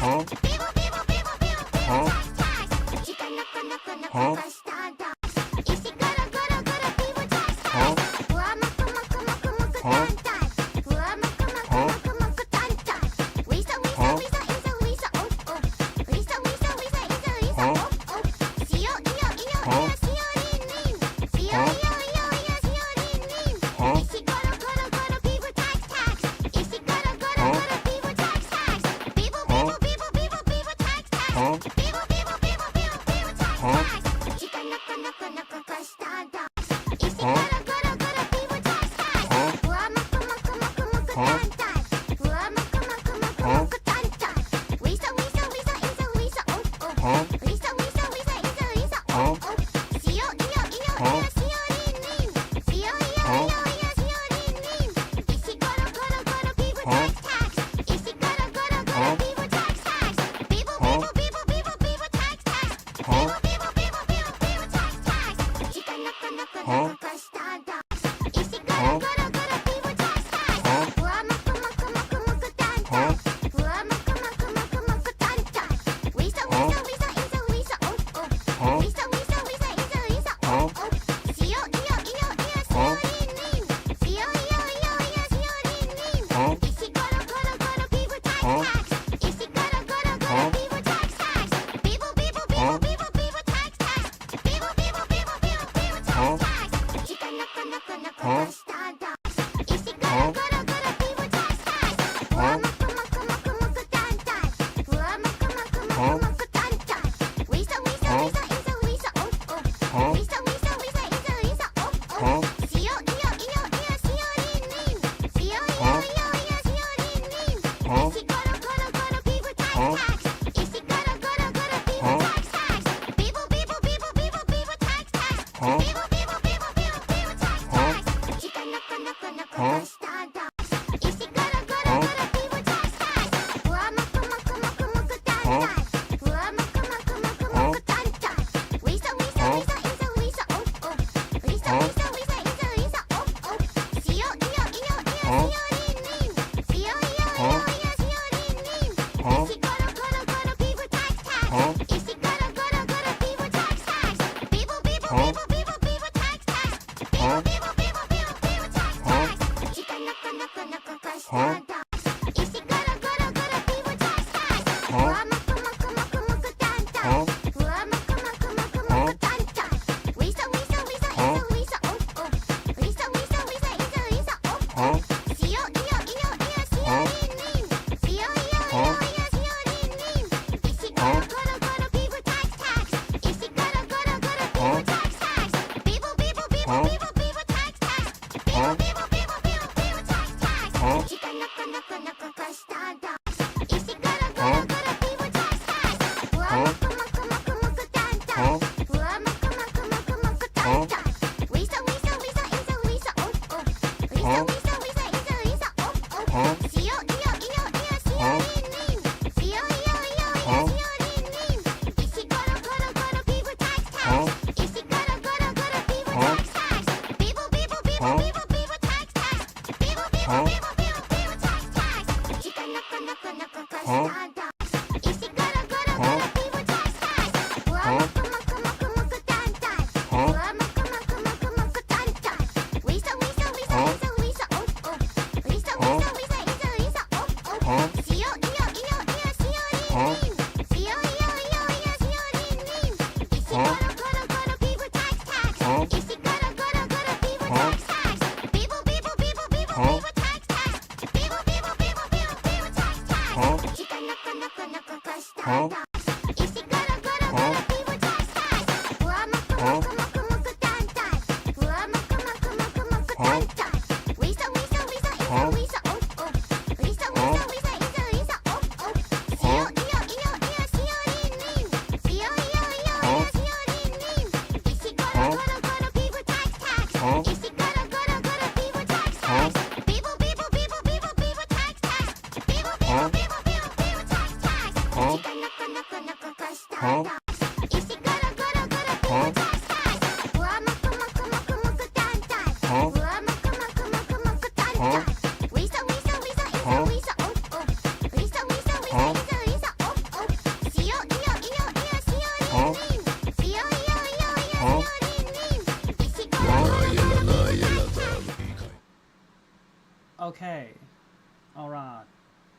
こ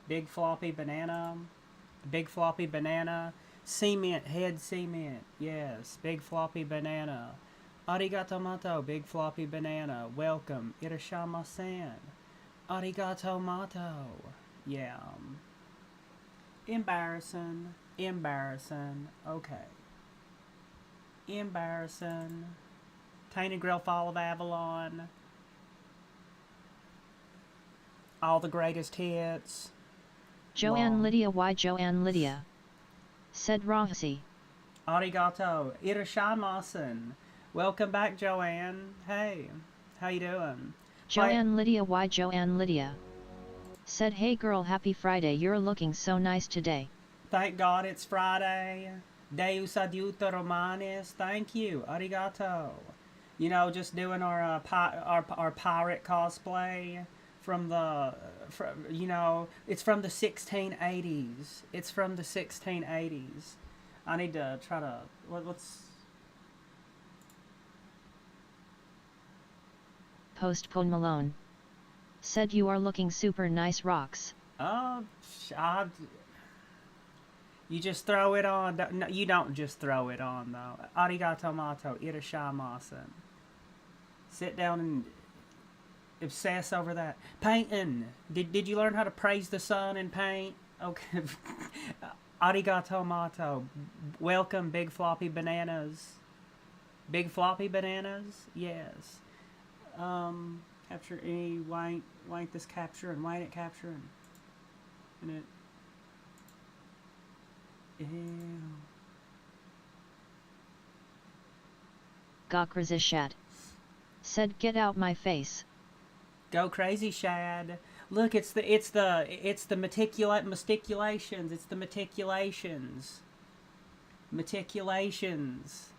Big floppy banana. Big floppy banana. Cement, head cement. Yes, big floppy banana. Arigato mato, big floppy banana. Welcome. Irashama-san. Arigato mato. Yeah. Embarrassing. Embarrassing. Okay. Embarrassing. Tainted Grail Fall of Avalon. All the greatest hits. Joanne Lydia. Why Joanne Lydia? Said Rahasi. Arigato. Irashamasen. Welcome back, Joanne. Hey, how you doing? Joanne Lydia. Why Joanne Lydia? Said hey girl, happy Friday, you're looking so nice today. Thank God it's Friday. Deus adiuta romanis. Thank you. Arigato. You know, just doing our pirate cosplay from the, you know, it's from the 1680s. It's from the 1680s. I need to try to, what's... Postpone Malone. Said you are looking super nice rocks. You just throw it on. No, you don't just throw it on, though. Arigato mato, irashamasen. Sit down and obsess over that. Painting. Did you learn how to praise the sun and paint? Okay. Arigato mato. Welcome, big floppy bananas. Big floppy bananas? Yes. Capture any wank this capture and wank it capture and it. Ew. Gokraza Shad. Said get out my face. Go crazy, Shad. Look, it's the meticulations. It's the meticulations. Meticulations.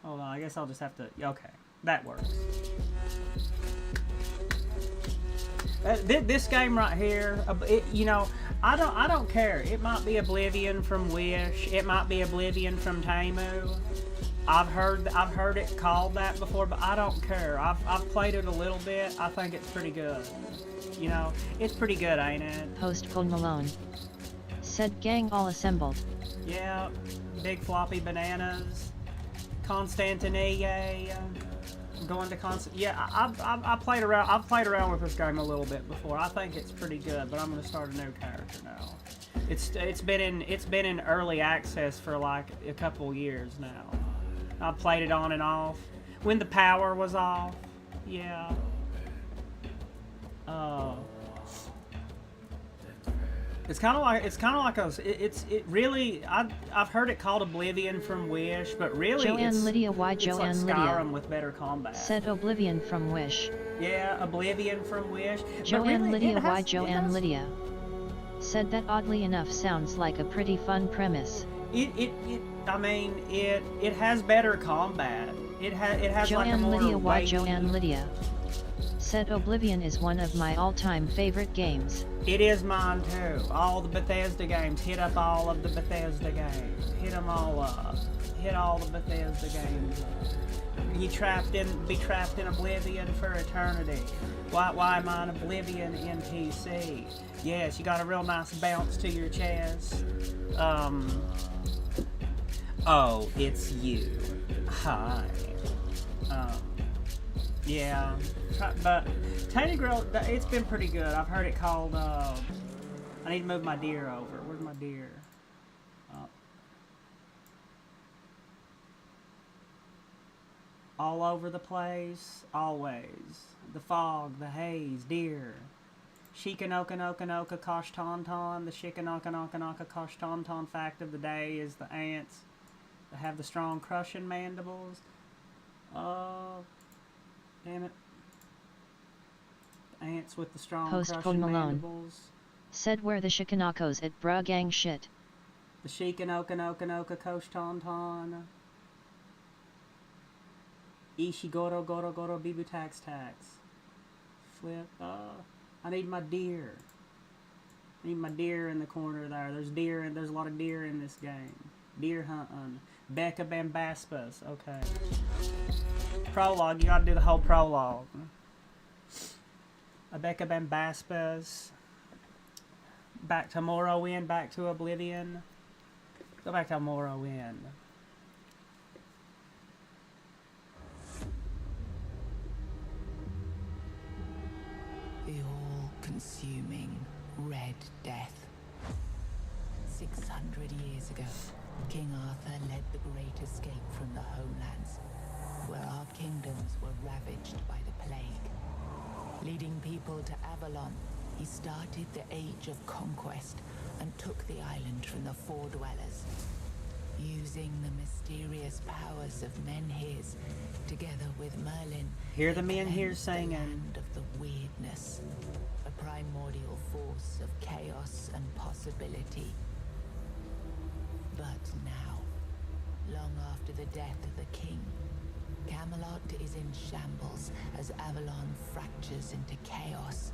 Hold on, I guess I'll just have to. Okay, that works. This game right here, you know, I don't care. It might be Oblivion from Wish. It might be Oblivion from Temu. I've heard it called that before, but I don't care. I've played it a little bit. I think it's pretty good. You know, it's pretty good, ain't it? Postpone Malone. Said gang all assembled. Yeah, big floppy bananas. Constantinier. Going to constant. Yeah, I've played around. I've played around with this game a little bit before. I think it's pretty good, but I'm gonna start a new character now. It's been in early access for like a couple years now. I played it on and off when the power was off. Yeah. It's kind of like it really. I've heard it called Oblivion from Wish, but really Joanne Lydia. Why it's Joanne like Skyrim Lydia? with better combat. Said Oblivion from Wish. Yeah, Oblivion from Wish. Joanne really, Lydia. Why Joanne Lydia? Said that oddly enough sounds like a pretty fun premise. I mean, it has better combat. It has Joanne like a more Lydia. Why weighty... Joanne Lydia? Said Oblivion is one of my all-time favorite games. It is mine too. All the Bethesda games. Hit up all of the Bethesda games. Hit them all up. Hit all the Bethesda games up. Be trapped in Oblivion for eternity. Why am I an Oblivion NPC? Yes, you got a real nice bounce to your chest. Oh, it's you. Hi. Yeah, but Tainted Grail, it's been pretty good. I've heard it called, I need to move my deer over. Where's my deer? All over the place, always. The fog, the haze, deer. Shikanokanoka Koshtonton. The Shikanokanoka Koshtonton fact of the day is the ants that have the strong crushing mandibles. Damn it. The ants with the strong crushing mandibles. Said where the Shikanokos at bra gang shit. The Shikanokanoka Koshtonton. Ishigoro Goro Goro Bibu Tax Tax. Flip. I need my deer. I need my deer in the corner there. There's deer and there's a lot of deer in this game. Deer hunting. Becca Bambaspas. Okay. Prologue. You gotta do the whole prologue. Becca Bambaspas. Back to Morrowind, back to Oblivion. Go back to Morrowind. The all-consuming Red Death. 600 years ago, King Arthur led the Great Escape from the Homelands, where our kingdoms were ravaged by the plague. Leading people to Avalon, he started the Age of Conquest and took the island from the Four Dwellers. Using the mysterious powers of Menhirs, together with Merlin, Hear the they men here cleansed the singing. land of the weirdness, a primordial force of chaos and possibility. But now, long after the death of the king, Camelot is in shambles as Avalon fractures into chaos.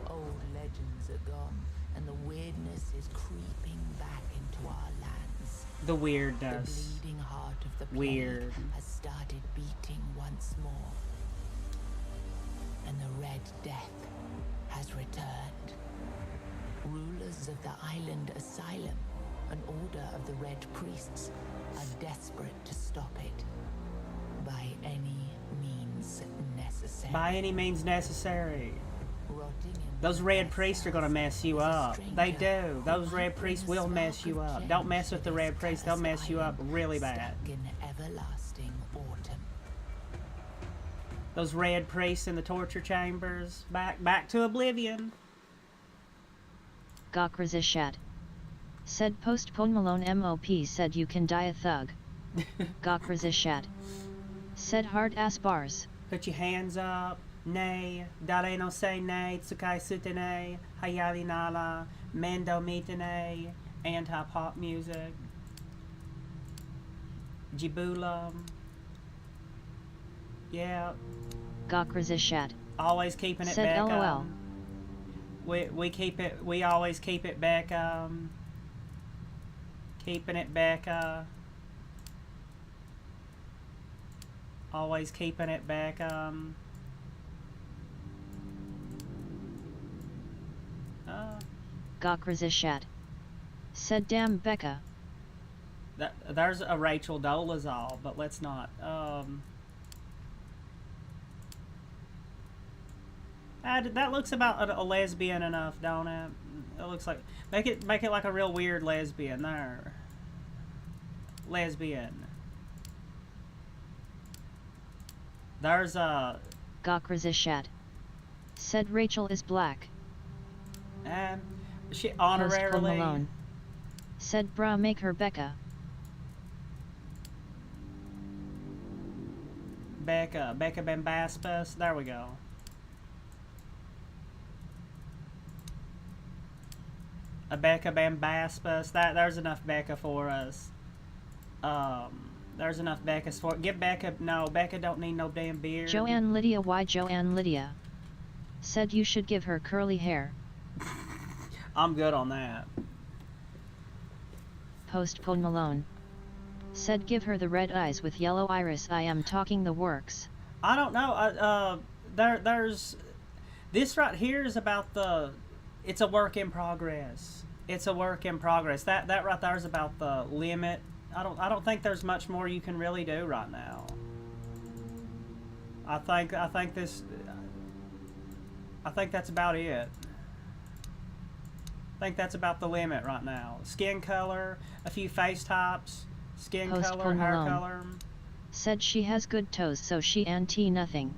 Old legends are gone, and the weirdness is creeping back into our lands. The weirdness. The bleeding heart of the plague Weird. has started beating once more. And the Red Death has returned. Rulers of the island asylum, an order of the Red Priests, are desperate to stop it. By any means necessary. By any means necessary. Rotting in Those red priests are gonna mess you is a up. stranger They do. Those who red might priests bring a will mess spark you of up. Don't mess change with the to red this priests. They'll mess cursed you up island, really bad. stuck in everlasting autumn. Those red priests in the torture chambers. Back to Oblivion. Gokrazishat. Said postpone Malone MOP said you can die a thug. Gokrazishat. Said hard ass bars. Put your hands up. Nay. Dare no say nay. Tsukai sutene. Hayali nala. Mendo mitene. Anti-pop music. Jibula. Yeah. Gokrazishat. Always keeping it Said back. LOL. We keep it. We always keep it back. Keeping it back. Always keeping it back. Gokrazishat. Said damn Becca. There's a Rachel Dolezal, but let's not. That looks about a lesbian enough, don't it? It looks like make it like a real weird lesbian there. Lesbian. There's a Gokrazishat. Said Rachel is black. She Post honorarily. Malone. Said bruh make her Becca. Becca Bambaspas. There we go. A Becca Bambaspas. There's enough Becca for us. There's enough Beccas for give Becca. No, Becca don't need no damn beard. Joanne Lydia. Why Joanne Lydia? Said you should give her curly hair. I'm good on that. Postpone Malone. Said give her the red eyes with yellow iris. I am talking the works. I don't know. There's this right here is about the. It's a work in progress. It's a work in progress. That right there is about the limit. I don't think there's much more you can really do right now. I think that's about it. I think that's about the limit right now. Skin color, a few face types, skin color, Postpone hair Malone. color. Said she has good toes so she anti nothing.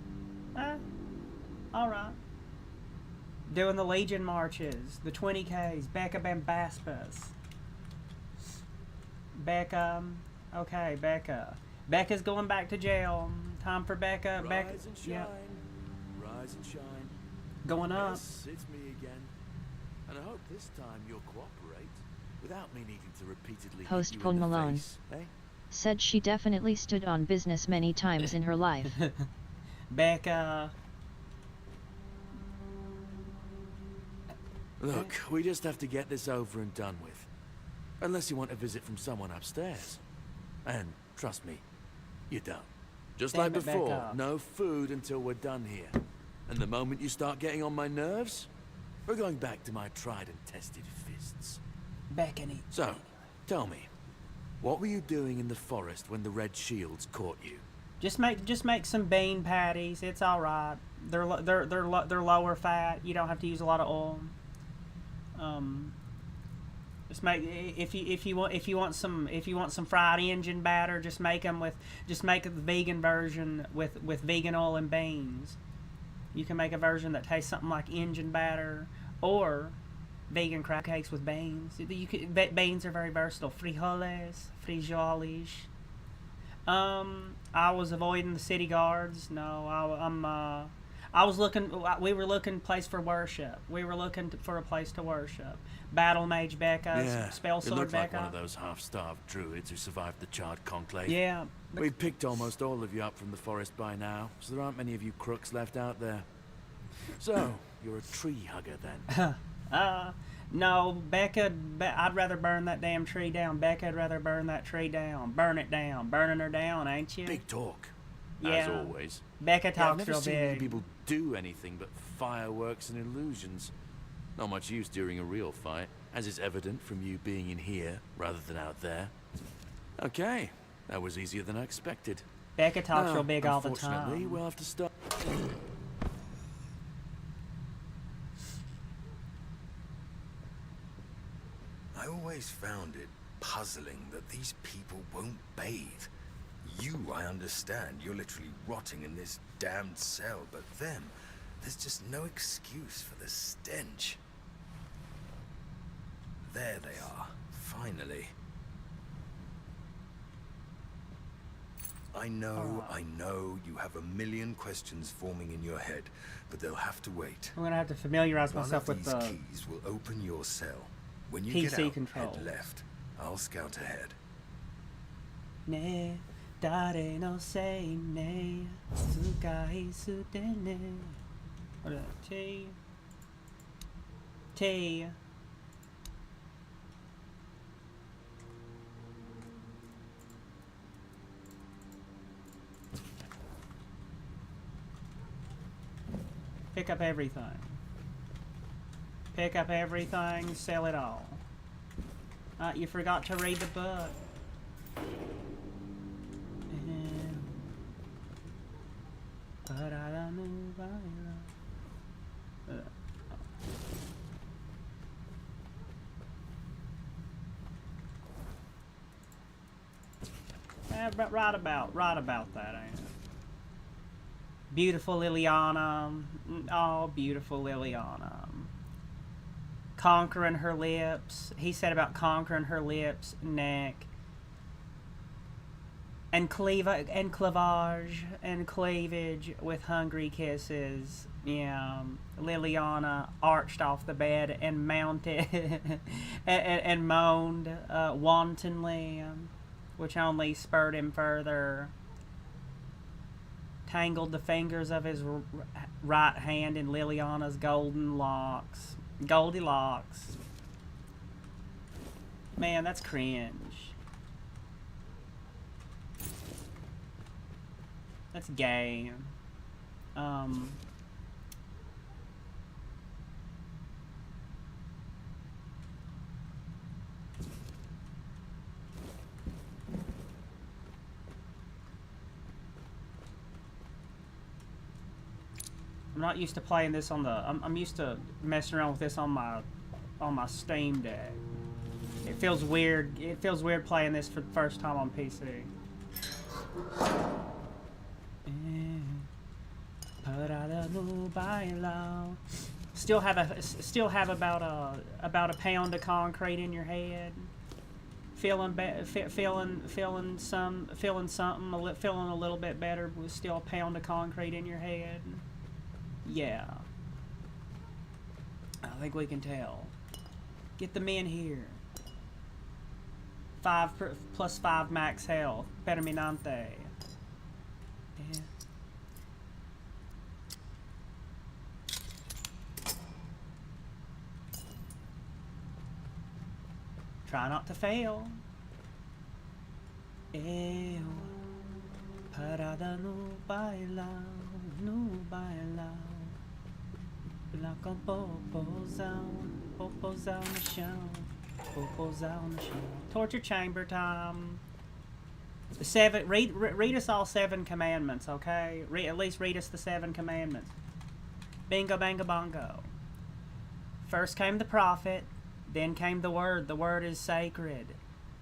Alright. Doing the Legion marches, the 20Ks, Becca Bambaspas. Becca, okay, Becca. Becca's going back to jail. Time for Becca. Becca, Rise and shine, yeah, rise and shine. going up. Yes, it's me again. And I hope this time you'll cooperate without me needing to repeatedly hit you Postpone in the Malone. face, eh? Said she definitely stood on business many times in her life. Becca. Look, we just have to get this over and done with. Unless you want a visit from someone upstairs. And trust me, you don't. Just Damn like it, before, Becca. no food until we're done here. And the moment you start getting on my nerves, we're going back to my tried and tested fists. Beckoning. So, tell me, what were you doing in the forest when the red shields caught you? Just make some bean patties. It's all right. They're lower fat. You don't have to use a lot of oil. Just make if you want some fried Indian batter, just make the vegan version with vegan oil and beans. You can make a version that tastes something like Indian batter or vegan crab cakes with beans. Beans are very versatile. Frijoles. I was avoiding the city guards. No, I was looking. We were looking place for worship. We were looking for a place to worship. Battle Mage Becca, Spell Sword it looked like Becca. one of those half-starved druids who survived the Charred Conclave. Yeah. We've picked almost all of you up from the forest by now, so there aren't many of you crooks left out there. So, you're a tree hugger then? No, Becca. I'd rather burn that damn tree down. Becca'd rather burn that tree down. Burn it down. Burning her down, ain't you? Big talk. Yeah. As always. Becca I've talks never real seen many big. people do anything but fireworks and illusions. Not much use during a real fight, as is evident from you being in here rather than out there. Okay, that was easier than I expected. Becca talks Now, real big all the unfortunately, time. we'll have to start. I always found it puzzling that these people won't bathe. You, I understand, you're literally rotting in this damned cell, but them, there's just no excuse for the stench. There they are, finally. I know, you have a million questions forming in your head, but they'll have to wait. I'm gonna have to familiarize One myself of with these the keys will open your cell. When you PC get out, controls. head left. I'll scout ahead. ne dare no sei ne sukai sudene. What is that? T. Pick up everything. Pick up everything, sell it all. You forgot to read the book. But I don't know but right about that, ain't it? Beautiful Liliana. Oh, beautiful Liliana. Conquering her lips. He said about conquering her lips, neck, and cleavage and cleavage with hungry kisses. Yeah, Liliana arched off the bed and mounted and moaned wantonly, which only spurred him further. Tangled the fingers of his right hand in Liliana's golden locks. Goldilocks. Man, that's cringe. That's gay. I'm not used to playing this on the. I'm used to messing around with this on my Steam Deck. It feels weird. It feels weird playing this for the first time on PC. Still have about a pound of concrete in your head. Feeling something, feeling a little bit better with still a pound of concrete in your head. Yeah. I think we can tell. Get the men here. 5 max health. Permanente. Yeah. Try not to fail. Eu parada no bailão, no bailão. Like a popo's on the show. Popo's on the show. Torture chamber time. Read us all 7 commandments, okay? At least read us the 7 commandments. Bingo, bango, bongo. First came the prophet, then came the word. The word is sacred.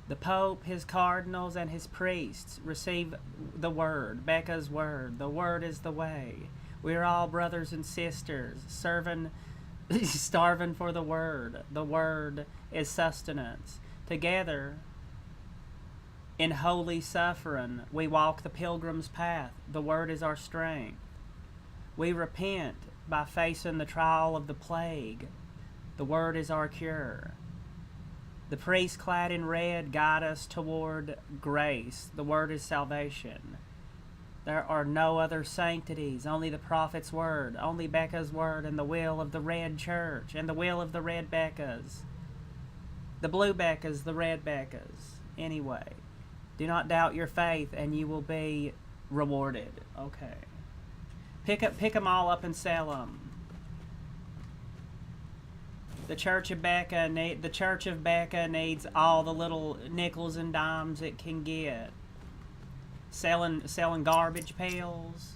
The Pope, his cardinals, and his priests receive the word, Becca's word. The word is the way. We are all brothers and sisters, starving for the word. The word is sustenance. Together, in holy suffering, we walk the pilgrim's path. The word is our strength. We repent by facing the trial of the plague. The word is our cure. The priests clad in red guide us toward grace. The word is salvation. There are no other sanctities, only the prophet's word, only Becca's word, and the will of the red church, and the will of the red Beccas. The blue Beccas, the red Beccas. Anyway, do not doubt your faith, and you will be rewarded. Okay. Pick them all up and sell them. The Church of Becca needs all the little nickels and dimes it can get. Selling garbage pails.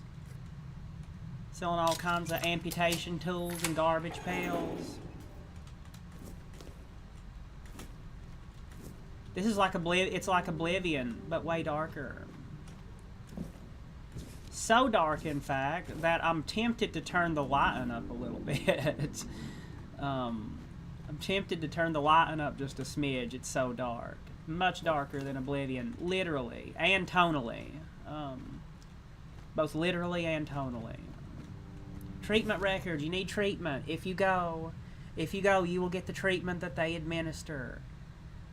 Selling all kinds of amputation tools and garbage pails. This is like Oblivion, but way darker. So dark, in fact, that I'm tempted to turn the lighting up a little bit. I'm tempted to turn the lighting up just a smidge. It's so dark. Much darker than Oblivion, literally and tonally. Both literally and tonally. Treatment record. You need treatment. If you go, you will get the treatment that they administer.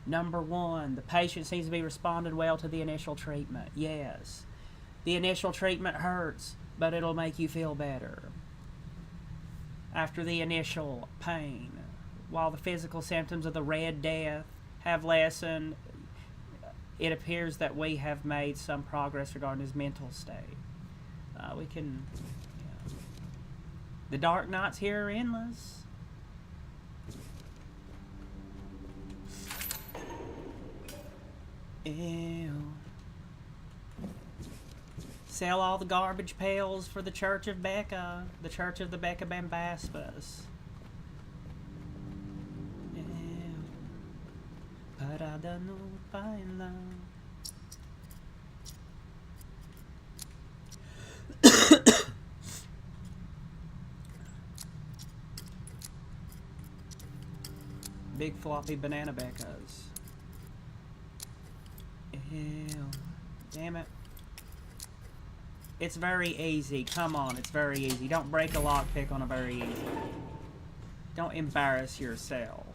Number 1, the patient seems to be responding well to the initial treatment. Yes. The initial treatment hurts, but it'll make you feel better after the initial pain. While the physical symptoms of the Red Death have lessened, it appears that we have made some progress regarding his mental state. We can... Yeah. The dark nights here are endless. Ew. Sell all the garbage pails for the Church of Becca, the Church of the Becca Bambaspas. Parada no baila. Big floppy banana Beccas. Ew. Damn it. It's very easy. Come on, it's very easy. Don't break a lockpick on a very easy. Don't embarrass yourself.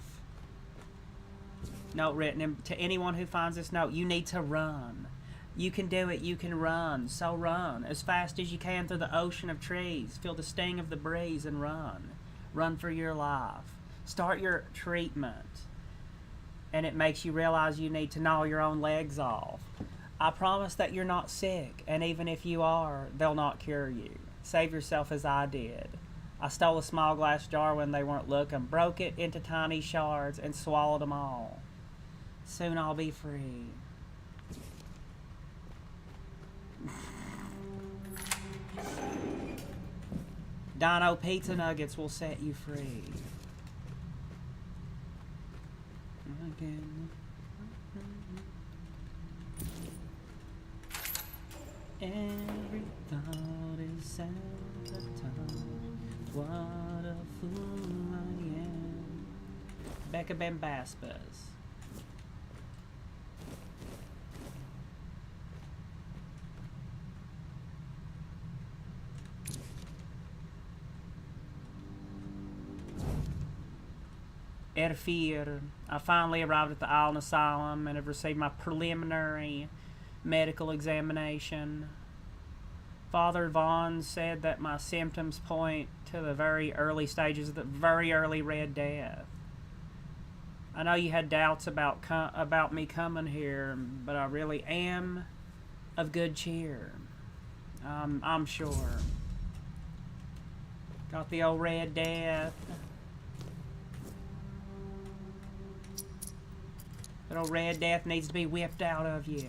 Note written to anyone who finds this note. You need to run. You can do it. You can run. So run as fast as you can through the ocean of trees. Feel the sting of the breeze and run. Run for your life. Start your treatment. And it makes you realize you need to gnaw your own legs off. I promise that you're not sick, and even if you are, they'll not cure you. Save yourself as I did. I stole a small glass jar when they weren't looking, broke it into tiny shards, and swallowed them all. Soon I'll be free. Dino Pizza Nuggets will set you free. Again. Every thought is sabotage. What a fool I am. Becca Bambaspas. Erfir. I finally arrived at the Island Asylum and have received my preliminary medical examination. Father Vaughn said that my symptoms point to the very early stages of the very early Red Death. I know you had doubts about me coming here, but I really am of good cheer. I'm sure. Got the old Red Death. That old Red Death needs to be whipped out of you.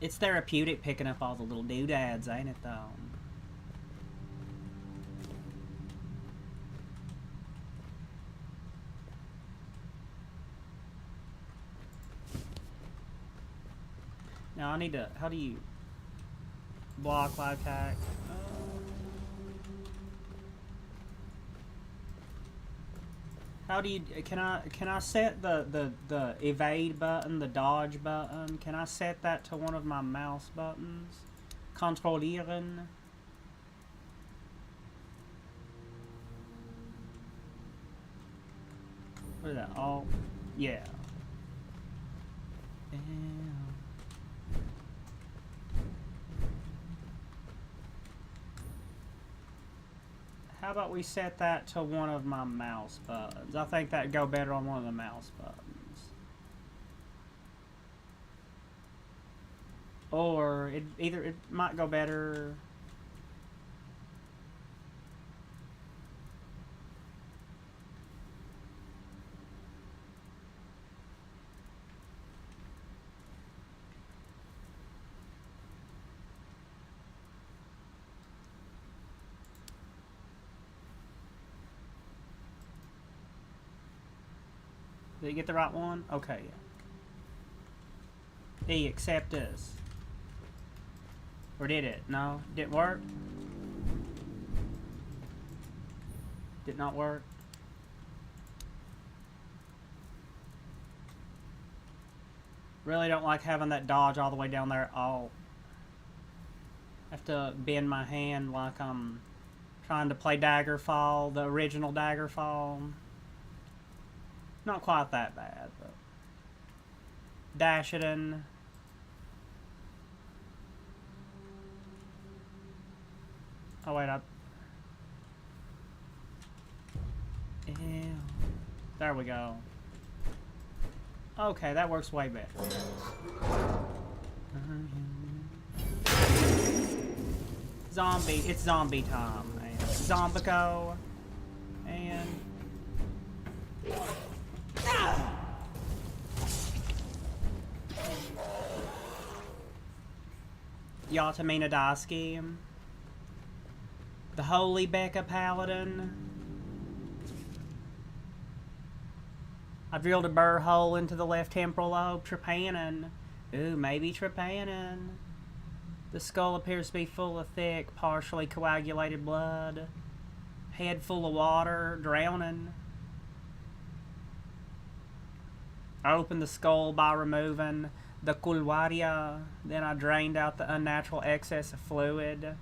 It's therapeutic picking up all the little doodads, ain't it, though? Now I need to. How do you block live attack? How do you? Can I set the evade button, the dodge button? Can I set that to one of my mouse buttons? Kontrollieren. What is that? Oh, yeah. How about we set that to one of my mouse buttons? I think that'd go better on one of the mouse buttons. Or it might go better. Did you get the right one? Okay, yeah. E, accept this. Or did it? No? Didn't work? Did not work? Really don't like having that dodge all the way down there at all. I have to bend my hand like I'm trying to play Daggerfall, the original Daggerfall. Not quite that bad, but dash it in. Oh wait, Ew. There we go. Okay, that works way better. Zombie, it's zombie time, man. Zombico. And Yatamina Daski, the Holy Becca Paladin. I drilled a burr hole into the left temporal lobe. Trepanning. Ooh, maybe trepanning. The skull appears to be full of thick, partially coagulated blood. Head full of water, drowning. I opened the skull by removing the culvaria. Then I drained out the unnatural excess of fluid.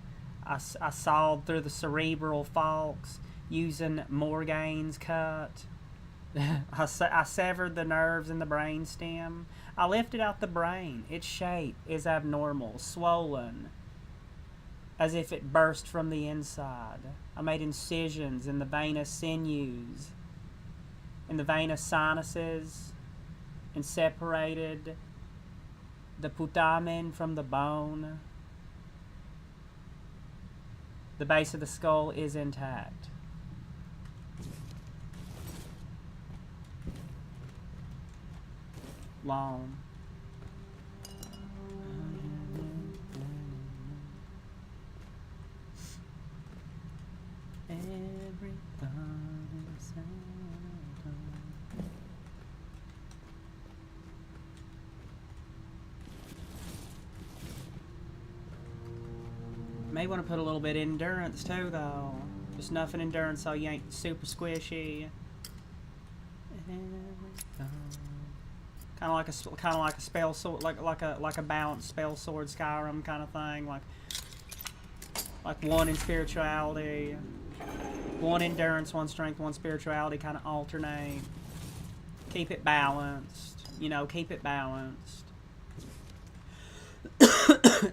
I sawed through the cerebral falx using Morgane's cut. I severed the nerves in the brain stem. I lifted out the brain. Its shape is abnormal, swollen, as if it burst from the inside. I made incisions in the venous sinews, in the venous sinuses, and separated the putamen from the bone. The base of the skull is intact. Long. May want to put a little bit of endurance too, though. Just enough in endurance so you ain't super squishy. Kind of like a spell sword, like a balanced spell sword Skyrim kind of thing, like one in spirituality, one endurance, one strength, one spirituality, kind of alternate. Keep it balanced, you know. Keep it balanced.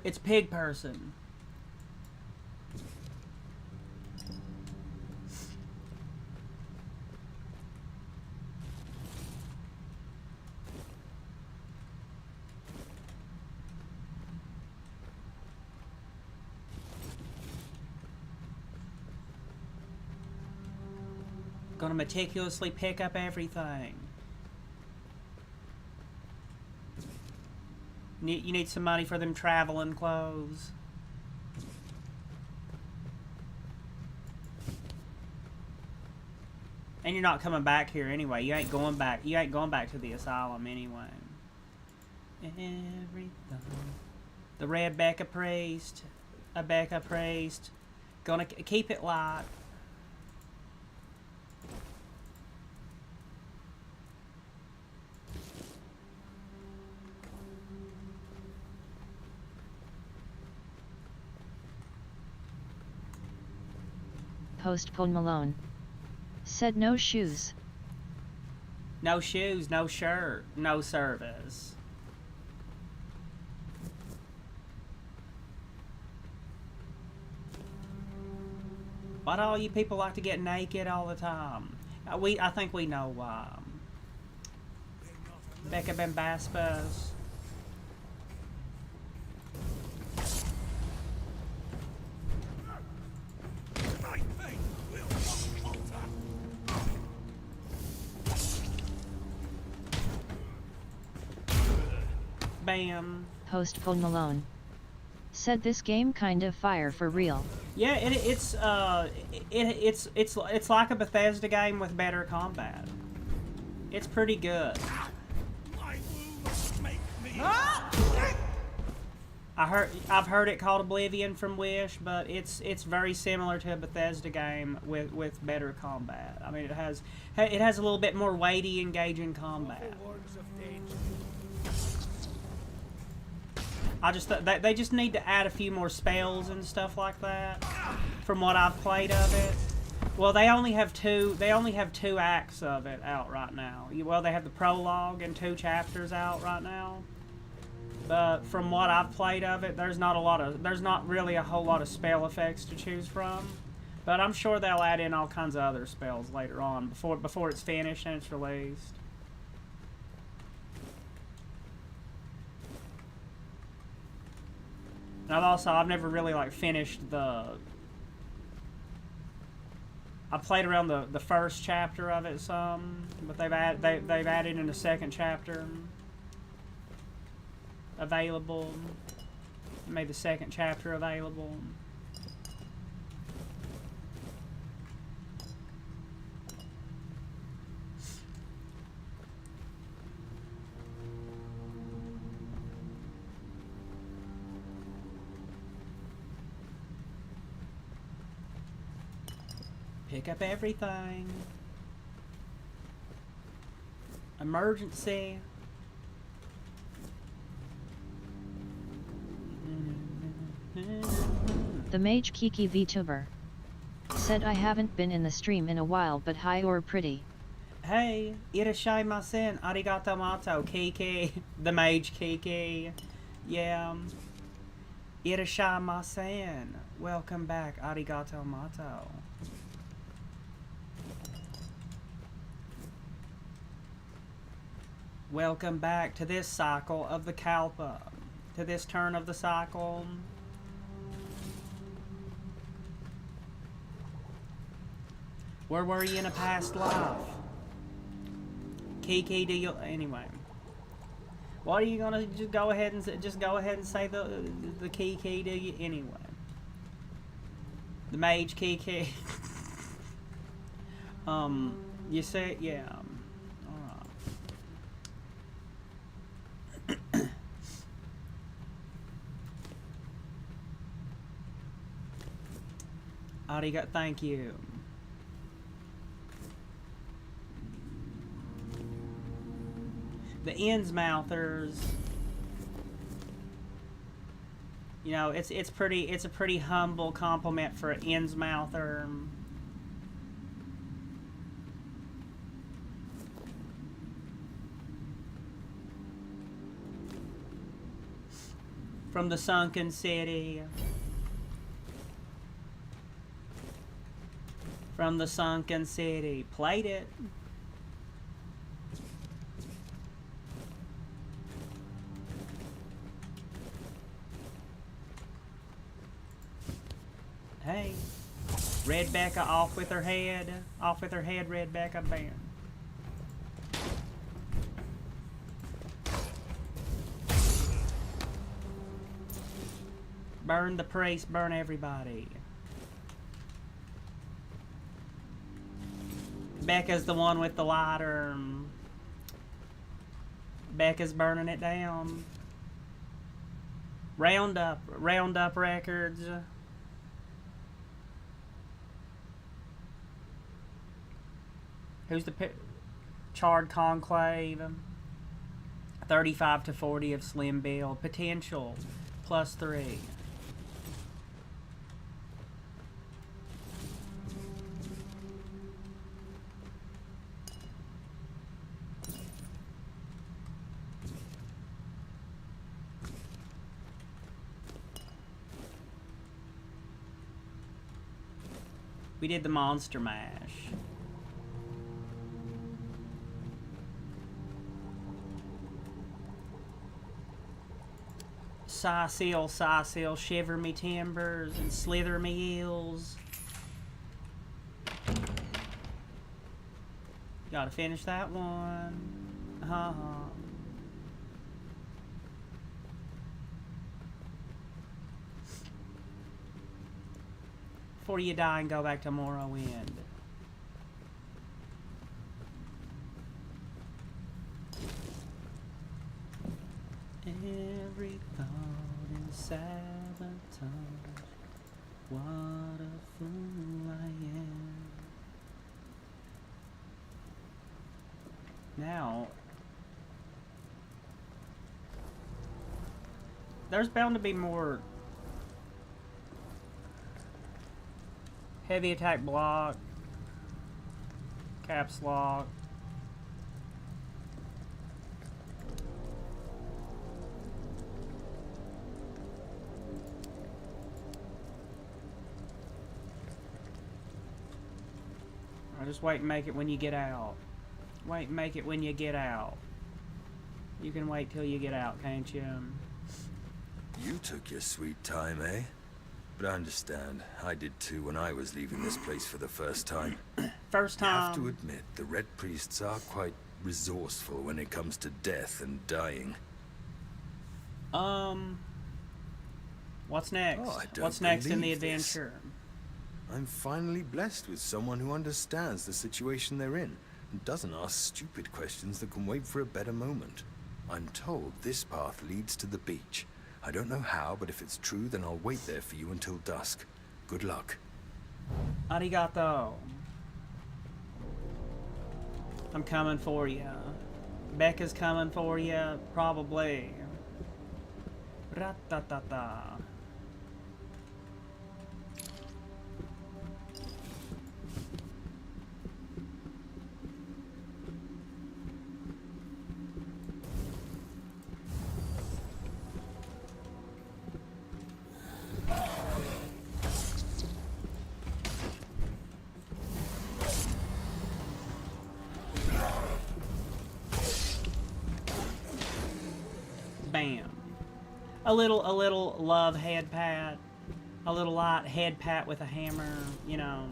It's pig person. Gonna meticulously pick up everything. You need some money for them traveling clothes. And you're not coming back here anyway. You ain't going back. You ain't going back to the asylum anyway. Everything. The red Becca priest. A Becca priest. Gonna keep it light. Postpone Malone. Said no shoes. No shoes, no shirt, no service. Why do all you people like to get naked all the time? I think we know why. Becca Bambaspas. Bam. Postpone Malone. Said this game kind of fire for real. Yeah, it's like a Bethesda game with better combat. It's pretty good. I've heard it called Oblivion from Wish, but it's very similar to a Bethesda game with better combat. I mean, it has a little bit more weighty, engaging combat. They just need to add a few more spells and stuff like that. From what I've played of it, well, they only have two acts of it out right now. Well, they have the prologue and 2 chapters out right now. But from what I've played of it, there's not really a whole lot of spell effects to choose from. But I'm sure they'll add in all kinds of other spells later on before it's finished and it's released. And I've never really finished I played around the first chapter of it some, but they've added in a second chapter available. Made the second chapter available. Pick up everything. Emergency. The Mage Kiki VTuber. Said I haven't been in the stream in a while, but hi or pretty. Hey, irashaimasen, arigato mato, Kiki. The Mage Kiki. Yeah. Irashaimasen. Welcome back, arigato mato. Welcome back to this cycle of the Kalpa. To this turn of the cycle. Where were you in a past life? Kiki, do you... Anyway. What are you gonna just go ahead and say the Kiki, do you? Anyway. The Mage Kiki. You say... Yeah. Arigato, thank you. The Innsmouthers, you know, it's a pretty humble compliment for an Innsmouther. From the Sunken City. From the Sunken City. Played it. Hey. Redbecca off with her head. Off with her head, Redbecca. Bam. Burn the priest, burn everybody. Becca's the one with the lighter. Becca's burning it down. Roundup records. Who's the Charred Conclave? 35 to 40 of Slim Bill. Potential +3. We did the Monster Mash. Sigh seal, shiver me timbers and slither me heels. Gotta finish that one. Before you die and go back to Morrowind. Every thought in sabotage. What a fool I am. Now, there's bound to be more heavy attack block, caps lock. Just wait and make it when you get out. Wait and make it when you get out. You can wait till you get out, can't you? You took your sweet time, eh? But I understand. I did too when I was leaving this place for the first time. First I time. have to admit, the Red Priests are quite resourceful when it comes to death and dying. What's next? Oh, I don't What's next in the believe this. adventure? I'm finally blessed with someone who understands the situation they're in and doesn't ask stupid questions that can wait for a better moment. I'm told this path leads to the beach. I don't know how, but if it's true, then I'll wait there for you until dusk. Good luck. Arigato. I'm coming for you. Becca's coming for you, probably. Ra-ta-ta-ta. Bam. A little love head pat. A little light head pat with a hammer, you know.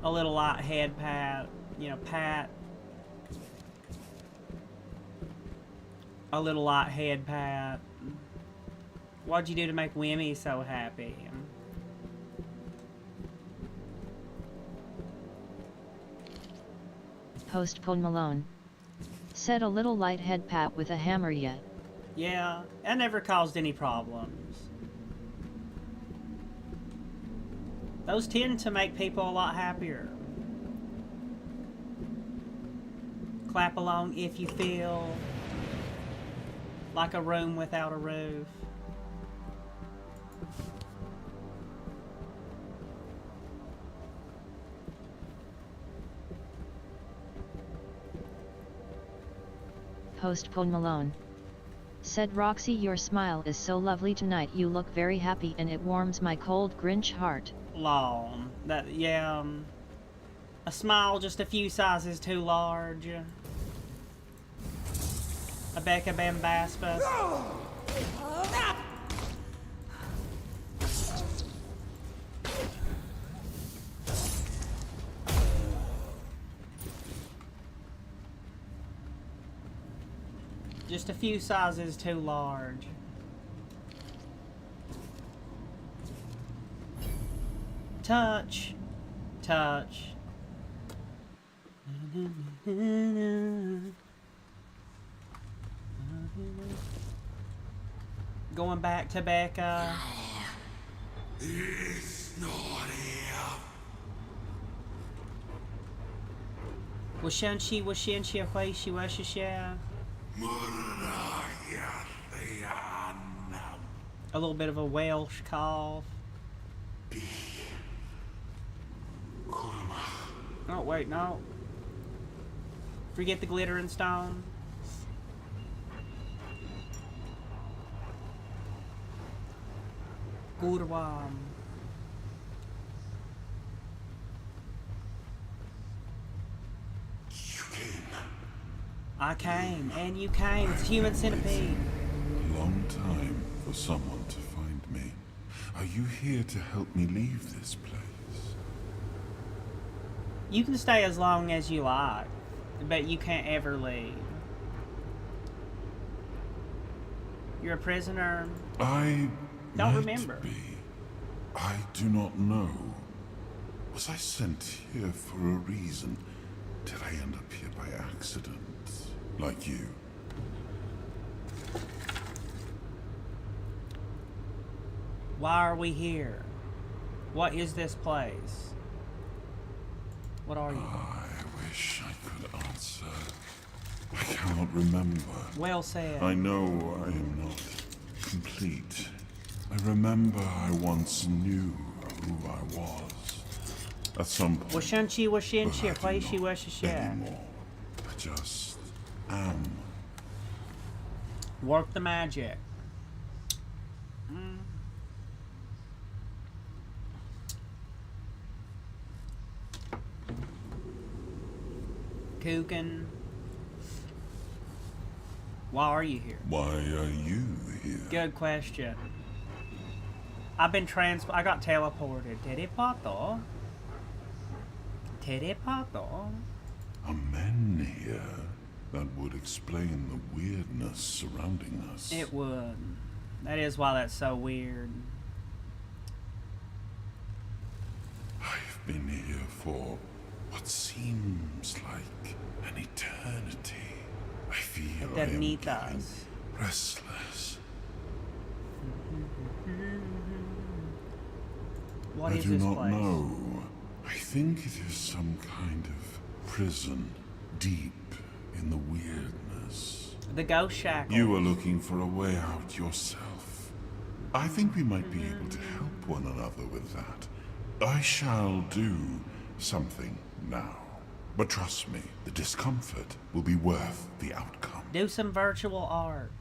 A little light head pat, you know, pat. A little light head pat. What'd you do to make Wimmy so happy? Post Pone Malone. Said a little light head pat with a hammer yet. Yeah, that never caused any problems. Those tend to make people a lot happier. Clap along if you feel like a room without a roof. Post Pone Malone. Said Roxy, your smile is so lovely tonight, you look very happy and it warms my cold Grinch heart. Long. That, yeah, a smile just a few sizes too large. A Becca Bambaspa. just a few sizes too large. Touch. Touch. Going back to Becca. It's not here. 我生气，我生气，会是我是谁 A little bit of a Welsh cough. Oh, wait, no. Forget the glitter and stone. Gurwam. I came, and you came. It's a human centipede. Long time for someone to find me. Are you here to help me leave this place? You can stay as long as you like, but you can't ever leave. You're a prisoner. I Don't might remember. be. I do not know. Was I sent here for a reason? Did I end up here by accident? Like you? Why are we here? What is this place? What are you? I wish I could answer. I cannot remember. Well said. I know I am not complete. I remember I once knew who I was. At some point. 我生气，我生气， but I 会 do 是 not 我是谁 anymore. I just am. Work the magic. Kugan. Why are you here? Why are you here? Good question. I've been I got teleported. Telepato. Telepato. Are men here? That would explain the weirdness surrounding us. It would. That is why that's so weird. I've been here for what seems like an eternity. I feel I am getting Eternitas. restless. What I is do this not place? know. I think it is some kind of prison deep in the weirdness. The ghost shackle. You are looking for a way out yourself. I think we might be able to help one another with that. I shall do something now. But trust me, the discomfort will be worth the outcome. Do some virtual art.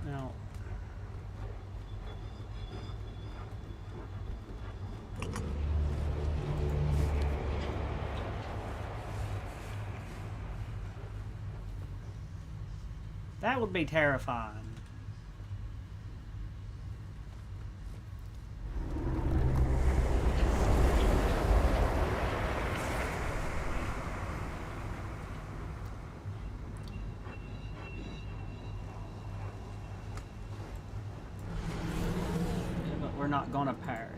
No. That would be terrifying. We're not going to parry.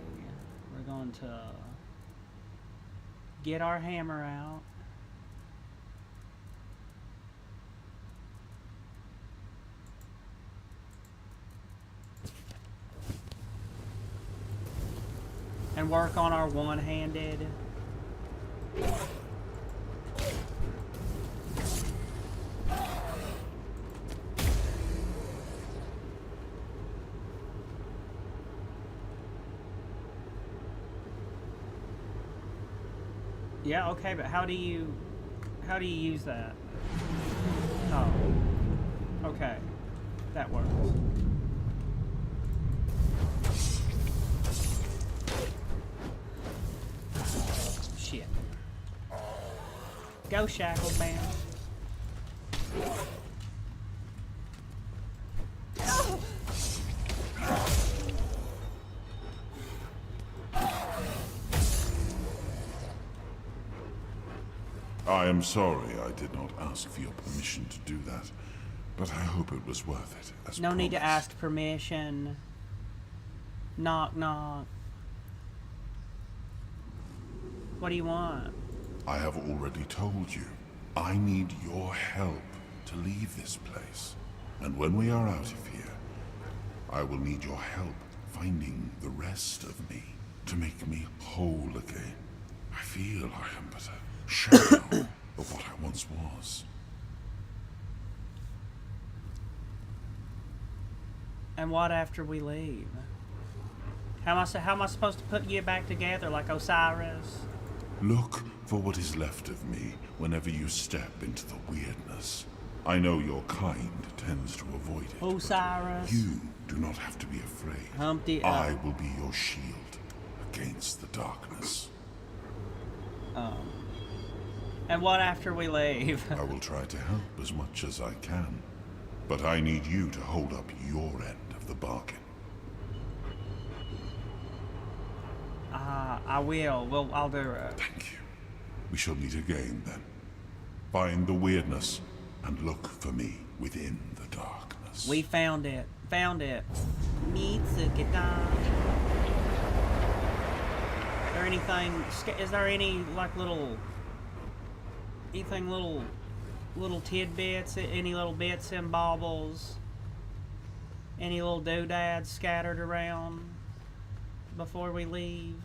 We're going to get our hammer out. And work on our one-handed. Yeah, okay, but how do you use that? Oh. Okay. That works. Shit. Go, Shackle Man. I am sorry I did not ask for your permission to do that, but I hope it was worth it, as No need to promised. ask permission. Knock, knock. What do you want? I have already told you. I need your help to leave this place. And when we are out of here, I will need your help finding the rest of me to make me whole again. I feel I am but a shadow of what I once was. And what after we leave? How am I supposed to put you back together like Osiris? Look for what is left of me whenever you step into the weirdness. I know your kind tends to avoid it. but Osiris. You do not have to be afraid. Humpty. I will be your shield against the darkness. And what after we leave? I will try to help as much as I can, but I need you to hold up your end of the bargain. I will. Well, I'll do it. Thank you. We shall meet again then. Find the weirdness and look for me within the darkness. We found it. Found it. Mitsuki-ta. Is there any like little tidbits, any little bits and baubles, any little doodads scattered around before we leave?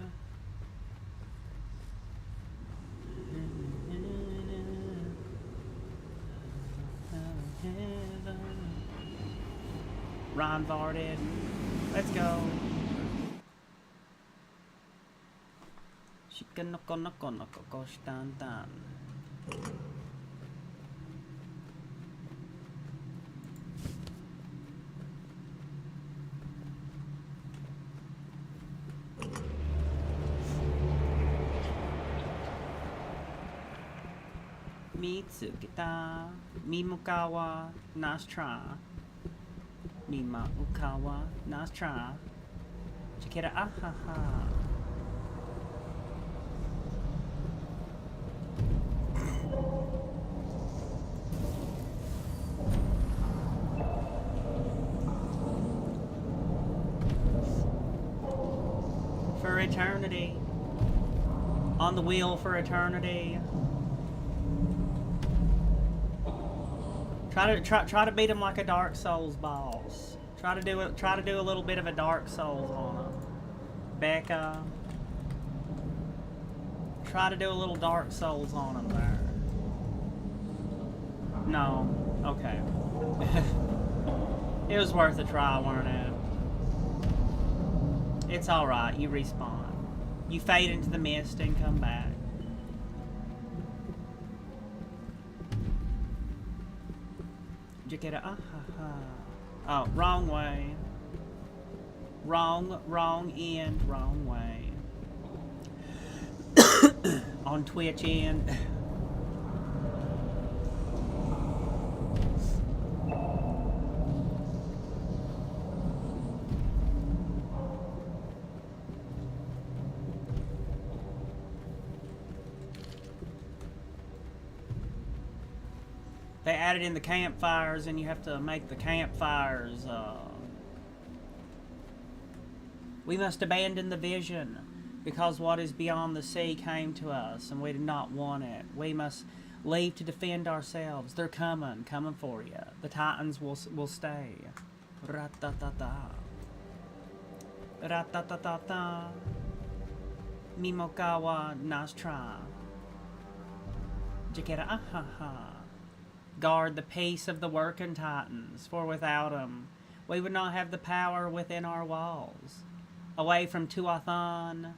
Ron Varded. Let's go. Shikanoko-noko-noko-koshtan-tan. Mitsukita Mimukawa Nastra Mima Ukawa Nastra Chikira Ahaha. For eternity. On the wheel for eternity. Try to beat him like a Dark Souls boss. Try to do a little bit of a Dark Souls on him. Becca. Try to do a little Dark Souls on him there. No. Okay. It was worth a try, weren't it? It's alright, you respawn. You fade into the mist and come back. Did you get it? Oh, wrong way. Wrong end, wrong way. On Twitch end. They added in the campfires, and you have to make the campfires. We must abandon the vision, because what is beyond the sea came to us, and we did not want it. We must leave to defend ourselves. They're coming for you. The Titans will stay. Ra-ta-ta-ta. Ra-ta-ta-ta-ta. Mimokawa Nastra. Jakera ahaha. Guard the peace of the working Titans, for without them, we would not have the power within our walls. Away from Tuathan,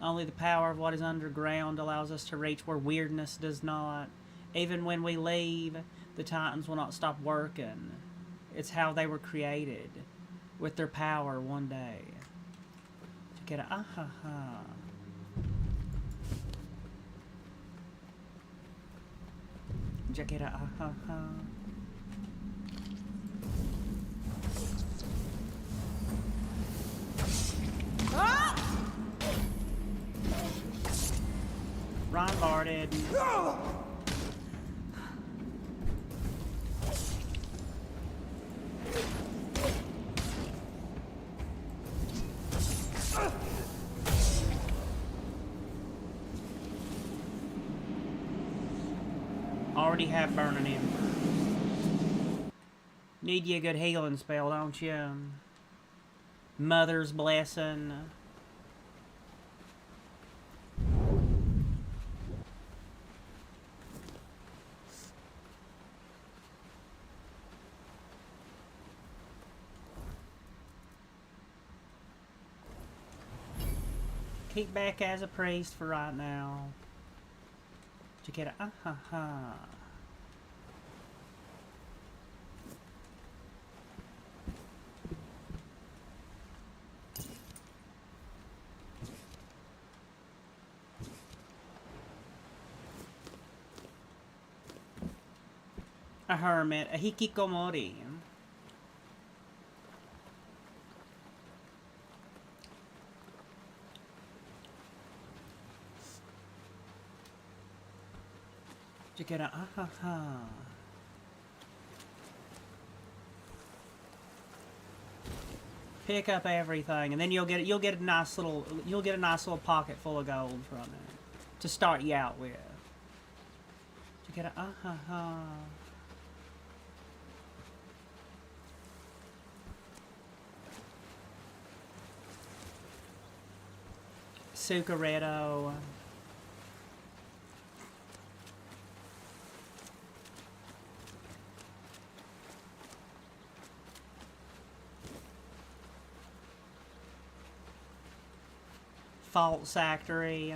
only the power of what is underground allows us to reach where weirdness does not. Even when we leave, the Titans will not stop working. It's how they were created, with their power one day. Get ahaha. Jakira ahaha. Ron Barded. already have burning embers. Need you a good healing spell, don't you? Mother's blessing. Keep back as a priest for right now. To get a a hermit, a hikikomori. To get a pick up everything, and then you'll get a nice little pocket full of gold from it to start you out with. To get a Sucaretto. Fault Factory.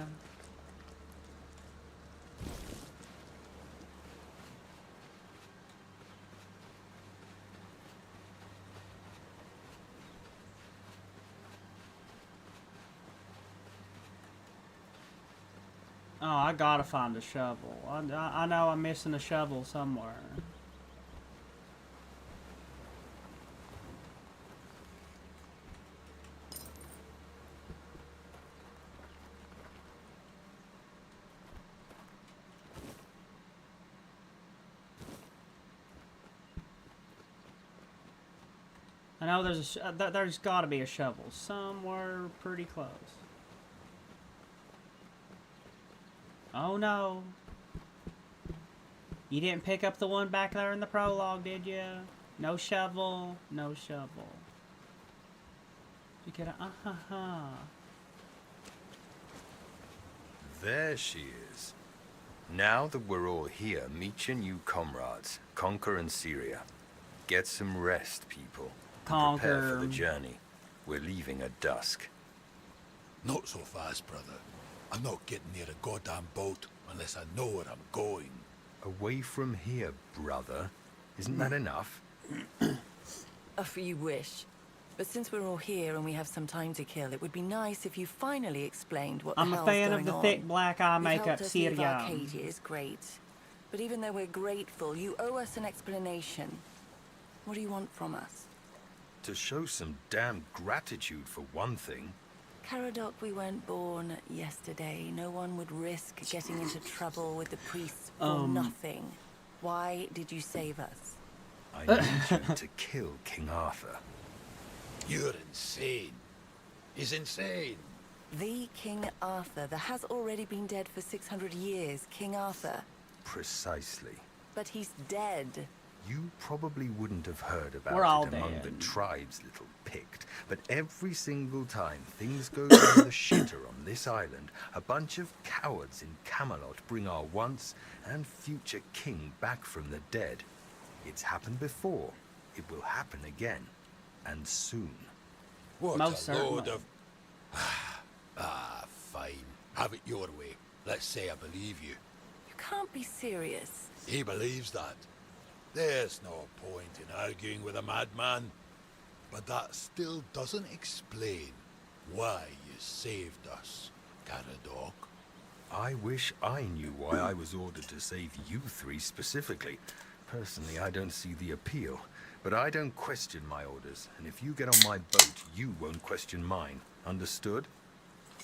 Oh, I gotta find a shovel. I know I'm missing a shovel somewhere. I know there's got to be a shovel somewhere pretty close. Oh no. You didn't pick up the one back there in the prologue, did you? No shovel, no shovel. You get a There she is. Now that we're all here, meet your new comrades, Conquer and Syria. Get some rest, people. Prepare for the journey. We're leaving at dusk. Not so fast, brother. I'm not getting near a goddamn boat unless I know where I'm going. Away from here, brother. Isn't that enough? If you wish. But since we're all here and we have some time to kill, it would be nice if you finally explained what the hell's I'm a fan going of the on. thick black eye You've makeup, helped us leave Syria. Arcadia is great. But even though we're grateful, you owe us an explanation. What do you want from us? To show some damn gratitude for one thing. Caradoc, we weren't born yesterday. No one would risk getting into trouble with the priests for nothing. Why did you save us? I need you to kill King Arthur. You're insane. He's insane. The King Arthur that has already been dead for 600 years. King Arthur. Precisely. But he's dead. You probably wouldn't have heard about We're all it among dead. the tribes, little Pict. But every single time things go down the shitter on this island, a bunch of cowards in Camelot bring our once and future king back from the dead. It's happened before. It will happen again. And soon. What Most a load certainly. of... fine. Have it your way. Let's say I believe you. You can't be serious. He believes that. There's no point in arguing with a madman. But that still doesn't explain why you saved us, Caradoc. I wish I knew why I was ordered to save you three specifically. Personally, I don't see the appeal. But I don't question my orders, and if you get on my boat, you won't question mine. Understood?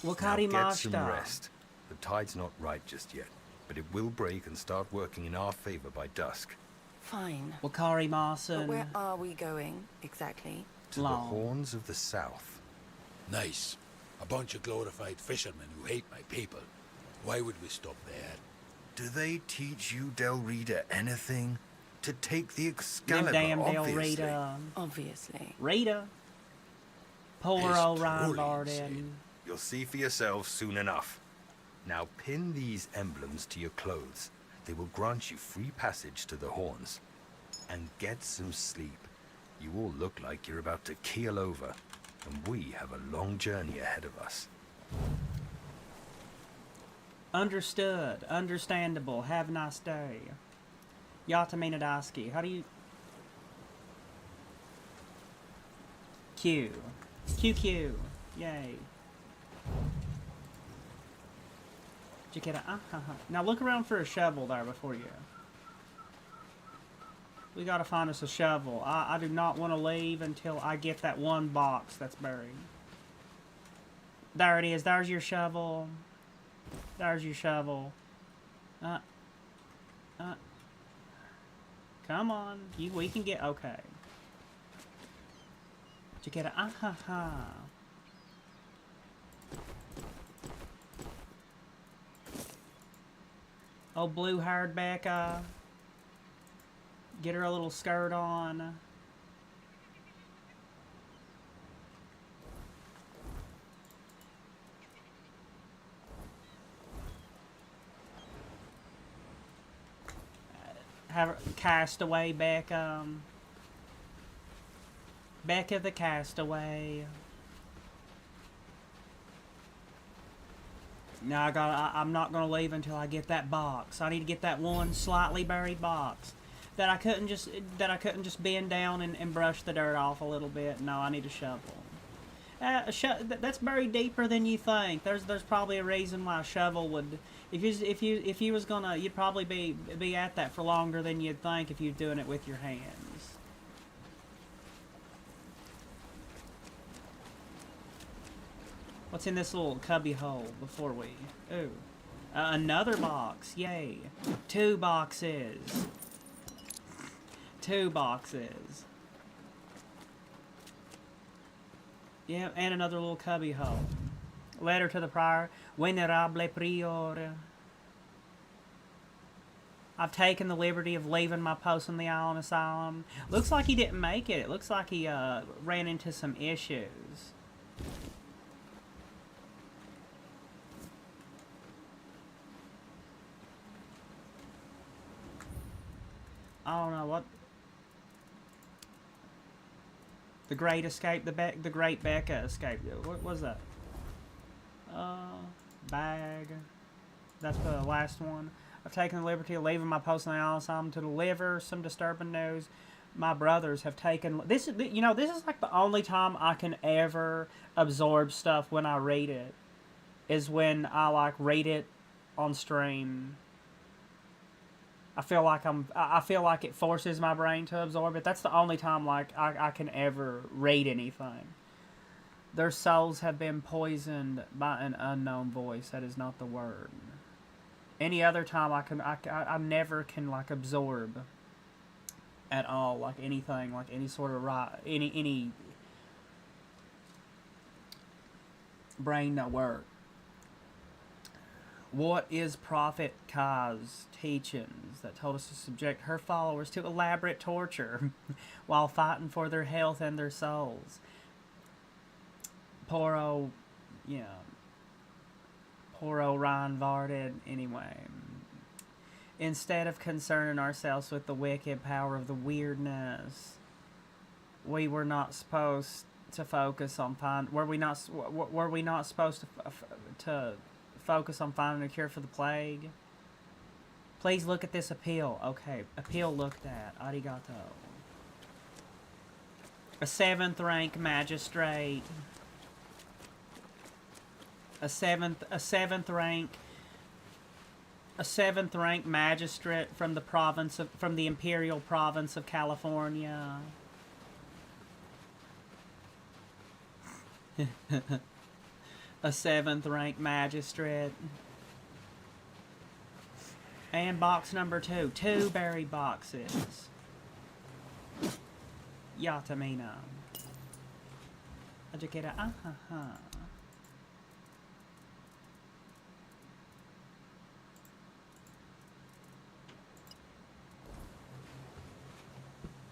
Now get some rest. The tide's not right just yet, but it will break and start working in our favor by dusk. Fine. Wakari But Marson. where are we going, exactly? To the Horns of the South. Nice. A bunch of glorified fishermen who hate my people. Why would we stop there? Do they teach you, Del Rita, anything? To take the Them Excalibur, damn Del obviously. Rita. Obviously. Rita. Poor Piss old poorly, Ryan you Varden. see. You'll see for yourself soon enough. Now pin these emblems to your clothes. They will grant you free passage to the Horns. And get some sleep. You all look like you're about to keel over. And we have a long journey ahead of us. Understood. Understandable. Have a nice day. Yatamina Daski. How do you... Q. QQ. Yay. Did you get a... Now look around for a shovel there before you... We gotta find us a shovel. I do not want to leave until I get that one box that's buried. There it is. There's your shovel. There's your shovel. Come on. We can get... Okay. Did you get a... Oh, blue-haired Becca. Get her a little skirt on. Have her castaway Becca. Becca the castaway. Now I'm not gonna leave until I get that box. I need to get that one slightly buried box. That I couldn't just bend down and brush the dirt off a little bit. No, I need a shovel. That's buried deeper than you think. There's probably a reason why a shovel would. If you was gonna, you'd probably be at that for longer than you'd think if you're doing it with your hands. What's in this little cubby hole before we? Ooh, another box! Yay! 2 boxes. 2 boxes. Yeah, and another little cubby hole. Letter to the prior. Venerable Prior. I've taken the liberty of leaving my post in the Island Asylum. Looks like he didn't make it. It looks like he ran into some issues. I don't know what. The Great Escape, the Great Becca Escape. What was that? Bag. That's the last one. I've taken the liberty of leaving my post in the Island Asylum to deliver some disturbing news. My brothers have taken this. You know, this is like the only time I can ever absorb stuff when I read it. Is when I like read it on stream. I feel like it forces my brain to absorb it. That's the only time like I can ever read anything. Their souls have been poisoned by an unknown voice. That is not the word. Any other time I never can like absorb at all like anything, like any sort of any brain no work. What is Prophet Ka's teachings that told us to subject her followers to elaborate torture while fighting for their health and their souls? Poor old Ryan Varden. Anyway, instead of concerning ourselves with the wicked power of the weirdness, we were not supposed to focus on were we not supposed to focus on finding a cure for the plague? Please look at this appeal. Okay, appeal looked at. Arigato. A 7th rank magistrate. A seventh rank magistrate from the Imperial Province of California. A 7th rank magistrate. And box number 2. 2 buried boxes. Yatamina. Ajiketa.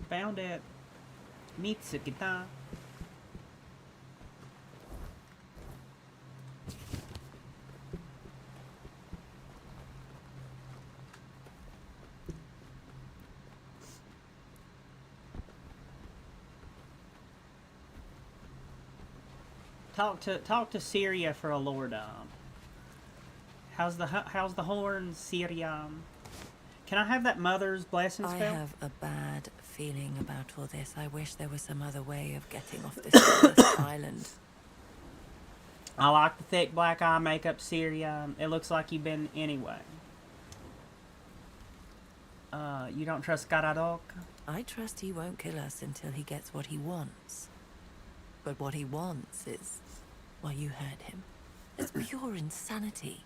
Found it. Mitsukita. Talk to Syria for a lordom. How's the horn, Syria? Can I have that mother's blessing spell? I have a bad feeling about all this. I wish there was some other way of getting off this cursed island. I like the thick black eye makeup, Syria. It looks like you've been anyway. You don't trust Karadok? I trust he won't kill us until he gets what he wants. But what he wants is, well, you heard him. It's pure insanity.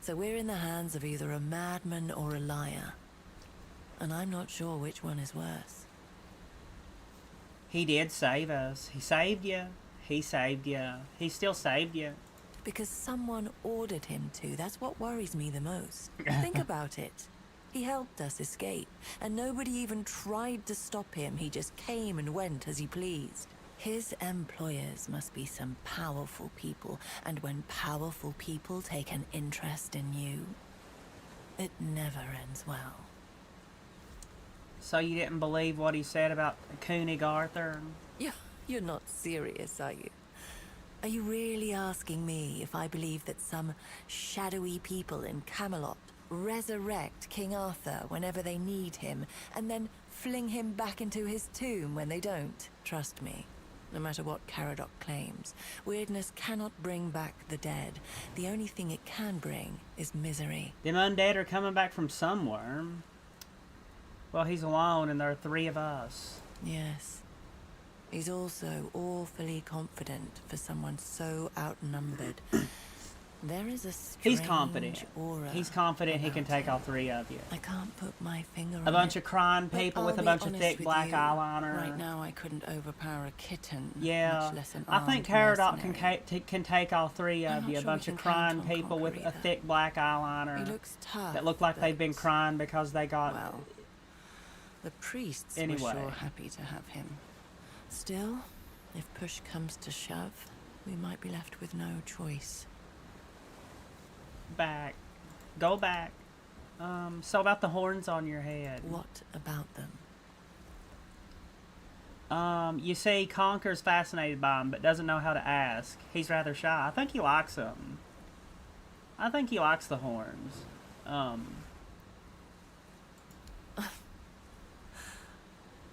So we're in the hands of either a madman or a liar. And I'm not sure which one is worse. He did save us. He saved you. He saved you. He still saved you. Because someone ordered him to. That's what worries me the most. Think about it. He helped us escape, and nobody even tried to stop him. He just came and went as he pleased. His employers must be some powerful people, and when powerful people take an interest in you, it never ends well. So you didn't believe what he said about Koenig Arthur? You're not serious, are you? Are you really asking me if I believe that some shadowy people in Camelot resurrect King Arthur whenever they need him, and then fling him back into his tomb when they don't? Trust me. No matter what Caradoc claims, weirdness cannot bring back the dead. The only thing it can bring is misery. Them undead are coming back from somewhere. Well, he's alone and there are 3 of us. Yes. He's also awfully confident for someone so outnumbered. There is a strange He's confident. Aura. He's confident he can take all 3 of you. I can't put my finger on A bunch it, of crying but people I'll with a be bunch of honest thick with black you. eyeliner. Right now, I couldn't overpower a kitten. Yeah, much less an I think armed Caradoc mercenary. can take all 3 I'm of not you. A sure bunch we of can crying count on people with Conquer a either. thick black eyeliner He looks tough, that look like they've been but, crying because they got... well, the priests Anyway. were sure happy to have him. Still, if push comes to shove, we might be left with no choice. Back. Go back. So about the horns on your head. What about them? You say Conker's fascinated by him, but doesn't know how to ask. He's rather shy. I think he likes them. I think he likes the horns.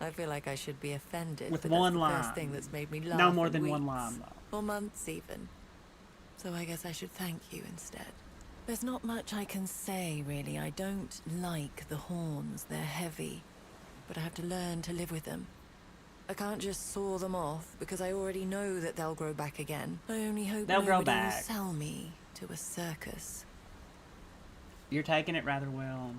I feel like I should be offended, With but one that's the line. first thing that's made me laugh No more in than one weeks, line, though. or months even. So I guess I should thank you instead. There's not much I can say, really. I don't like the horns. They're heavy, but I have to learn to live with them. I can't just saw them off because I already know that they'll grow back again. I only hope They'll grow nobody will back. sell me to a circus. You're taking it rather well.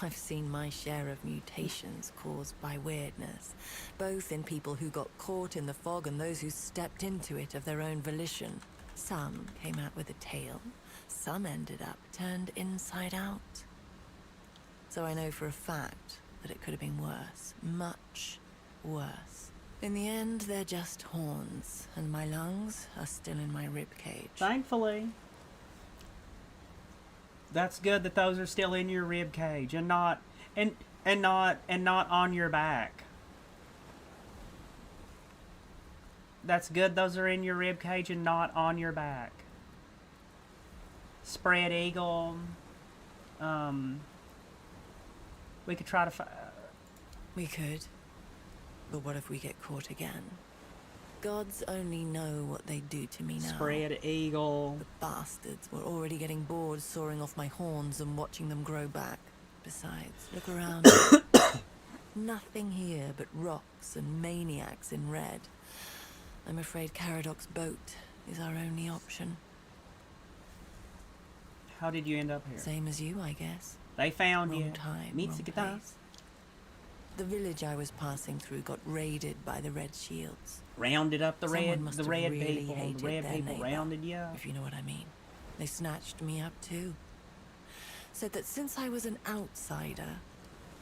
I've seen my share of mutations caused by weirdness, both in people who got caught in the fog and those who stepped into it of their own volition. Some came out with a tail, some ended up turned inside out. So I know for a fact that it could have been worse, much worse. In the end, they're just horns, and my lungs are still in my ribcage. Thankfully. That's good that those are still in your rib cage and not not on your back. That's good those are in your rib cage and not on your back. Spread eagle. We could try to We could. But what if we get caught again? Gods only know what they do to me now. spread eagle. The bastards were already getting bored sawing off my horns and watching them grow back. Besides, look around. Nothing here but rocks and maniacs in red. I'm afraid Caradoc's boat is our only option. How did you end up here? Same as you, I guess. They found Wrong you. time, Meet wrong the guitar. place. The village I was passing through got raided by the Red Shields. Rounded up the Someone red must the have red really people. hated The red their people neighbor, rounded you up. if you know what I mean. They snatched me up too. Said that since I was an outsider,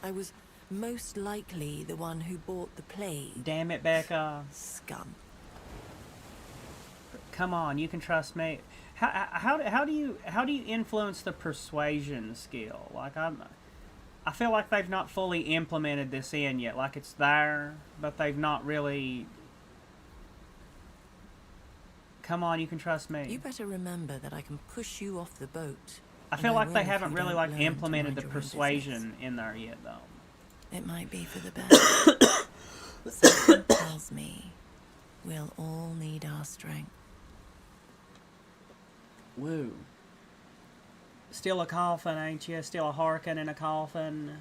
I was Most likely the one who bought the plague. Damn it, Becca. Scum. Come on, you can trust me. How do you influence the persuasion skill? Like I feel like they've not fully implemented this in yet. Like it's there, but they've not really. Come on, you can trust me. You better remember that I can push you off the boat. I feel like they haven't really like learn to implemented mind the your own persuasion business. in there yet, though. It might be for the best. Something tells me we'll all need our strength. Woo. Still a coffin, ain't you? Still a harkin in a coffin.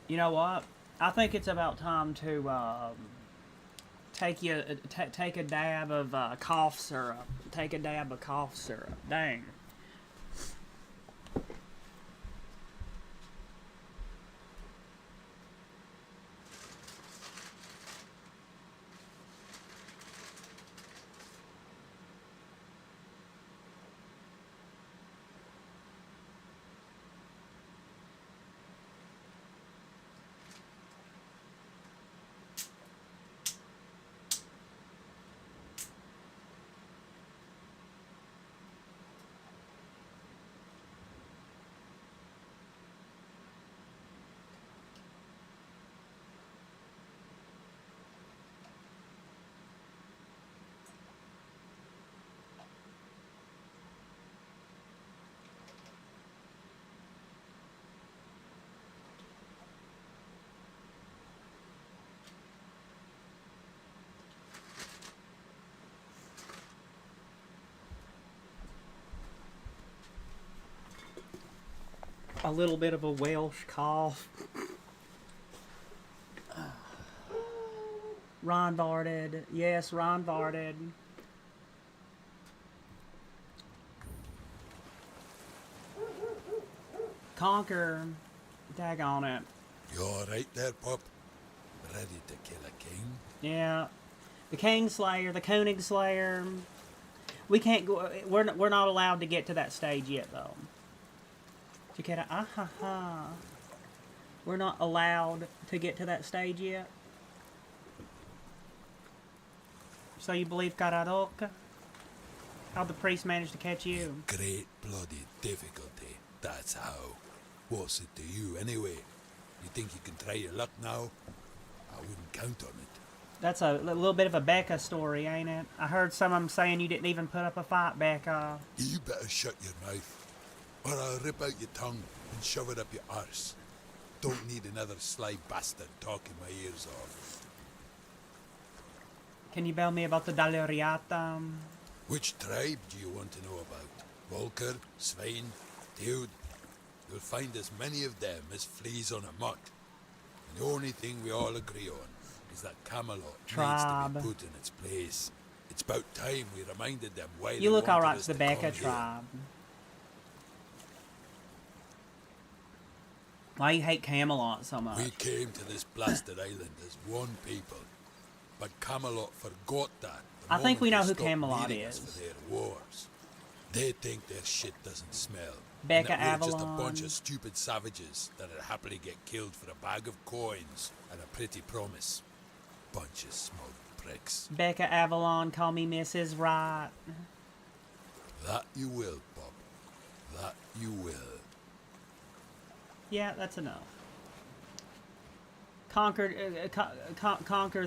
You know what? I think it's about time to take a dab of cough syrup. Take a dab of cough syrup. Dang. A little bit of a Welsh cough. Ron Varded. Yes, Ron Varded. Conquer. Daggone it. You alright there, pup? Ready to kill a king? Yeah. The Kingslayer, the Königslayer. We can't go. We're not allowed to get to that stage yet, though. We're not allowed to get to that stage yet. So you believe Karadoka? How'd the priest manage to catch you? Great bloody difficulty, that's how. What's it to you, anyway? You think you can try your luck now? I wouldn't count on it. That's a little bit of a Becca story, ain't it? I heard some of them saying you didn't even put up a fight, Becca. You better shut your mouth, or I'll rip out your tongue and shove it up your arse. Don't need another sly bastard talking my ears off. Can you tell me about the Daleriata? Which tribe do you want to know about? Volker, Svein, Tainted? You'll find as many of them as fleas on a mutt. And the only thing we all agree on is that Camelot needs to be put in its place. It's about time we reminded them why You they look wanted alright us to the to Becca come here. tribe. Why you hate Camelot so much? We came to this blasted island as one people. But Camelot forgot that. I think we know who stopped Camelot needing us is. for their wars. They think their shit doesn't smell. Becca and that we're just a Avalon. bunch of stupid savages that'd happily get killed for a bag of coins and a pretty promise. Bunch of smug pricks. Becca Avalon, call me Mrs. Right. That you will, Bob. That you will. Yeah, that's enough. Conquer,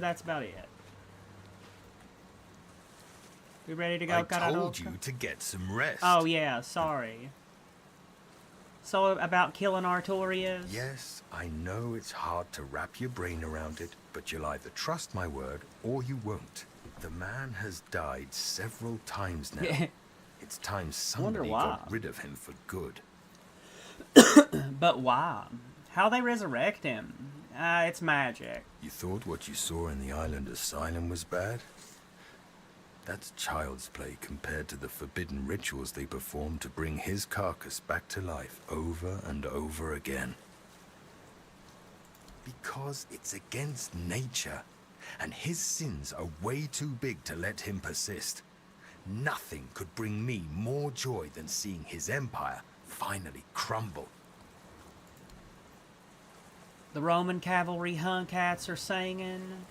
that's about it. We ready to go, I told Karadoka? you to get some rest. Oh, yeah, sorry. So, about killing Artorias? Yes, I know it's hard to wrap your brain around it, but you'll either trust my word or you won't. The man has died several times now. It's time somebody why. got rid of him for good. But why? How they resurrect him? It's magic. You thought what you saw in the island asylum was bad? That's child's play compared to the forbidden rituals they perform to bring his carcass back to life over and over again. Because it's against nature, and his sins are way too big to let him persist. Nothing could bring me more joy than seeing his empire finally crumble. The Roman cavalry huncats are singing.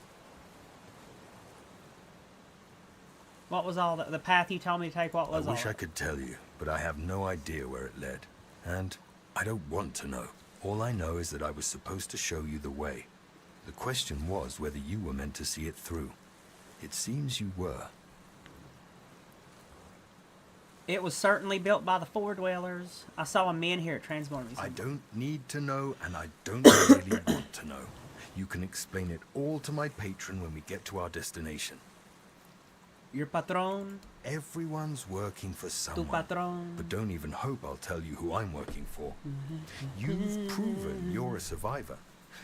What was all the path you told me to take? What was all I wish I that? could tell you, but I have no idea where it led. And I don't want to know. All I know is that I was supposed to show you the way. The question was whether you were meant to see it through. It seems you were. It was certainly built by the Four Dwellers. I saw a man here at Transformers. I don't need to know, and I don't really want to know. You can explain it all to my patron when we get to our destination. Your patron? Everyone's working for Tu someone. patron? But don't even hope I'll tell you who I'm working for. You've proven you're a survivor.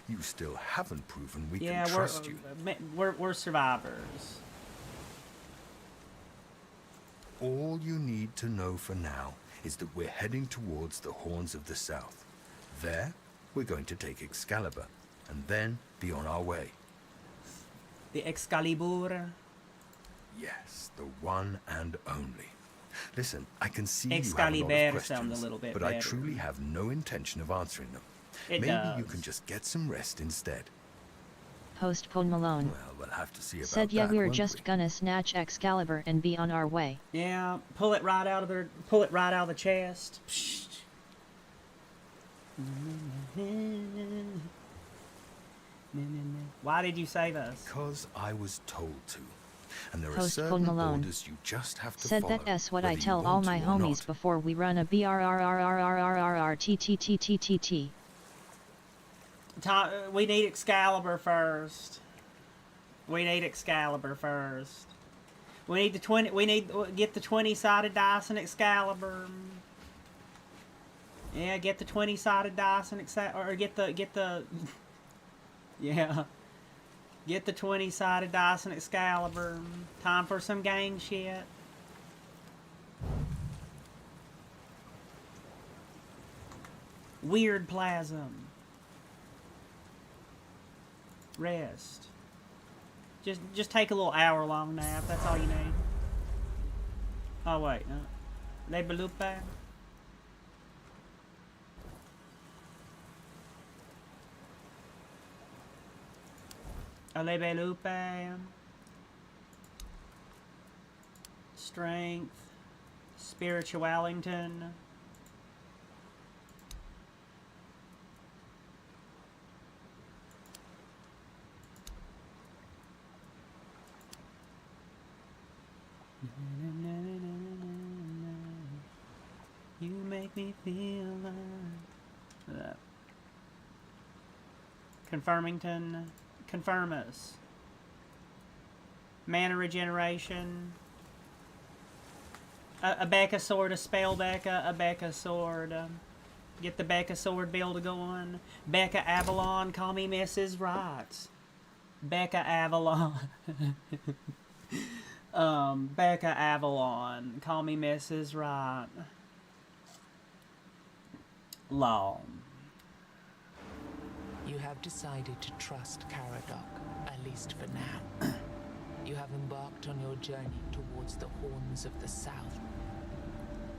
You still haven't proven we can trust you. We're survivors. All you need to know for now is that we're heading towards the Horns of the South. There, we're going to take Excalibur, and then be on our way. The Excalibur. Yes, the one and only. Listen, I can see Excalibur you have a lot of sounds questions, a little bit but I better. truly have no intention of answering them. It Maybe you does. can just get some rest instead. Host Pone Malone. Well, we'll have to see about Said that, we're won't just we? gonna snatch Excalibur and be on our way. Yeah, pull it right out of the chest. Psst. Why did you save us? Because I was told to. And there are Host certain Pone Malone. orders you just have to Said follow, that's what I whether you tell all want my to or homies not. before we run a BRRRRRRTTTTTT. We need Excalibur first. We need Excalibur first. We need the 20. We need get the 20-sided dice and Excalibur. Yeah, get the 20-sided dice and Excalibur, or get the. Yeah. Get the 20-sided dice and Excalibur. Time for some gang shit. Weird plasm. Rest. Just take a little hour-long nap. That's all you need. Oh wait, no. Le Belupe. Le Belupe. Strength. Spiritualington. You make me feel like Confirmington. Confirmus. Mana regeneration. A Becca sword, a spell Becca, a Becca sword. Get the Becca sword build going. Becca Avalon, call me Mrs. Right. Becca Avalon. Becca Avalon, call me Mrs. Right. Long. You have decided to trust Caradoc, at least for now. You have embarked on your journey towards the Horns of the South.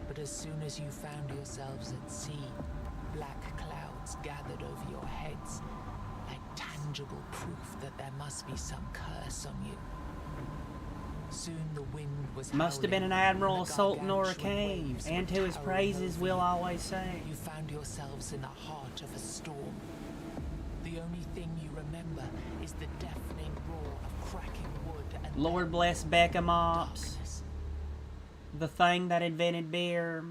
But as soon as you found yourselves at sea, black clouds gathered over your heads, like tangible proof that there must be some curse on you. Soon the wind was Must have been an howling, admiral and the assaulting or a gargantuan cave, waves and were to his towering praises over we'll you. always sing. You found yourselves in the heart of a storm. The only thing you remember is the deafening roar of cracking wood and Lord then bless Becca Mops, darkness. the thing that invented beer.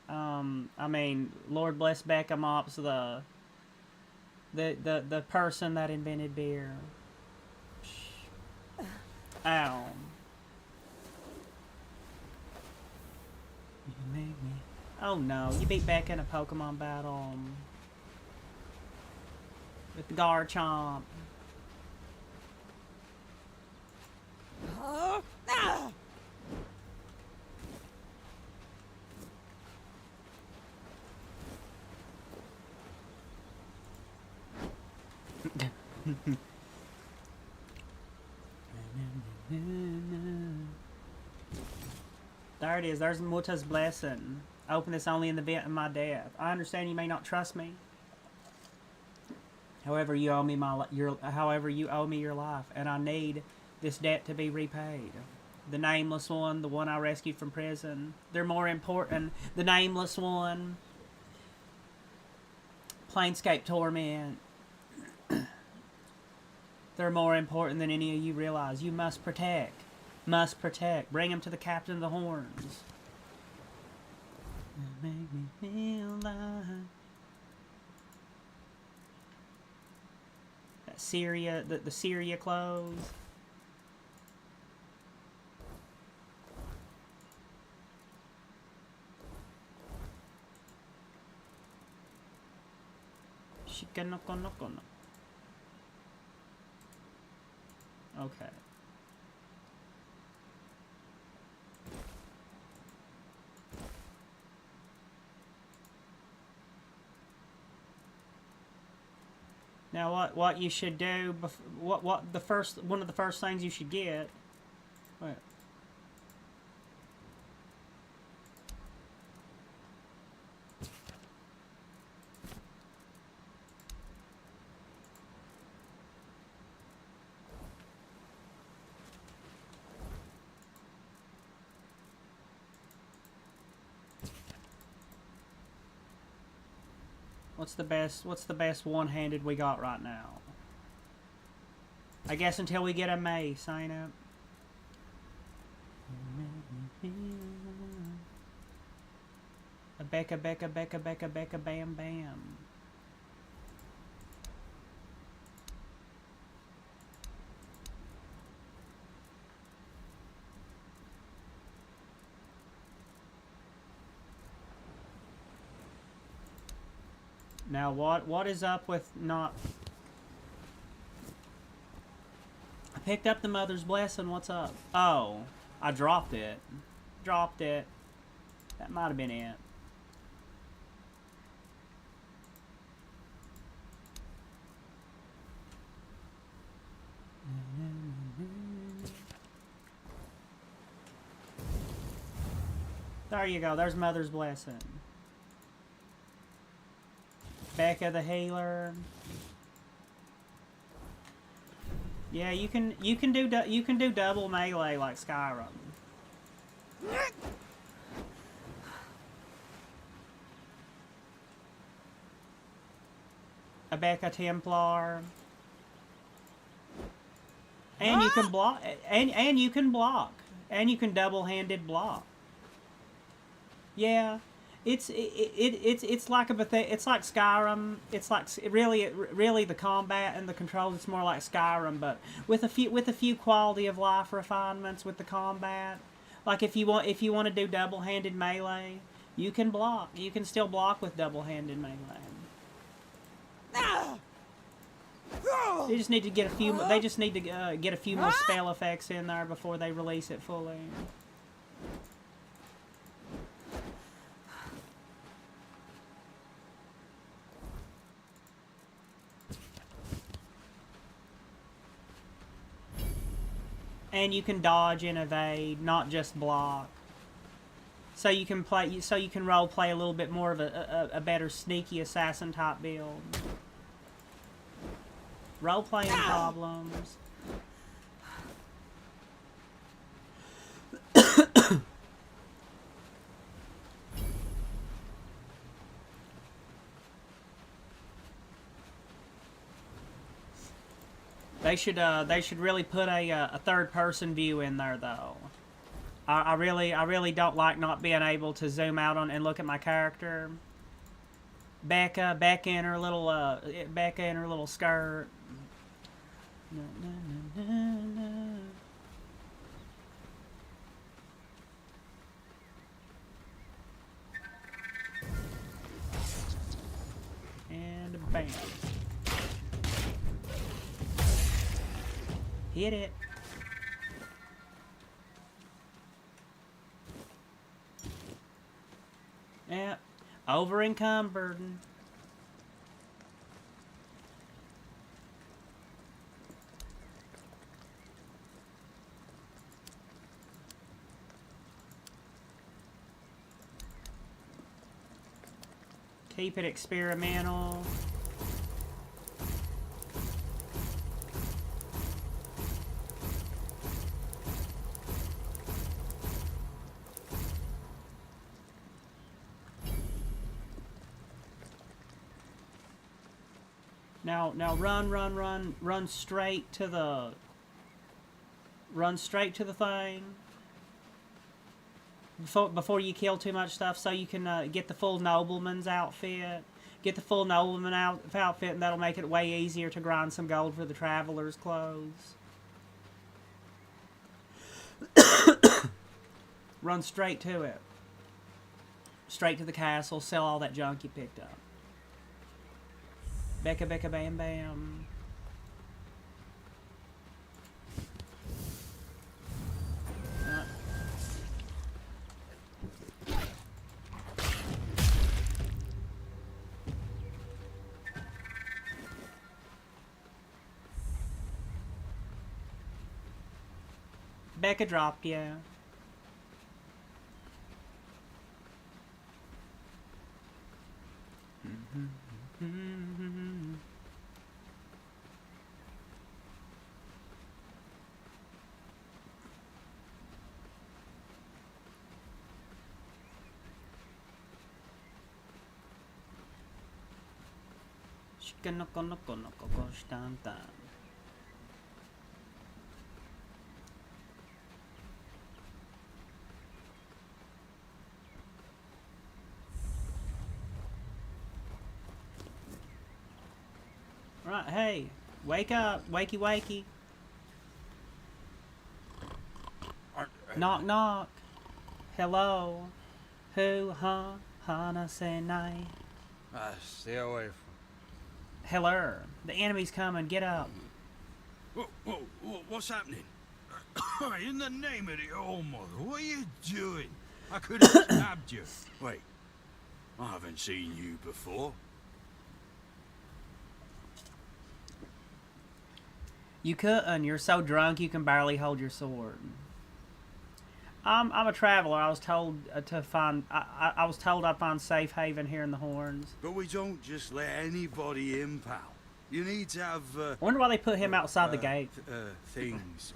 I mean, Lord bless Becca Mops, the person that invented beer. Ow. You make me. Oh no, you beat Becca in a Pokemon battle. With the Garchomp. There it is. There's Muta's blessing. Open this only in the event of my death. I understand you may not trust me. However, you owe me your life, and I need this debt to be repaid. The nameless one, the one I rescued from prison, they're more important. The nameless one, Planescape Torment, they're more important than any of you realize. You must protect. Must protect. Bring him to the Captain of the Horns. Make me feel like that Syria, the Syria clothes. Shikanokonokono. Okay. Now what you should do one of the first things you should get. What? What's the best one-handed we got right now? I guess until we get a mace, ain't it? A becca bam bam. Now what is up with not... I picked up the Mother's Blessing, what's up? Oh, I dropped it. Dropped it. That might have been it. There you go, there's Mother's Blessing. Becca the healer. Yeah, you can do double melee like Skyrim. A Becca Templar. And you can block and you can block. And you can double-handed block. Yeah. It's like it's like Skyrim. It's like really the combat and the controls. It's more like Skyrim, but with a few quality of life refinements with the combat. Like if you want to do double-handed melee, you can block. You can still block with double-handed melee. They just need to get a few. They just need to get a few more spell effects in there before they release it fully. And you can dodge and evade, not just block. So you can play. So you can role play a little bit more of a better sneaky assassin type build. Role playing problems. They should really put a third person view in there though. I really don't like not being able to zoom out on and look at my character. Becca in her little skirt. Na, na, na, na, na. And bam. Hit it. Yeah, over encumbered. Keep it experimental. Now run straight to the thing before you kill too much stuff, so you can get the full nobleman's outfit. Get the full nobleman outfit, and that'll make it way easier to grind some gold for the traveler's clothes. Run straight to it. Straight to the castle. Sell all that junk you picked up. Becca, becca, bam, bam. Becca dropped you. Right, hey, wake up, wakey wakey. Knock knock. Hello. Who, huh? Hana say night. Stay away from... Hello. The enemy's coming, get up. Whoa, what's happening? In the name of the All Mother, what are you doing? I could have stabbed you. Wait, I haven't seen you before. You couldn't. You're so drunk you can barely hold your sword. I'm a traveler. I was told to find. I was told I'd find safe haven here in the Horns. But we don't just let anybody in, pal. You need to have. I wonder why they put him outside the gate. Things.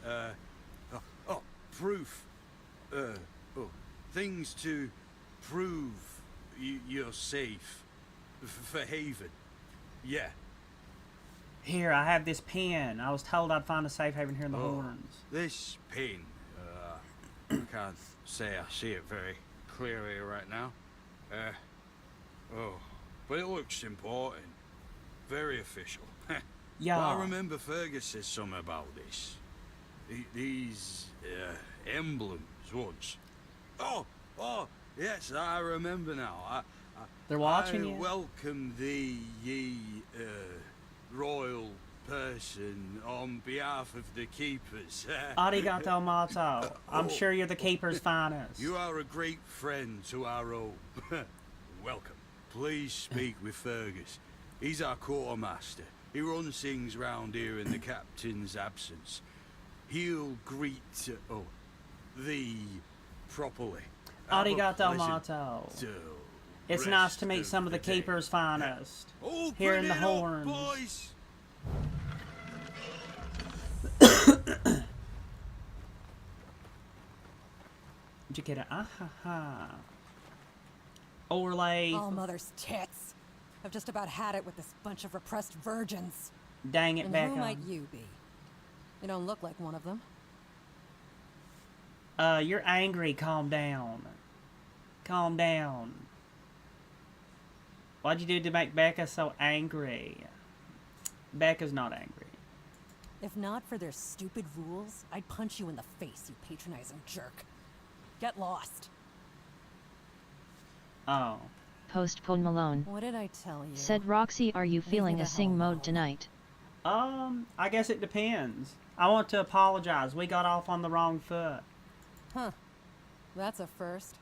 Proof. Things to prove you're safe for haven. Yeah. Here, I have this pen. I was told I'd find a safe haven here in the Horns. This pen. I can't say I see it very clearly right now. But it looks important. Very official. Yeah. But I remember Fergus said something about this. These emblems once. Oh, yes, I remember now. They're watching you. I welcome thee, ye royal person, on behalf of the keepers. Arigato mato. I'm sure you're the keeper's finest. You are a great friend to our own. Welcome. Please speak with Fergus. He's our quartermaster. He runs things round here in the captain's absence. He'll greet thee properly. Arigato mato. It's nice to meet some of the keeper's finest here in the Horns. Boys. Did you get it? Ah-ha-ha. Overlay. All mother's tits. I've just about had it with this bunch of repressed virgins. Dang it, And Becca. who might you be? You don't look like one of them. You're angry. Calm down. Calm down. What'd you do to make Becca so angry? Becca's not angry. If not for their stupid rules, I'd punch you in the face, you patronizing jerk. Get lost. Oh. Postpone Malone. What did I tell you? Said Roxy, are you feeling the a sing hell mode alone. tonight? I guess it depends. I want to apologize. We got off on the wrong foot. Huh. That's a first.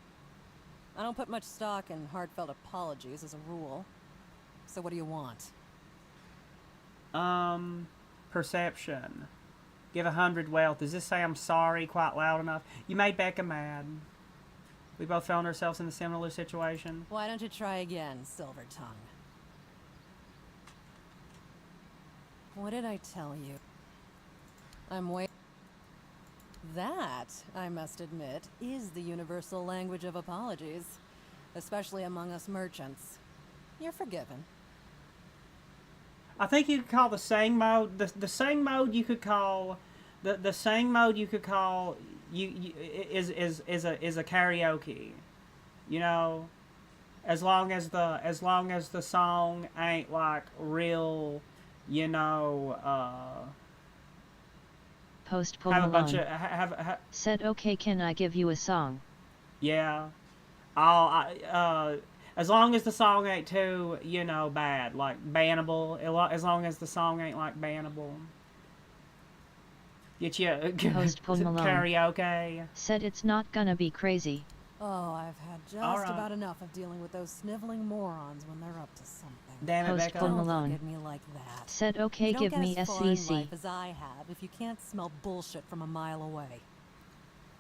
I don't put much stock in heartfelt apologies as a rule. So what do you want? Perception. Give 100 wealth. Does this say I'm sorry quite loud enough? You made Becca mad. We both found ourselves in a similar situation. Why don't you try again, Silver Tongue? What did I tell you? I'm waiting. That, I must admit, is the universal language of apologies. Especially among us merchants. You're forgiven. I think you could call the sing mode the sing mode you could call the sing mode you could call is a karaoke, you know, as long as the song ain't like real, you know. Post Pull Have a bunch Malone. of have Said okay, can I give you a song? yeah. As long as the song ain't too, you know, bad, like bannable. As long as the song ain't like bannable. Get you Post Pull Malone. karaoke. Said it's not gonna be crazy. Oh, I've had just Alright. about enough of dealing with those sniveling morons when they're up to something. Damn it, Post Becca. Pull Don't Malone. look at me like that. Said okay, You don't give get me as far in SCC. life as I have if you can't smell bullshit from a mile away.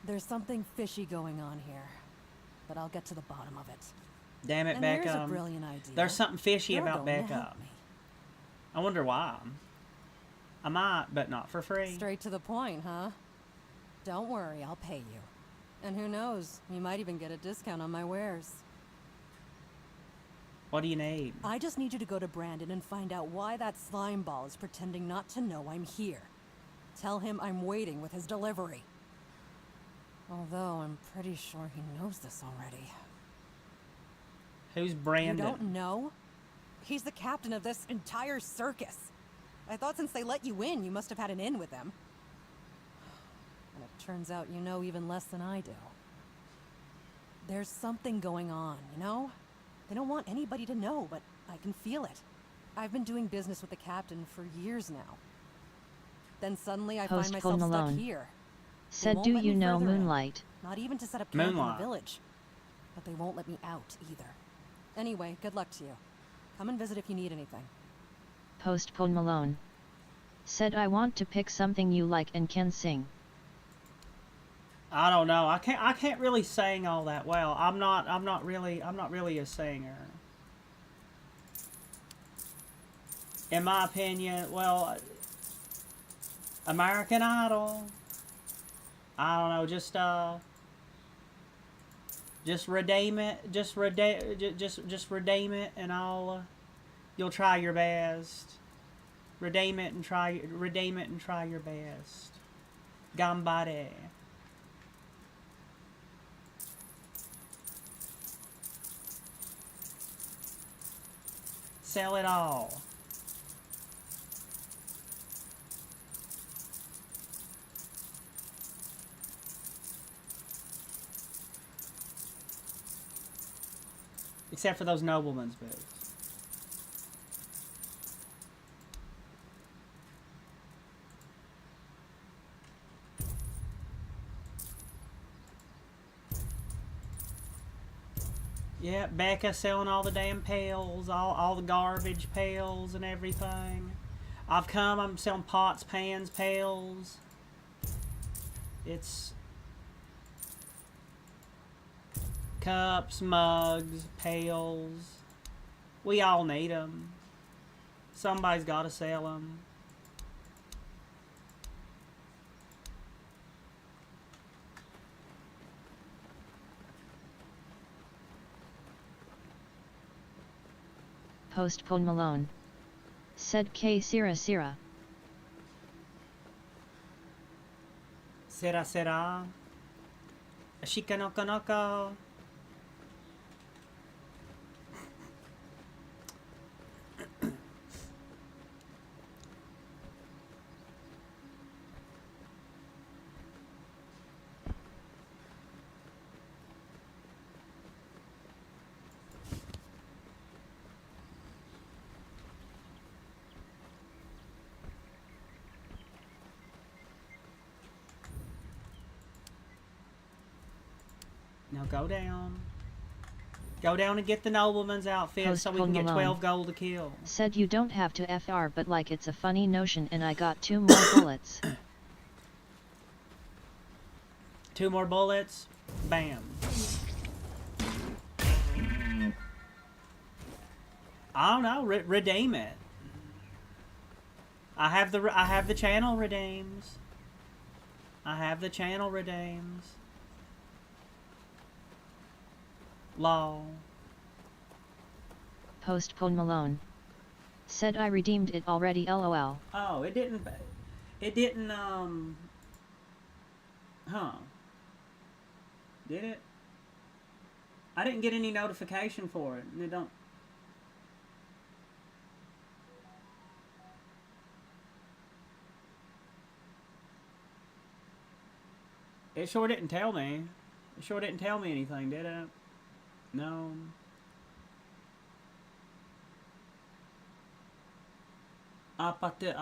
There's something fishy going on here, but I'll get to the bottom of it. Damn it, And here's a Becca. brilliant idea. There's something fishy You're about going to Becca. help me. I wonder why. I might, but not for free. Straight to the point, huh? Don't worry, I'll pay you. And who knows, you might even get a discount on my wares. What do you need? I just need you to go to Brandon and find out why that slime ball is pretending not to know I'm here. Tell him I'm waiting with his delivery. Although I'm pretty sure he knows this already. Who's Brandon? You don't know? He's the captain of this entire circus. I thought since they let you in, you must have had an in with them. And it turns out you know even less than I do. There's something going on, you know? They don't want anybody to know, but I can feel it. I've been doing business with the captain for years now. Then suddenly I find Post Pull myself stuck Malone. here. They Said won't do let you me know further in. Moonlight? Not even to set up camp in the Moonlight. village. But they won't let me out either. Anyway, good luck to you. Come and visit if you need anything. Post Pull Malone. Said I want to pick something you like and can sing. I don't know. I can't really sing all that well. I'm not really a singer. In my opinion, well, American Idol. I don't know, just redeem it, just redeem it, and all. You'll try your best. Redeem it and try your best. Gambare. Sell it all. Except for those noblemen's boots. Yeah, Becca selling all the damn pails, all the garbage pails and everything. I'm selling pots, pans, pails. It's cups, mugs, pails. We all need them. Somebody's got to sell them. Post Pull Malone. Said K Sira Sira. Sera sera. Shikanoko. Now go down. Go down and get the nobleman's outfit Post so we Pull can get Malone. 12 gold to kill. Said you don't have to FR but like it's a funny notion and I got 2 more bullets. 2 more bullets. Bam. I don't know. Redeem it. I have the channel redeems. I have the channel redeems. Lol. Post Pull Malone. Said I redeemed it already, lol. Oh, it didn't, huh. Did it? I didn't get any notification for it, and it don't. It sure didn't tell me. It sure didn't tell me anything, did it? No. Up at the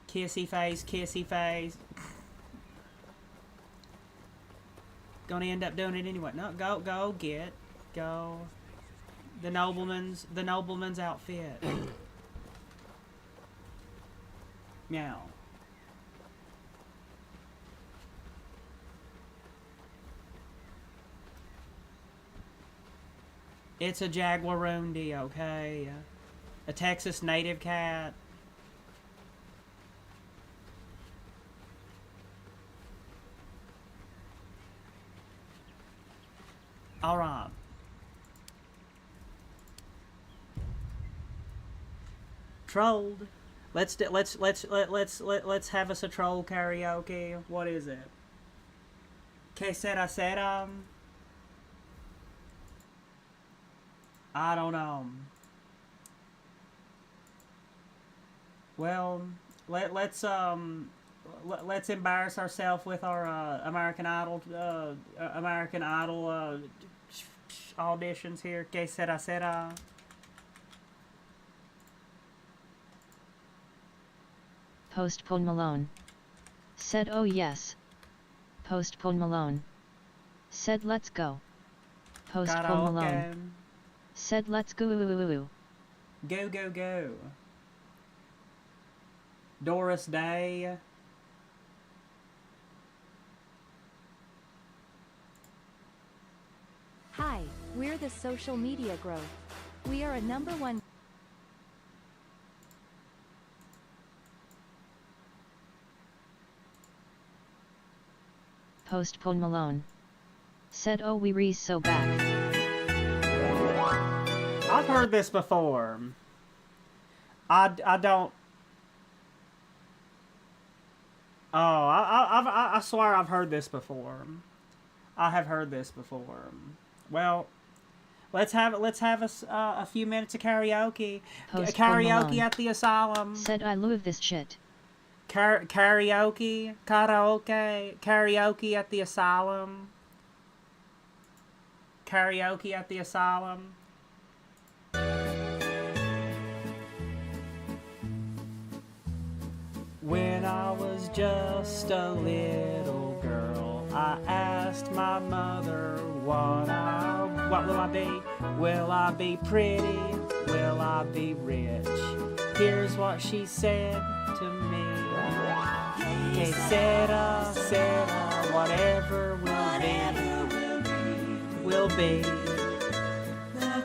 kissy face. Gonna end up doing it anyway. No, go the nobleman's outfit. Meow. It's a Jaguarundi, okay? A Texas native cat. All right. Trolled. Let's have us a troll karaoke. What is it? Que sera sera? I don't know. Well, let's embarrass ourselves with our American Idol auditions here. Que sera sera? Postpone Malone. Said oh yes. Postpone Malone. Said let's go. Postpone Malone. Said let's go. Go. Doris Day. Hi, we're the social media growth. We are a #1. Postpone Malone. Said oh we re so back. I've heard this before. I don't. Oh, I swear I've heard this before. I have heard this before. Well, let's have a few minutes of karaoke. Karaoke Malone. at the asylum. Said I love this shit. Karaoke at the asylum. Karaoke at the asylum. When I was just a little girl, I asked my mother what will I be? Will I be pretty? Will I be rich? Here's what she said to me. Que sera, whatever will be.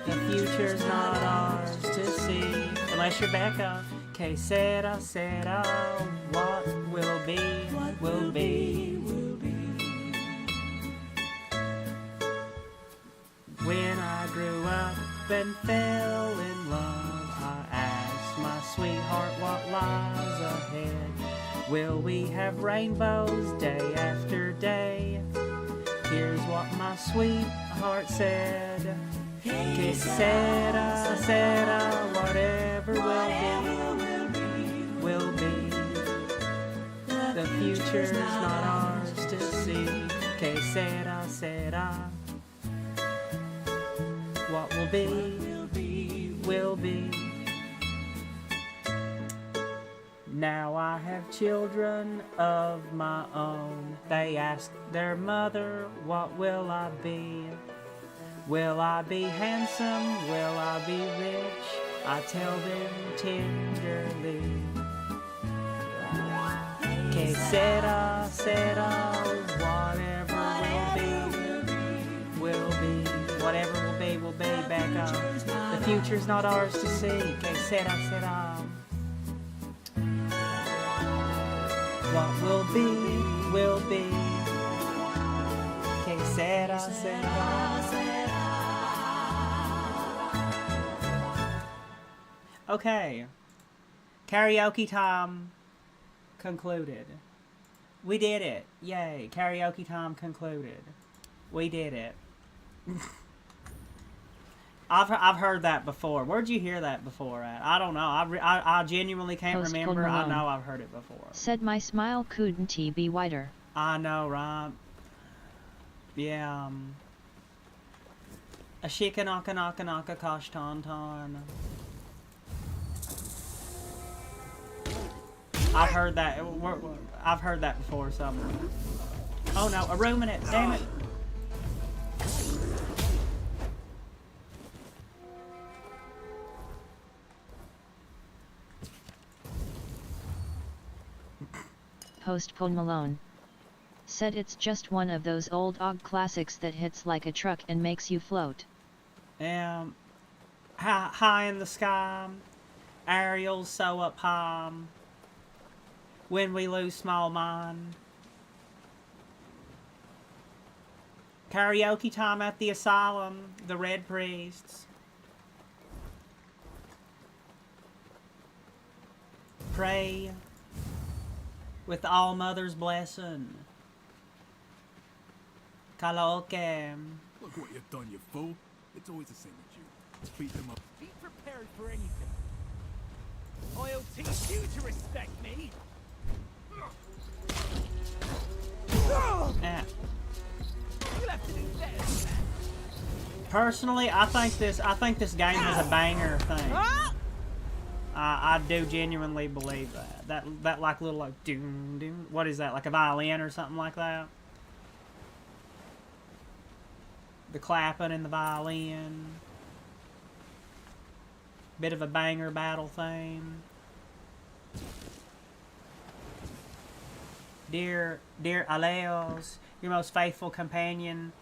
The future's not ours to see, unless you're Becca. Que sera, what will be. When I grew up and fell in love, I asked my sweetheart what lies ahead. Will we have rainbows day after day? Here's what my sweetheart said. Que sera, whatever will be. The future's not ours to see. Que sera, what will be. Now I have children of my own. They ask their mother, what will I be? Will I be handsome? Will I be rich? I tell them tenderly. Que sera, whatever will be. Whatever will be back up. The future's not ours to see. Que sera. What will be. Que sera. Okay. Karaoke time concluded. We did it. Yay. Karaoke time concluded. We did it. I've heard that before. Where'd you hear that before at? I don't know. I genuinely can't Post remember. Malone. I know I've heard it before. Said my smile couldn't be wider. I know, right? Yeah. A shika naka naka naka kosh ton ton. I've heard that. I've heard that before somewhere. Oh no, a ruminant. Damn it. Post Malone. Said it's just one of those old OG classics that hits like a truck and makes you float. High in the sky, Ariel's so up high. When we lose small mind. Karaoke time at the asylum, the Red Priests. Pray with the All Mother's blessing. Karaoke. Look what you've done, you fool. It's always the same with you. Beat them up. Be prepared for anything. I'll teach you to respect me. Yeah. You'll have to do better. Personally, I think this game has a banger thing. I do genuinely believe that. That like little like doom doom. What is that? Like a violin or something like that? The clapping and the violin. Bit of a banger battle theme. Dear Aleos, your most faithful companion.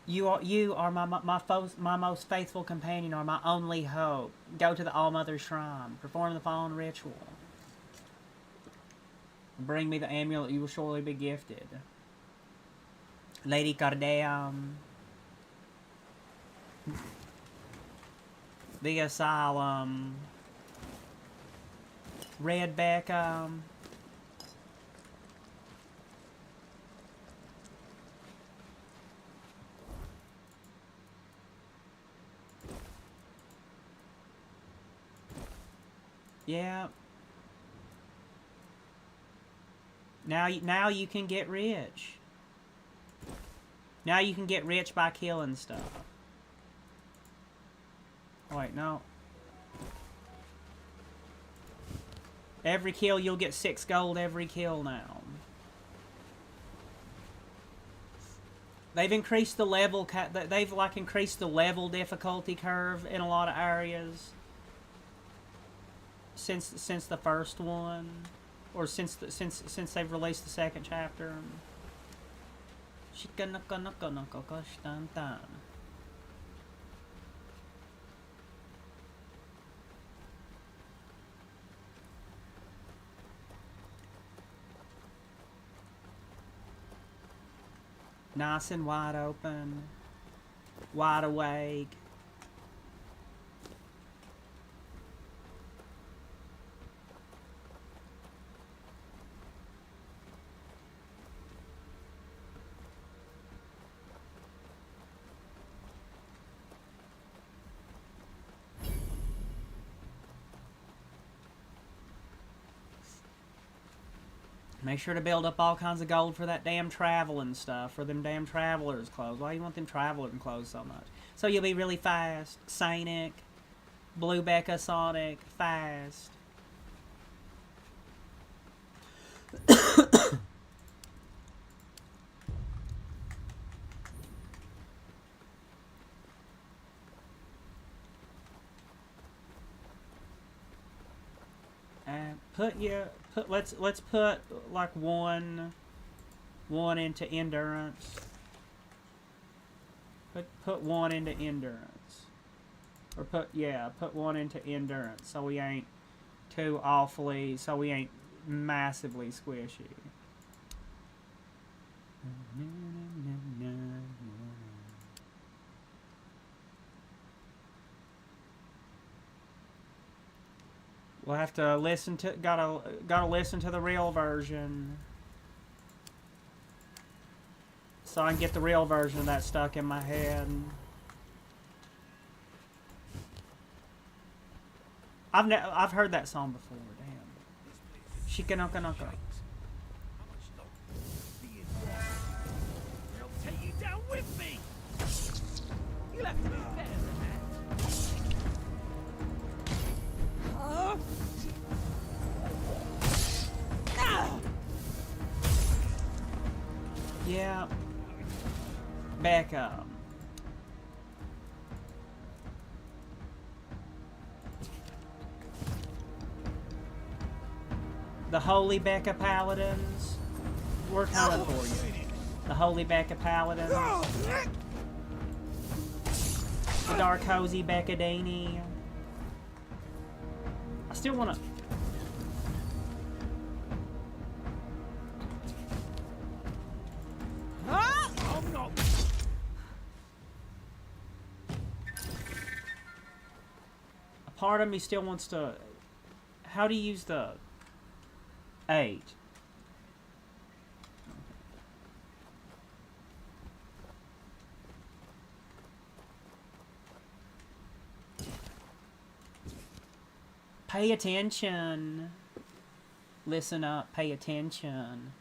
You are my most faithful companion, or my only hope. Go to the All-Mother Shrine. Perform the following ritual. Bring me the amulet, you will surely be gifted. Lady Cardeum. The Asylum. Redback, yeah. Now you can get rich. Now you can get rich by killing stuff. Oh, wait, no. Every kill you'll get 6 gold every kill now. They've increased the level. They've like increased the level difficulty curve in a lot of areas. Since the first one, or since they've released the second chapter. Nice and wide open, wide awake. Make sure to build up all kinds of gold for that damn traveling stuff, for them damn travelers' clothes. Why do you want them traveling clothes so much? So you'll be really fast, Sonic, Blue Becca Sonic, fast. Let's put like one into endurance. Put one into endurance. Or put one into endurance so we ain't too awfully, so we ain't massively squishy. We'll have to listen to gotta listen to the real version, so I can get the real version of that stuck in my head. I've heard that song before. Damn. Shikanaka. I'll take you down with me. You'll have to do better than that. Yeah. Back up. The Holy Becca Paladins. We're coming for you. The Holy Becca Paladins. The Darkozy Beccadini. I still want to... I'm not. A part of me still wants to... How do you use the... 8? Pay attention. Listen up. Pay attention.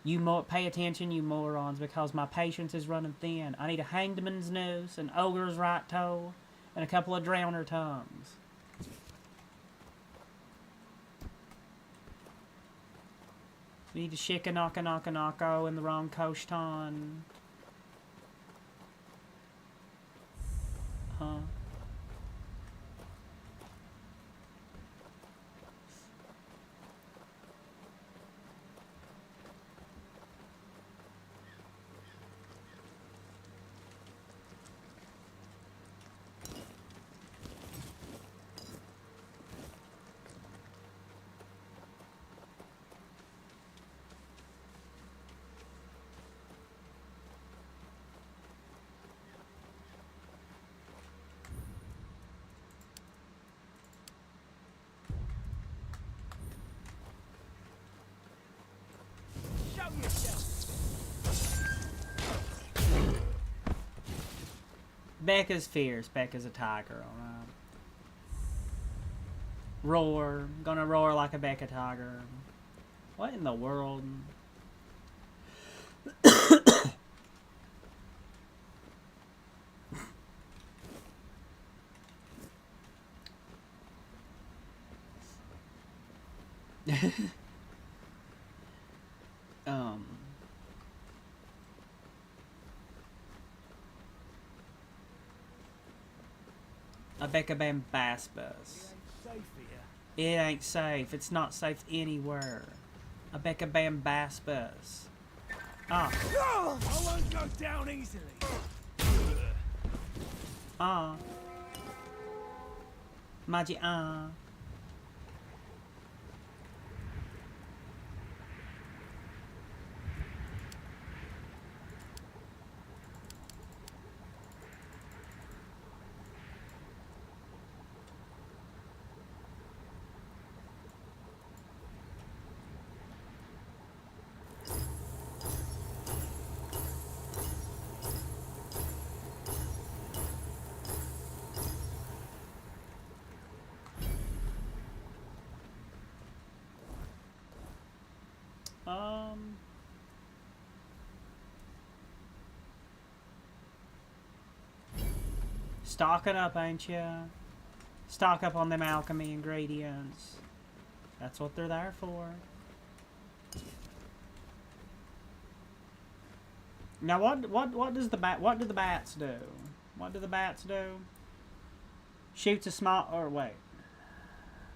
Pay attention, you morons, because my patience is running thin. I need a hangman's noose, an ogre's right toe, and a couple of drowner tongues. We need to shikanaka in the wrong koshtan. Huh? Becca's fierce. Becca's a tiger, alright. Roar. Gonna roar like a Becca tiger. What in the world? A Becca Bambaspus. It ain't safe. It's not safe anywhere. A Becca Bambaspus. Ah. I won't go down easily. Ah. Maji ah. Stocking up, ain't ya? Stock up on them alchemy ingredients. That's what they're there for. Now, what does the what do the bats do? What do the bats do? Shoots a small, or wait.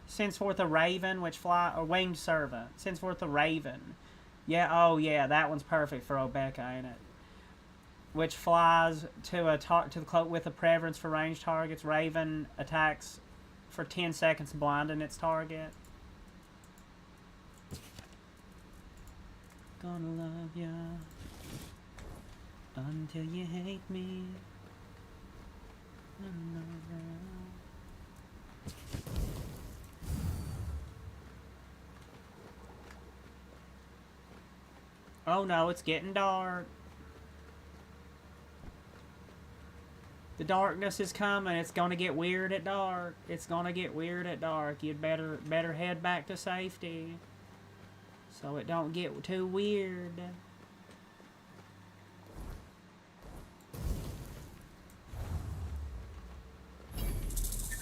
Sends forth a raven, which fly, or winged servant. Sends forth a raven. Yeah, oh yeah, that one's perfect for Obeka, ain't it? Which flies to the cloak with a preference for ranged targets. Raven attacks for 10 seconds, blinding its target. Gonna love ya until you hate me. Oh no, it's getting dark. The darkness is coming. It's gonna get weird at dark. It's gonna get weird at dark. You'd better head back to safety, so it don't get too weird.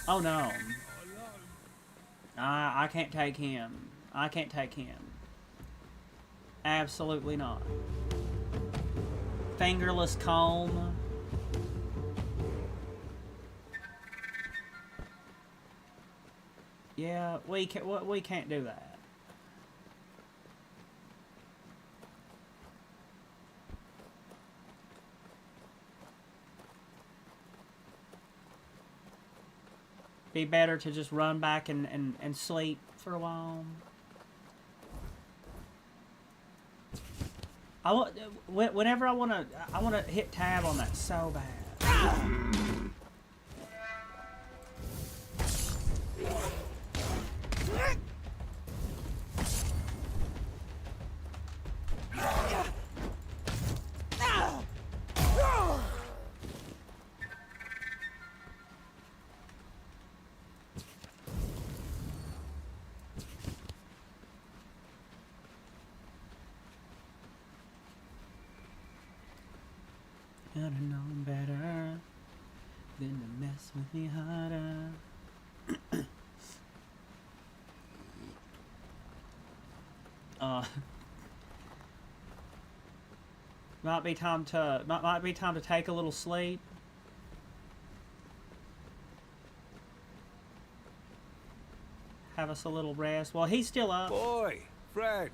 Oh no. I can't take him. I can't take him. Absolutely not. Fingerless comb. Yeah, we can't do that. Be better to just run back and sleep for a while. Whenever I wanna hit tab on that so bad. Gotta know better than to mess with me harder. Might be time to take a little sleep. Have us a little rest. Well, he's still up. Boy, friend,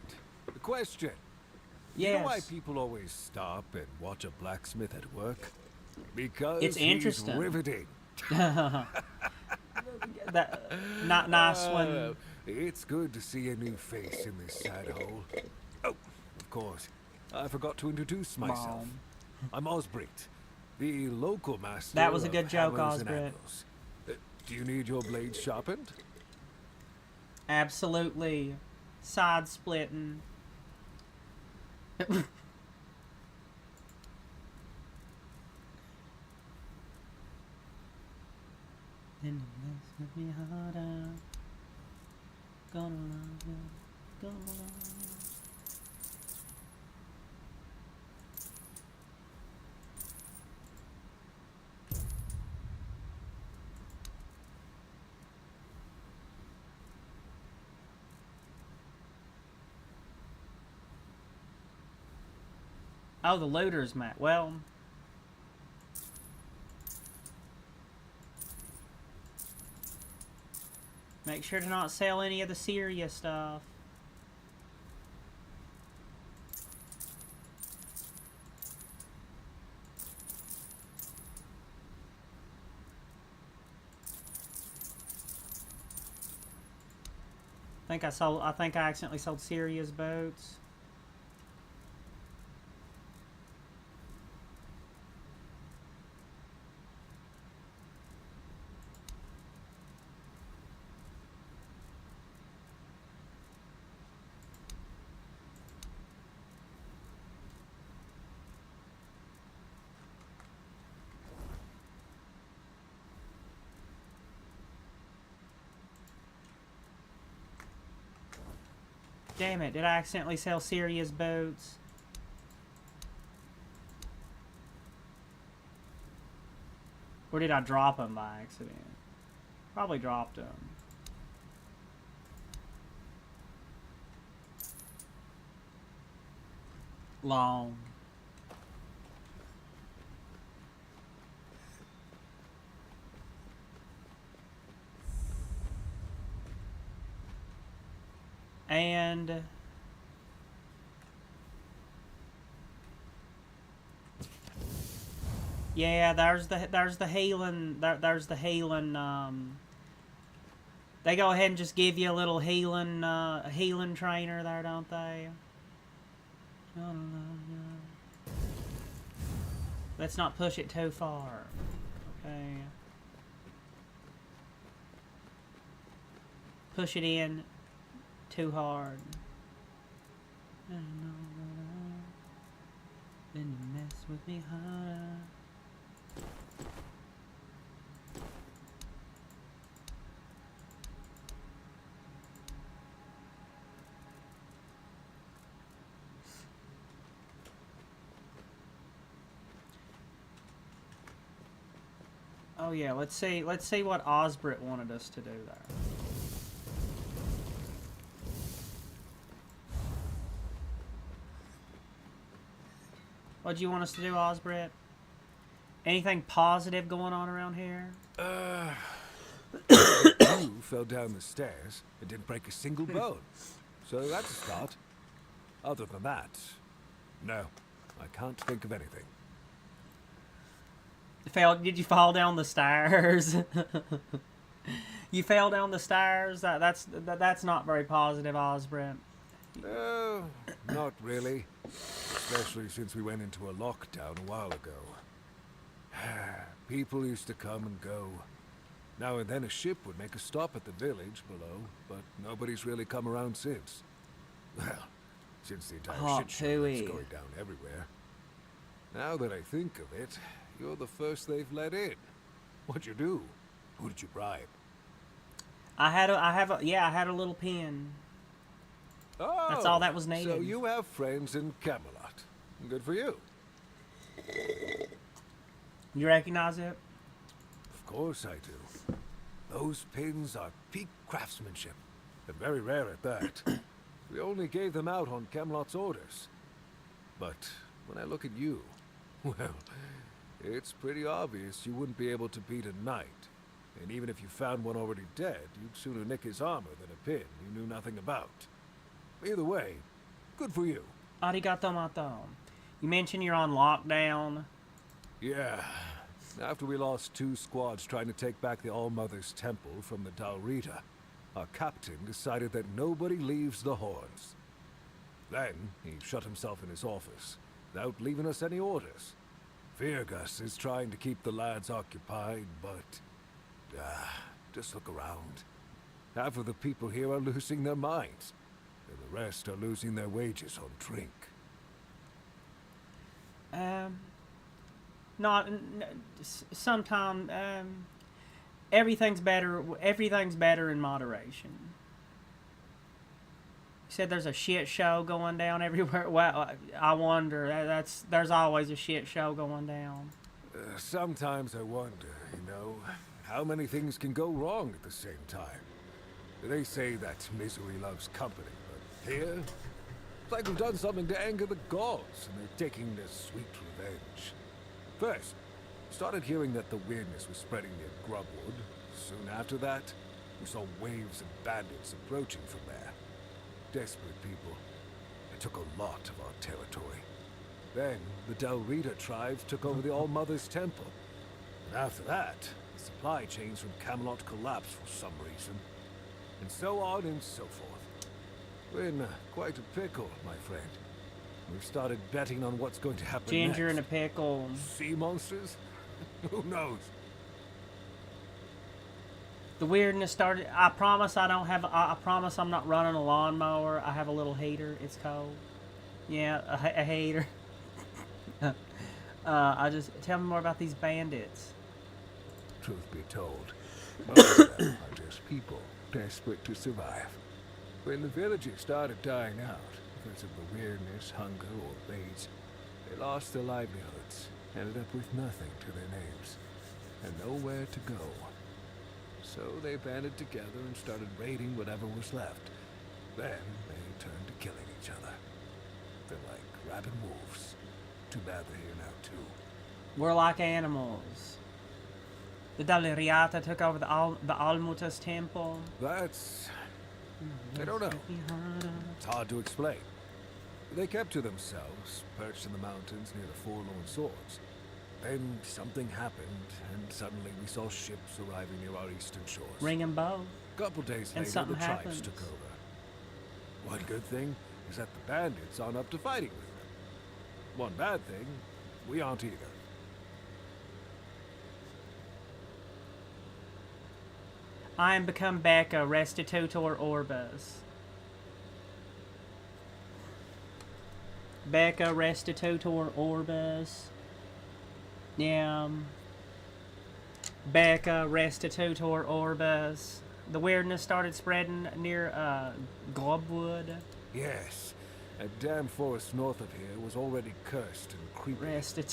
a question. Yes. You know why people always stop and watch a blacksmith at work? Because it's interesting. He's riveting. That not nice one. It's good to see a new face in this sad hole. Oh, of course, I forgot to introduce myself. Mom. I'm Osbrit, the local master. That was a good of joke, hammers and Osbrit. anvils. Do you need your blade sharpened? Absolutely. Side splitting. Then you mess with me harder. Gonna love you. Gonna love you. Oh, the looters, Matt. Well, make sure to not sell any of the serious stuff. I think I accidentally sold Syria's boats. Damn it, did I accidentally sell Syria's boats? Or did I drop them by accident? Probably dropped them. Long. And yeah, there's the healing. There's the healing. They go ahead and just give you a little healing trainer there, don't they? Let's not push it too far. Okay. Push it in too hard. Then you mess with me harder. Oh yeah, let's see what Osbrit wanted us to do there. What do you want us to do, Osbrit? Anything positive going on around here? You fell down the stairs and didn't break a single bone. So that's a start. Other than that, no. I can't think of anything. Did you fall down the stairs? You fell down the stairs? That's not very positive, Osbrit. No, not really. Especially since we went into a lockdown a while ago. People used to come and go. Now and then a ship would make a stop at the village below, but nobody's really come around since. Well, since the entire shit show is going down everywhere. Now that I think of it, you're the first they've let in. What'd you do? Who did you bribe? I had a little pin. Oh, that's all that was needed. So you have friends in Camelot. Good for you. You recognize it? Of course I do. Those pins are peak craftsmanship, and very rare at that. We only gave them out on Camelot's orders. But when I look at you, well, it's pretty obvious you wouldn't be able to beat a knight. And even if you found one already dead, you'd sooner nick his armor than a pin you knew nothing about. Either way, good for you. Arigato mato. You mentioned you're on lockdown. Yeah. After we lost 2 squads trying to take back the All-Mother's Temple from the Dalrita, our captain decided that nobody leaves the Horns. Then, he shut himself in his office, without leaving us any orders. Virgus is trying to keep the lads occupied, but... just look around. Half of the people here are losing their minds, and the rest are losing their wages on drink. Sometimes, everything's better in moderation. You said there's a shit show going down everywhere. Well, I wonder, there's always a shit show going down. Sometimes I wonder, how many things can go wrong at the same time. They say that misery loves company, but here, it's like we've done something to anger the gods, and they're taking their sweet revenge. First, we started hearing that the weirdness was spreading near Grubwood. Soon after that, we saw waves of bandits approaching from there. Desperate people. They took a lot of our territory. Then, the Dalrita tribes took over the All-Mother's Temple. And after that, the supply chains from Camelot collapsed for some reason. And so on and so forth. We're in quite a pickle, my friend. We've started betting on what's going to happen Ginger next. in a pickle. Sea monsters? Who knows? The weirdness started. I promise I promise I'm not running a lawnmower. I have a little heater. It's cold. Yeah, a heater. Tell me more about these bandits. Truth be told, most of them are just people desperate to survive. When the villages started dying out because of the weirdness, hunger, or raids, they lost their livelihoods, ended up with nothing to their names, and nowhere to go. So they banded together and started raiding whatever was left. Then they turned to killing each other. They're like rabid wolves. Too bad they're here now, too. We're like animals. The Dalrita took over the All-Mother's Temple. That's... I don't know. It's hard to explain. They kept to themselves, perched in the mountains near the Forlorn Swords. Then something happened, and suddenly we saw ships arriving near our eastern shores. Ring 'em both. A couple days And later, something the tribes happens. took over. One good thing is that the bandits aren't up to fighting with them. One bad thing, we aren't either. I am become back a restitutor orbis. Becca restitutor orbis. Yeah. Becca restitutor orbis. The weirdness started spreading near Gobwood. Yes. That damn forest north of here was already cursed and creepy.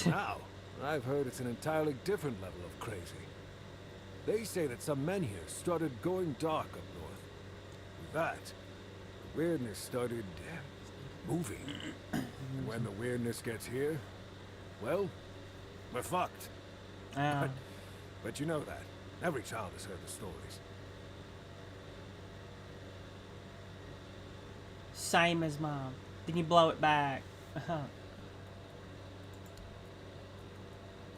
Now, I've heard it's an entirely different level of crazy. They say that some men here started going dark up north. With that, the weirdness started moving. And when the weirdness gets here, well, we're fucked. But you know that. Every child has heard the stories. Same as mom. Then you blow it back.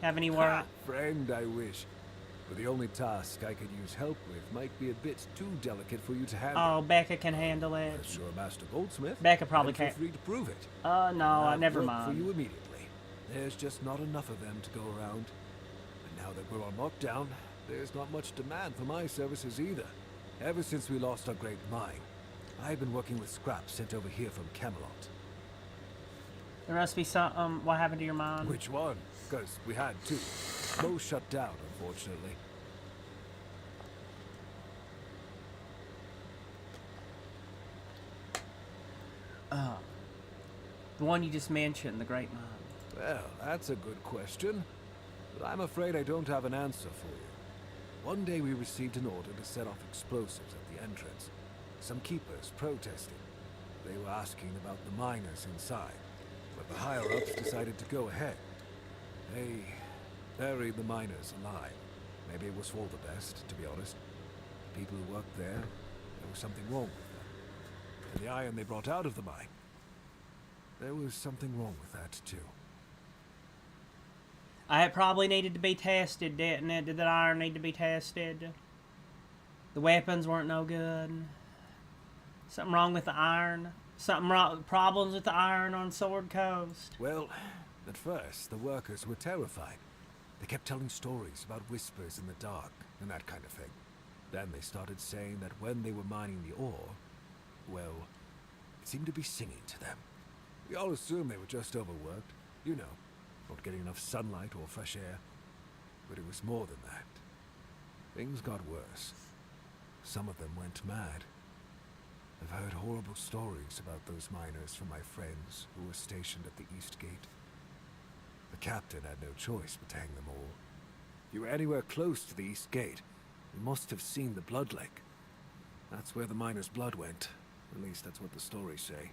Have any work? Friend, I wish. But the only task I could use help with might be a bit too delicate for you to handle. Oh, Becca can handle it. Unless you're a master goldsmith. Becca probably feel can't. free to prove it. No, never for mind. you immediately. There's just not enough of them to go around. And now that we're on lockdown, there's not much demand for my services either. Ever since we lost our great mine, I've been working with scraps sent over here from Camelot. There must be some. What happened to your mine? Which one? Because we had two. Both shut down, unfortunately. The one you just mentioned, the Great Mine. Well, that's a good question. But I'm afraid I don't have an answer for you. One day we received an order to set off explosives at the entrance. Some keepers protested. They were asking about the miners inside, but the higher-ups decided to go ahead. They buried the miners alive. Maybe it was for the best, to be honest. The people who worked there was something wrong with them. And the iron they brought out of the mine, there was something wrong with that, too. It probably needed to be tested, didn't it? Did that iron need to be tested? The weapons weren't no good. Something wrong with the iron? Something wrong, problems with the iron on Sword Coast? Well, at first, the workers were terrified. They kept telling stories about whispers in the dark and that kind of thing. Then they started saying that when they were mining the ore, well, it seemed to be singing to them. We all assumed they were just overworked, you know, not getting enough sunlight or fresh air. But it was more than that. Things got worse. Some of them went mad. I've heard horrible stories about those miners from my friends who were stationed at the East Gate. The captain had no choice but to hang them all. If you were anywhere close to the East Gate, you must have seen the Blood Lake. That's where the miners' blood went. At least that's what the stories say.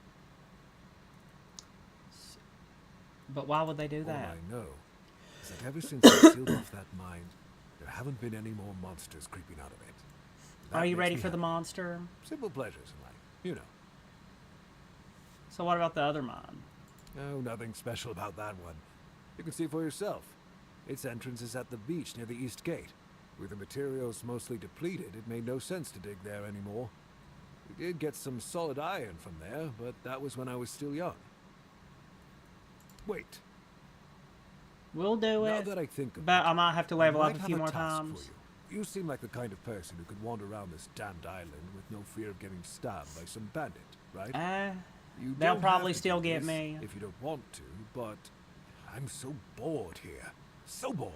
But why would they do that? All I know is that ever since I sealed off that mine, there haven't been any more monsters creeping out of it. That Are you makes ready me for the happy. monster? Simple pleasures in life, you know. So what about the other mine? Oh, nothing special about that one. You can see for yourself. Its entrance is at the beach near the East Gate. With the materials mostly depleted, it made no sense to dig there anymore. We did get some solid iron from there, but that was when I was still young. Wait. We'll do Now it. that I think of But it, I might have to level I up might a few have more task times. for you. You seem like the kind of person who could wander around this damned island with no fear of getting stabbed by some bandit, right? You They'll don't probably have to still do get this me. if you don't want to, but I'm so bored here. So bored.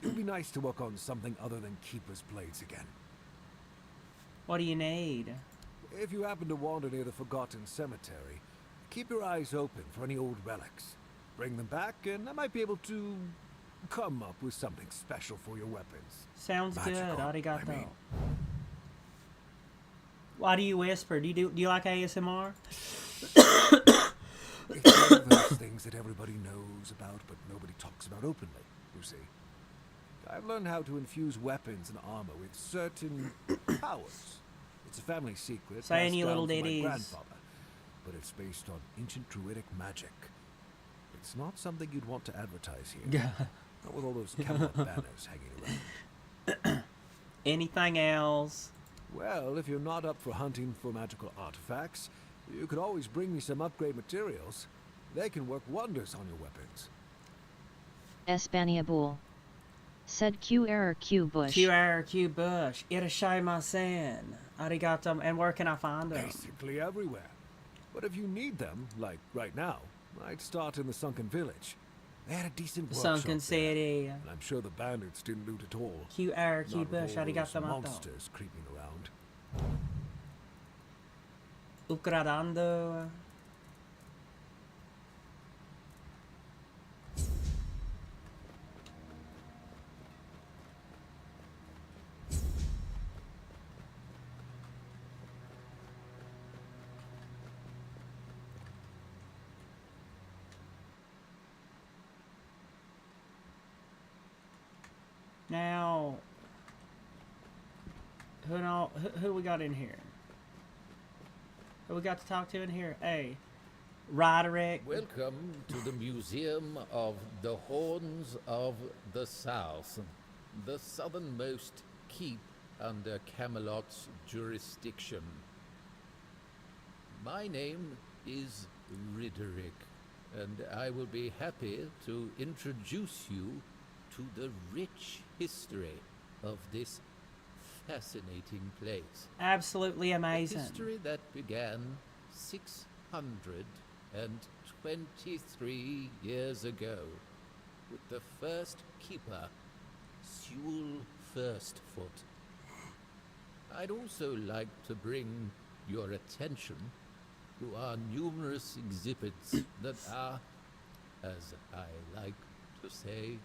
It would be nice to work on something other than Keeper's Blades again. What do you need? If you happen to wander near the Forgotten Cemetery, keep your eyes open for any old relics. Bring them back, and I might be able to come up with something special for your weapons. Sounds Magical, good. Arigato. I mean. Why do you whisper? Do you like ASMR? It's one of those things that everybody knows about, but nobody talks about openly, you see. I've learned how to infuse weapons and armor with certain powers. It's a family secret Say passed any down little from my ditties. grandfather, but it's based on ancient druidic magic. It's not something you'd want to advertise here. Not with all those Camelot banners hanging around. Anything else? Well, if you're not up for hunting for magical artifacts, you could always bring me some upgrade materials. They can work wonders on your weapons. Espaniabul. Said Q error Q bush. Q error Q bush. Irashimasen. Arigato. And where can I find them? Basically everywhere. But if you need them, like right now, Might start in the sunken village. They had a decent The workshop sunken there, city. and I'm sure the bandits didn't loot at all. Q R Q Not with bush. all those Arigato mato. monsters creeping around. Ukradando. Now, who we got in here? Who we got to talk to in here? Hey, Roderick. Welcome to the Museum of the Horns of the South, the southernmost keep under Camelot's jurisdiction. My name is Riderick, and I will be happy to introduce you to the rich history of this fascinating place. Absolutely amazing. A history that began 623 years ago with the first keeper, Sewell Firstfoot. I'd also like to bring your attention to our numerous exhibits that are, as I like to say,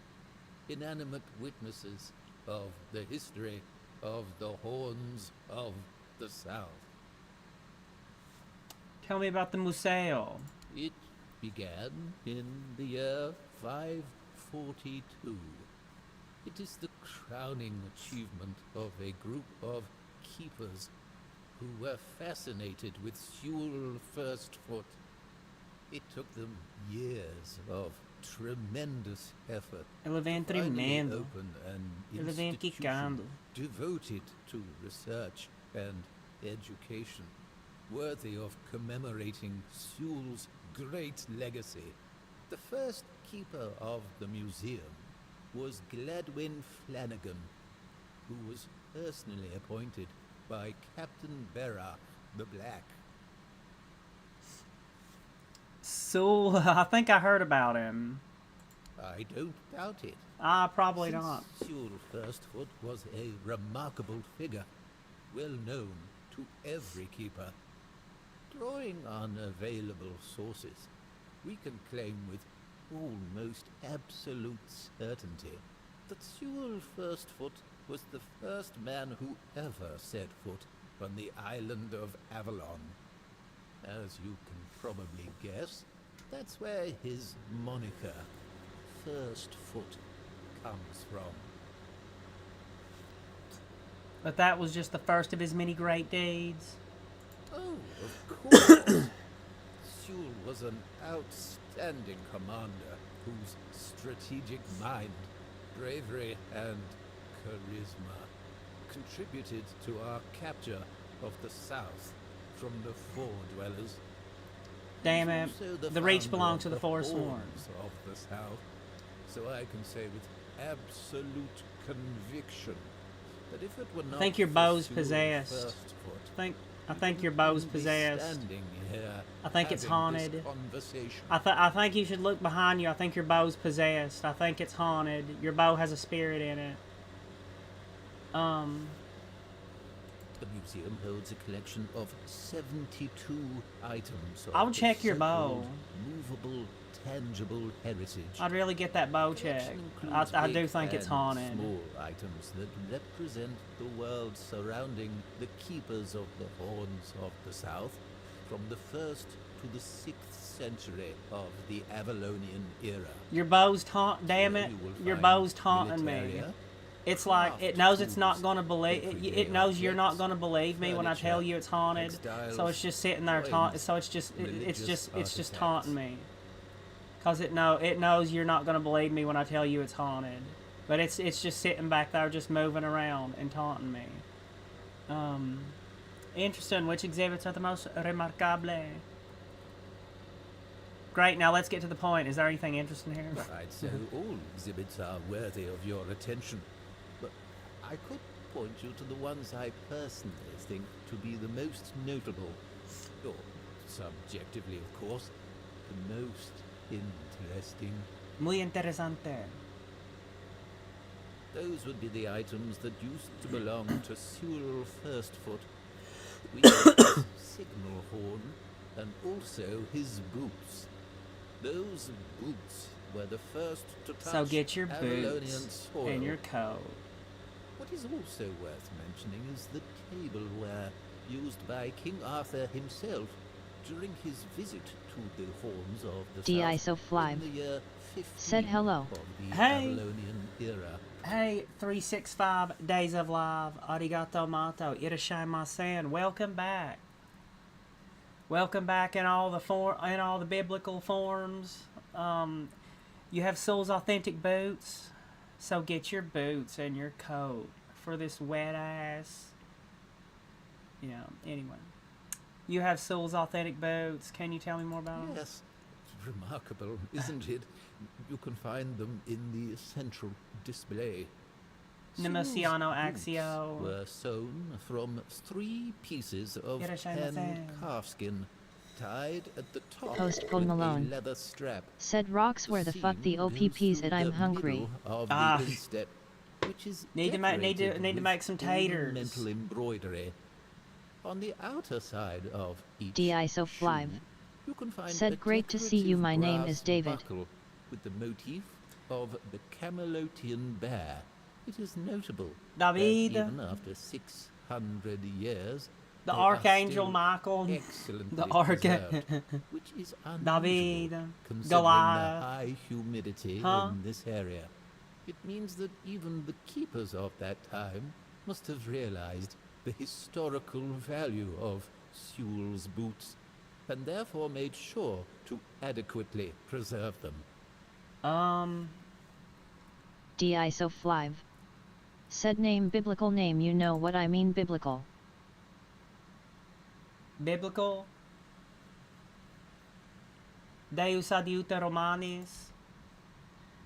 inanimate witnesses of the history of the Horns of the South. Tell me about the museo. It began in the year 542. It is the crowning achievement of a group of keepers who were fascinated with Sewell Firstfoot. It took them years of tremendous effort Ele vem to finally tremendo. open an Ele vem institution quicando. devoted to research and education, worthy of commemorating Sewell's great legacy. The first keeper of the museum was Gladwin Flanagan, who was personally appointed by Captain Bera the Black. So, I think I heard about him. I don't doubt it. Probably Since not. Sewell Firstfoot was a remarkable figure, well known to every keeper. Drawing on available sources, we can claim with almost absolute certainty that Sewell Firstfoot was the first man who ever set foot on the island of Avalon. As you can probably guess, that's where his moniker, Firstfoot, comes from. But that was just the first of his many great deeds. Oh, of course. Sewell was an outstanding commander whose strategic mind, bravery, and charisma contributed to our capture of the South from the Four Dwellers. Damn it. He's also The reach founder belonged of to the Forsworn. Horns of the South, so I can say with absolute conviction that if it were not I think your for bow's Sewell possessed. Firstfoot, I think your bow's wouldn't be possessed. standing here I think it's having this haunted. conversation. I think you should look behind you. I think your bow's possessed. I think it's haunted. Your bow has a spirit in it. The museum holds a collection of 72 items of I'll the check your bow. so-called movable, tangible heritage. I'd really get that bow checked. Collection includes I do big think it's and haunted. Small items that represent the world surrounding the keepers of the Horns of the South, from the 1st to the 6th century of the Avalonian era. Your bow's damn it. You will Your find bow's taunting me. militaria, It's like it knows it's not going to believe everyday it knows you're not objects, going to believe me when I tell furniture, you it's haunted. textiles, So it's just sitting there coins, so it's just religious just taunting me. Cause it knows you're not going to believe me when I tell you it's haunted. But it's just sitting back there just moving around and taunting me. Interesting. Which exhibits are the most remarkable? Great. Now let's get to the point. Is there anything interesting here? I'd say all exhibits are worthy of your attention, but I could point you to the ones I personally think to be the most notable, or subjectively, of course, Most interesting. Muy interesante. Those would be the items that used to belong to Sewell Firstfoot. We have his signal horn, and also his boots. Those boots were the first to touch So get your Avalonian boots soil. and your coat. What is also worth mentioning is the tableware used by King Arthur himself during his visit to the horns of the D.I. South so fly. in the year 15 Said hello. of the Hey. Avalonian era. Hey, 365 Days of Live, arigato mato, irashimasen. Welcome back. Welcome back in all the biblical forms. You have Soul's authentic boots, so get your boots and your coat for this wet ass. Yeah. Anyway, you have Soul's authentic boots. Can you tell me more about them? Yes, it's remarkable, isn't it? You can find them in the central display. Nemosiano Sewell's Axio. boots were sewn from 3 pieces of Irashimasen. tanned calfskin, tied at the top Post with Malone. a leather strap. Said rocks where the fuck the Seam OPPs goes at I'm through the hungry. middle of Ah. the instep, which is Need to decorated make with some taters. ornamental embroidery. On the outer side of each D.I. so fly. shoe, you can find Said a great to see you, my name decorative is David. brass buckle with the motif of the Camelotian bear. It is notable that David. even after 600 years, The they are Archangel still Michael. excellently The Archangel. preserved, which is David. unusual considering Goliath. the high humidity Huh? in this area. It means that even the keepers of that time must have realized the historical value of Sewell's boots, and therefore made sure to adequately preserve them. D.I. so fly. Said name biblical name, you know what I mean biblical. Biblical. Deus adiuta Romanis.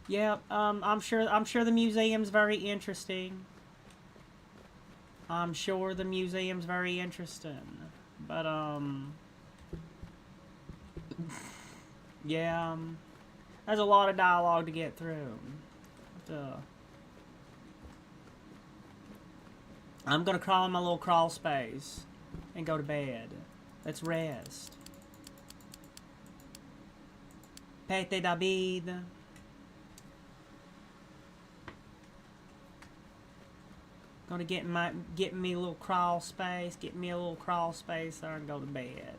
Yeah, I'm sure the museum's very interesting. I'm sure the museum's very interesting. But yeah, there's a lot of dialogue to get through. But, I'm gonna crawl in my little crawl space and go to bed. Let's rest. Pete David. Gonna get me a little crawl space. Get me a little crawl space there and go to bed.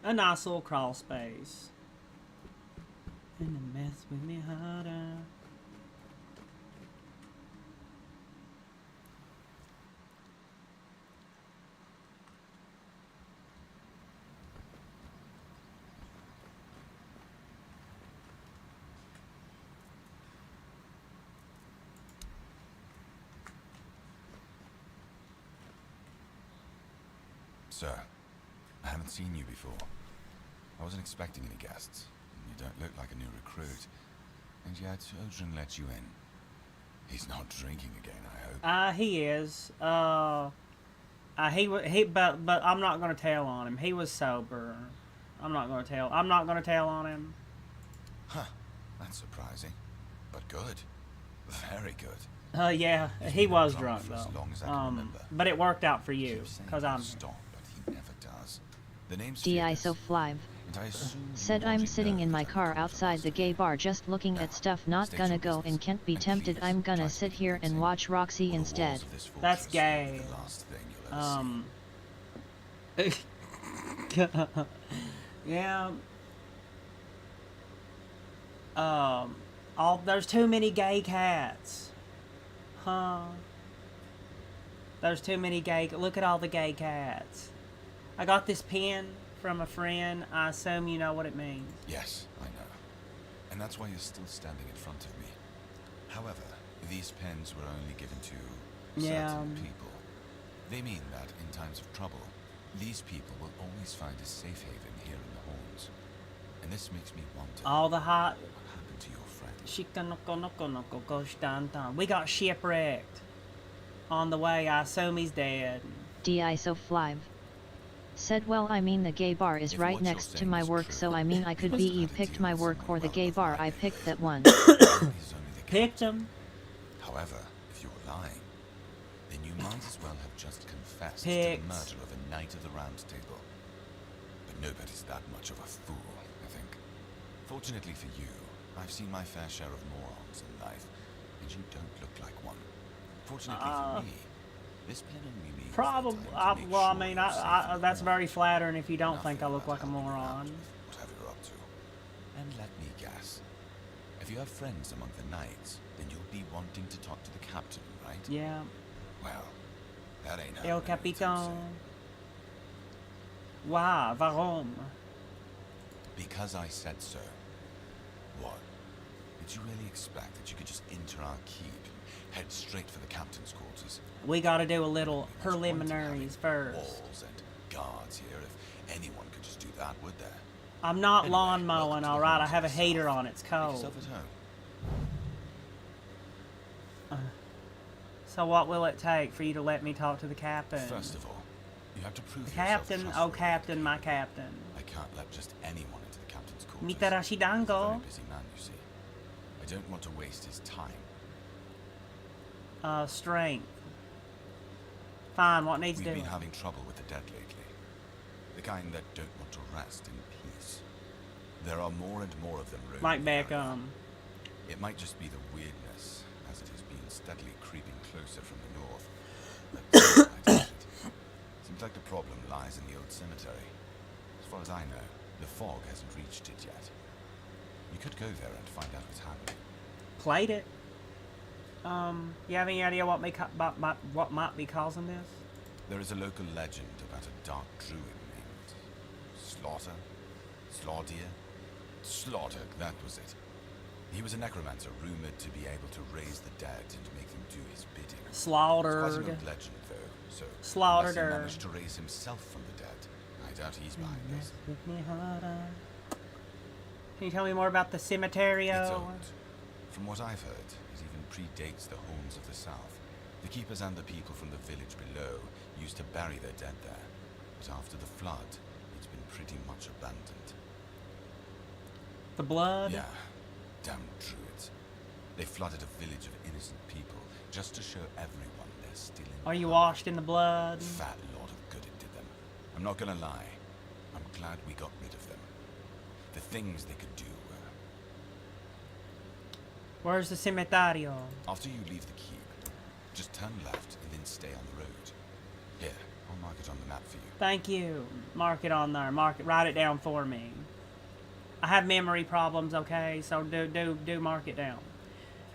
A nice little crawl space. And the mess with me harder. Sir, I haven't seen you before. I wasn't expecting any guests. You don't look like a new recruit. And yet, Odrin let you in. He's not drinking again, I hope. He is. But I'm not gonna tell on him. He was sober. I'm not gonna tell on him. Huh. That's surprising. But good. Very good. Yeah, he was drunk for as though. long as I can remember. But it worked out for you, Keeps saying cause he'll I'm. stop, but he never does. The name's D.I. Fearless, so fly. and I assume you Said want I'm to sitting know in my that car I'm outside the gay bar just looking at stuff, not State gonna your go business, and can't be and tempted, please I'm try gonna to sit be here and convincing. watch Roxy The walls instead. of this That's fortress gay. will be the last thing you'll ever see. Yeah. There's too many gay cats. Huh? There's too many gay. Look at all the gay cats. I got this pen from a friend. I assume you know what it means. Yes, I know. And that's why you're still standing in front of me. However, these pens were only given to certain people. They mean that in times of trouble, these people will always find a safe haven here in the Horns. And this makes me wonder All the hot. what happened to your friend. We got shipwrecked on the way. I assume he's dead. D.I. so fly. Said well I mean the gay bar is right next to my work so I mean I could be you picked my work or the gay bar I picked that one. Picked him. However, if you're lying, then you might as well have just confessed to Picked. the murder of a Knight of the Round Table. But nobody's that much of a fool, I think. Fortunately for you, I've seen my fair share of morons in life, and you don't look like one. Fortunately for me, this pen only means Probably. Well, I mean, that's very flattering if you don't think I look like a moron. Whatever you're up to. And let me guess. If you have friends among the knights, then you'll be wanting to talk to the captain, right? Yeah. Well, that ain't El Capitan. Why? Warum? Because I said so. What? Did you really expect that you could just enter our keep and head straight for the captain's quarters? We gotta do a little preliminaries first. Walls and guards here. If anyone could just do that, would there? I'm not lawn mowing, alright? I have a heater on, it's Make cold. yourself at home. So what will it take for you to let me talk to the captain? First of all, you have to prove The yourself captain, oh trustworthy. captain, my captain. I can't let just anyone into the captain's quarters. Mitarashi He's a Dango. very busy man, you see. I don't want to waste his time. Strength. Fine, what needs We've doing? been having trouble with the dead lately. The kind that don't want to rest in peace. There are more and more of them roaming Mike the back area. on. It might just be the weirdness, as it has been steadily creeping closer from the north. But I doubt it. Seems like the problem lies in the old cemetery. As far as I know, the fog hasn't reached it yet. You could go there and find out what's happening. Played it. You have any idea what might be causing this? There is a local legend about a dark druid named Slaughter? Slaughter, that was it. He was a necromancer rumored to be able to raise the dead and make them do his bidding. Slaughtered. It's quite an old legend, though, so Slaughtered unless he her. managed to raise himself from the dead, I doubt he's behind this. Can you tell me more about the cemeterio? It's old. From what I've heard, it even predates the horns of the south. The keepers and the people from the village below used to bury their dead there, but after the flood, it's been pretty much abandoned. The blood? Yeah, damn druids. They flooded a village of innocent people just to show everyone they're still in. Are you washed in the blood? Fat lot of good it did them. I'm not gonna lie. I'm glad we got rid of them. The things they could do were... Where's the cemeterio? After you leave the keep, just turn left and then stay on the road. Here, I'll mark it on the map for you. Thank you. Mark it on there. Mark it. Write it down for me. I have memory problems, okay? So do mark it down.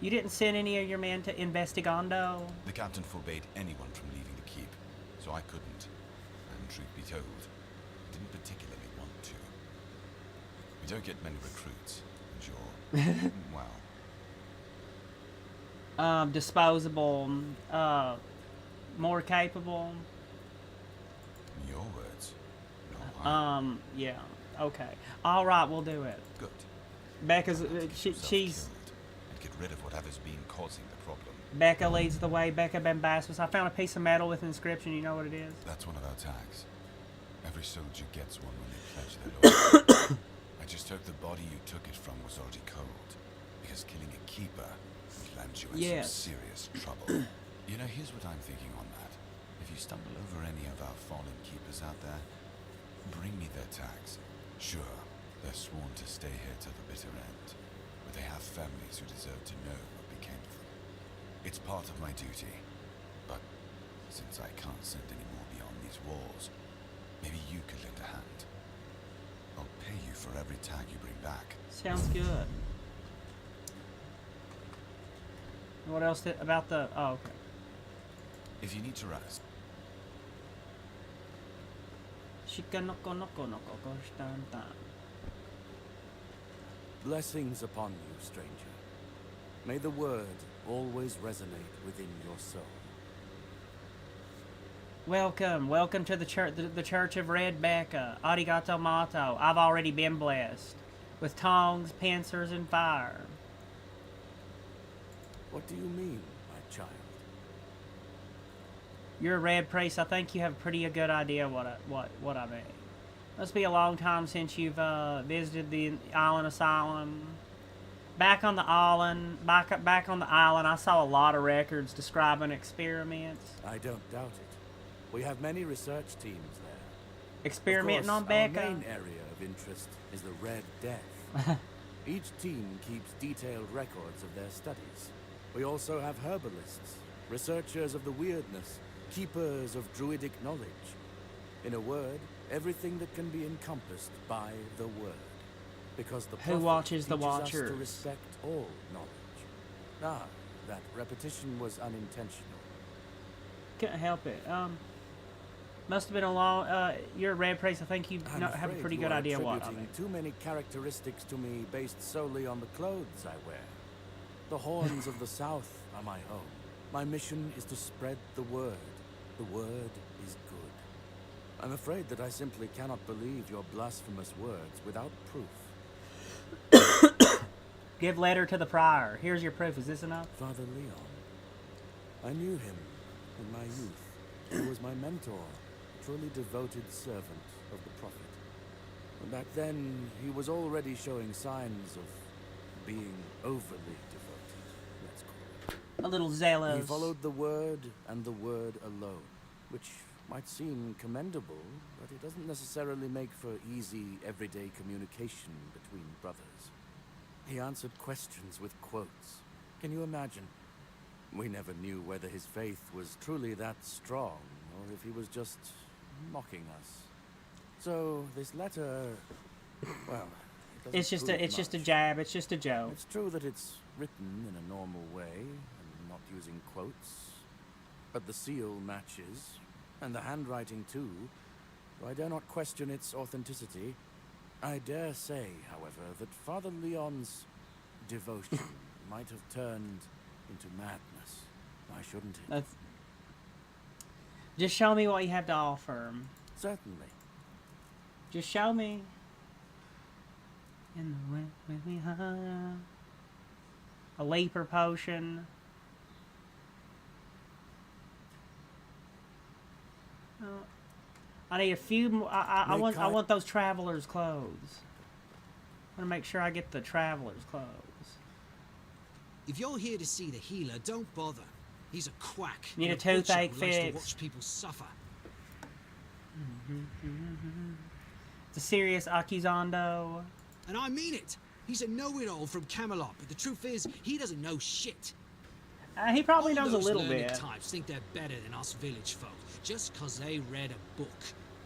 You didn't send any of your men to Investigando? The captain forbade anyone from leaving the keep, so I couldn't. And truth be told, I didn't particularly want to. We don't get many recruits, and you're, well... disposable, more capable. Your words. No, yeah. Okay. All right, we'll do it. Good. Becca's she's and get rid of whatever's been causing the problem. Becca leads the way. Becca Bombastus. I found a piece of metal with an inscription. You know what it is? That's one of our tags. Every soldier gets one when they pledge their loyalty. I just hope the body you took it from was already cold, because killing a keeper would land you in some serious trouble. You know, here's what I'm thinking on that. If you stumble over any of our fallen keepers out there, bring me their tags. Sure, they're sworn to stay here till the bitter end, but they have families who deserve to know what became of them. It's part of my duty, but since I can't send any more beyond these walls, maybe you could lend a hand. I'll pay you for every tag you bring back. Sounds good. What else about the... Oh, okay. If you need to rest. Blessings upon you, stranger. May the word always resonate within your soul. Welcome to the Church of Red Becca. Arigato mato. I've already been blessed with tongs, pincers, and fire. What do you mean, my child? You're a red priest. I think you have a pretty good idea what I mean. Must be a long time since you've visited the island asylum. Back on the island, I saw a lot of records describing experiments. I don't doubt it. We have many research teams there. Experimenting on Our Becca. main area of interest is the Red Death. Each team keeps detailed records of their studies. We also have herbalists, researchers of the weirdness, keepers of druidic knowledge. In a word, everything that can be encompassed by the word. Because the Who watches the teaches us Watchers? to respect all knowledge. Ah, that repetition was unintentional. Couldn't help it. Must have been a long. You're a red priest. I think you I'm have a afraid pretty you good are idea what I attributing mean. too many characteristics to me based solely on the clothes I wear. The horns of the South are my home. My mission is to spread the word. The word is good. I'm afraid that I simply cannot believe your blasphemous words without proof. Give letter to the prior. Here's your proof. Is this enough? Father Leon. I knew him in my youth. He was my mentor, a truly devoted servant of the Prophet. And back then, he was already showing signs of being overly devoted, let's call it. A little zealous. He followed the word and the word alone, which might seem commendable, but it doesn't necessarily make for easy, everyday communication between brothers. He answered questions with quotes. Can you imagine? We never knew whether his faith was truly that strong, or if he was just mocking us. So, this letter, well, It's just a jab. It's just a joke. It's true that it's written in a normal way, and not using quotes, but the seal matches, and the handwriting too, so I dare not question its authenticity. I dare say, however, that Father Leon's devotion might have turned into madness. Why shouldn't it? Just show me what you have to offer. Certainly. Just show me. In the wind with me high. A leaper potion. I need a few more. I want those traveler's clothes. I want to make sure I get the traveler's clothes. If you're here to see the healer, don't bother. He's a quack. Need a and butcher toothache who likes to fix. watch people suffer. It's a serious accusando. And I mean it. He's a know-it-all from Camelot, but the truth is, he doesn't know shit. He probably All knows a those little learned bit. types think they're better than us village folk, just 'cause they read a book.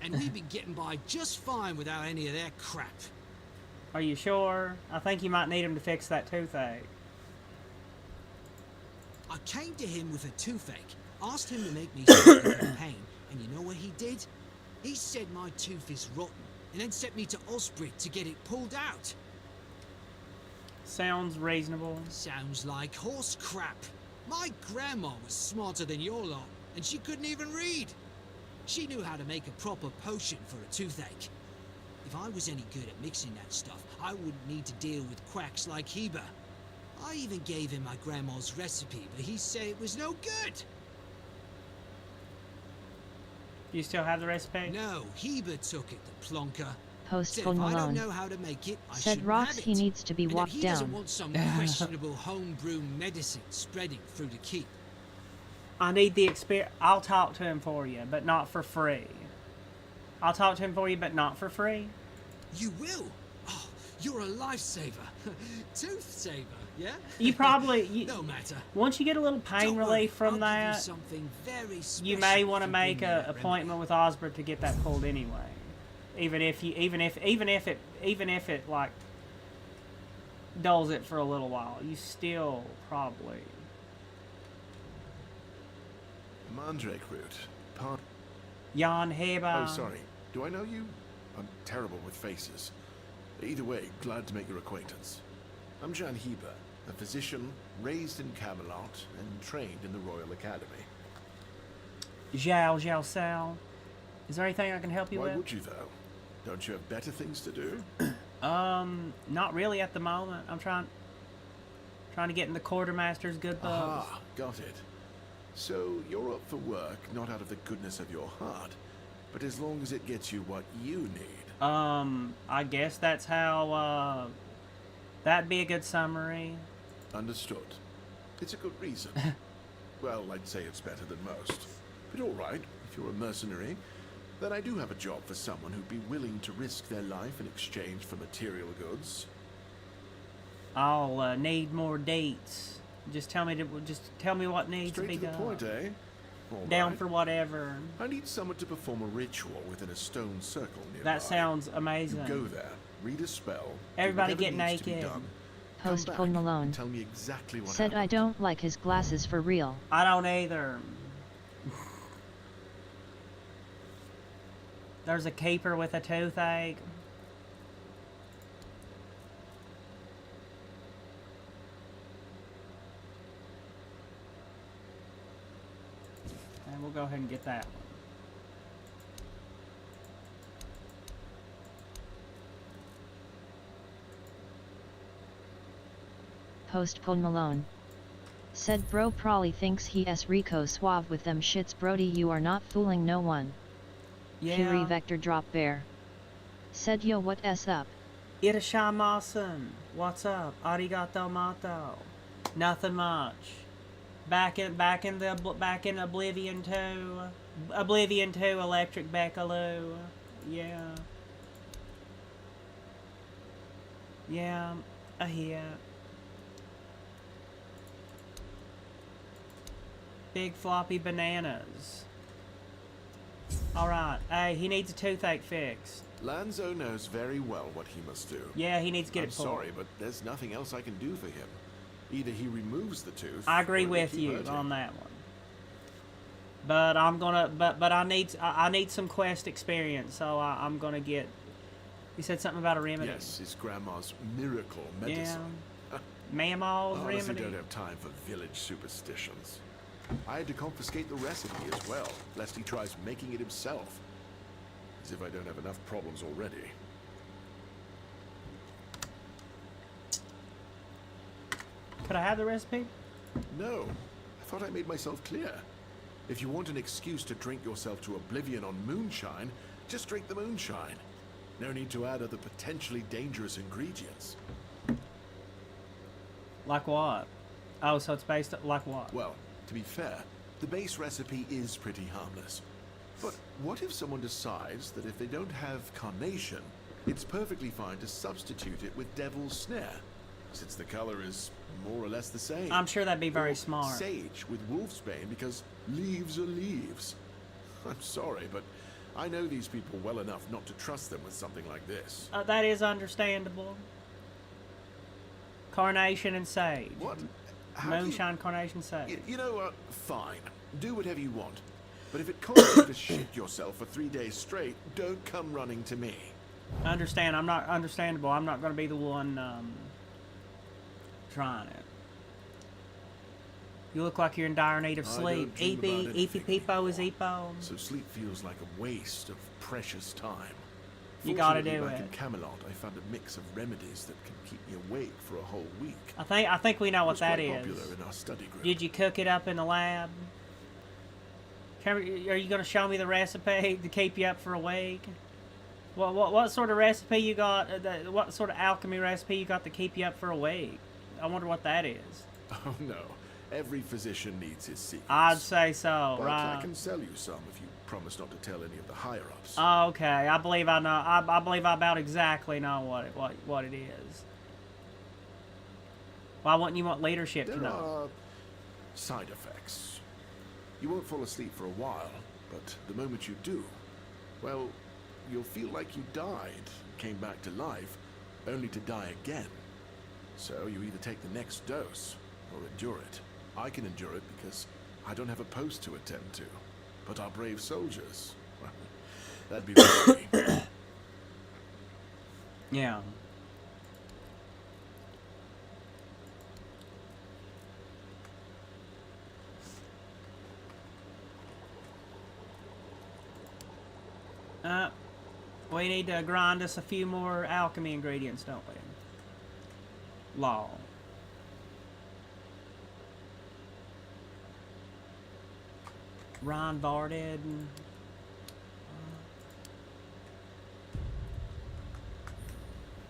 And we've been getting by just fine without any of their crap. Are you sure? I think you might need him to fix that toothache. I came to him with a toothache, asked him to make me something for pain, and you know what he did? He said my tooth is rotten, and then sent me to Osprey to get it pulled out. Sounds reasonable. Sounds like horse crap. My grandma was smarter than your lot, and she couldn't even read. She knew how to make a proper potion for a toothache. If I was any good at mixing that stuff, I wouldn't need to deal with quacks like Heber. I even gave him my grandma's recipe, but he said it was no good. Do you still have the recipe? No, Heber took it, the plonker. Host Said Paul if I don't Malone. know how to make it, I Said shouldn't Rox have he it. needs to be And that walked he doesn't down. want some questionable homebrew medicine spreading through the keep. I need the experience. I'll talk to him for you, but not for free. I'll talk to him for you, but not for free. You will? Oh, you're a lifesaver. Tooth saver, yeah? You probably... no matter. Once you get a little pain Don't worry, relief from I'll give you that, something very special you may want to for make bringing an that appointment with Osbert to get that pulled anyway. Even if it like dulls it for a little while, you still probably. Mandrake root. Pardon. Jan Heber. Oh, sorry. Do I know you? I'm terrible with faces. Either way, glad to make your acquaintance. I'm Jan Heber, a physician raised in Camelot and trained in the Royal Academy. Zhao Sal. Is there anything I can help you Why with? would you, though? Don't you have better things to do? Not really at the moment. I'm trying to get in the quartermaster's good books. Aha, got it. So you're up for work, not out of the goodness of your heart, but as long as it gets you what you need. I guess that's how, that'd be a good summary. Understood. It's a good reason. Well, I'd say it's better than most. But all right, if you're a mercenary, then I do have a job for someone who'd be willing to risk their life in exchange for material goods. I'll need more dates. Just tell me what needs to be done. Straight to the point, eh? All Down right. for whatever. I need someone to perform a ritual within a stone circle nearby. That sounds amazing. You go there, read a spell. Everybody do get whatever needs to be naked. done, Host come back Paul Malone and tell me exactly what said happened. I don't like his glasses for real. I don't either. There's a keeper with a toothache. And we'll go ahead and get that one. Host Paul Malone said bro probably thinks he s Rico suave with them shits brody, you are not fooling no one. Yeah. Fury Vector Drop Bear said yo what s up? Irashamasen, what's up? Arigato mato. Nothing much. Back in Oblivion 2. Oblivion 2 Electric Bekaloo. Yeah. Yeah, I hear. Big floppy bananas. Alright, hey, he needs a toothache fixed. Lanzo knows very well what he must do. Yeah, he needs to get it pulled. Sorry, but there's nothing else I can do for him. Either he removes the tooth. I agree or with keep you hurting. on that one. But I'm gonna, but I need some quest experience, so I'm gonna get. He said something about a remedy. Yes, his grandma's miracle medicine. Yeah. Mama's I honestly remedy. don't have time for village superstitions. I had to confiscate the recipe as well, lest he tries making it himself. As if I don't have enough problems already. Could I have the recipe? No, I thought I made myself clear. If you want an excuse to drink yourself to oblivion on moonshine, just drink the moonshine. No need to add other potentially dangerous ingredients. Like what? Oh, so it's based on, like what? Well, to be fair, the base recipe is pretty harmless. But what if someone decides that if they don't have carnation, it's perfectly fine to substitute it with devil's snare, since the color is more or less the same? I'm sure that'd be very Or smart. Sage with wolfsbane because leaves are leaves. I'm sorry, but I know these people well enough not to trust them with something like this. That is understandable. Carnation and sage. What? How do you- Moonshine, carnation, sage. You know what? Fine. Do whatever you want. But if it causes you to shit yourself for 3 days straight, don't come running to me. Understand? I'm not understandable. I'm not going to be the one trying it. You look like you're in dire need of I sleep. don't dream Eepy, about Eepy anything Peepo is Eepo. So sleep feels like a waste of precious time. You gotta Fortunately, do back it. in Camelot, I found a mix of remedies that can keep me awake for a whole week. I think we know It what was that quite is. popular in our study group. Did you cook it up in the lab? Are you going to show me the recipe to keep you up for a week? What sort of recipe you got? What sort of alchemy recipe you got to keep you up for a week? I wonder what that is. Oh no, every physician needs his secrets. I'd say so, But right? I can sell you some if you promise not to tell any of the higher-ups. Okay, I believe I know. I believe I about exactly know what it is. Why wouldn't you want leadership to There know? are side effects. You won't fall asleep for a while, but the moment you do, well, you'll feel like you died, came back to life, only to die again. So you either take the next dose, or endure it. I can endure it because I don't have a post to attend to. But our brave soldiers, well, that'd be very... Yeah. We need to grind us a few more alchemy ingredients, don't we? Law. Ron Varded. And,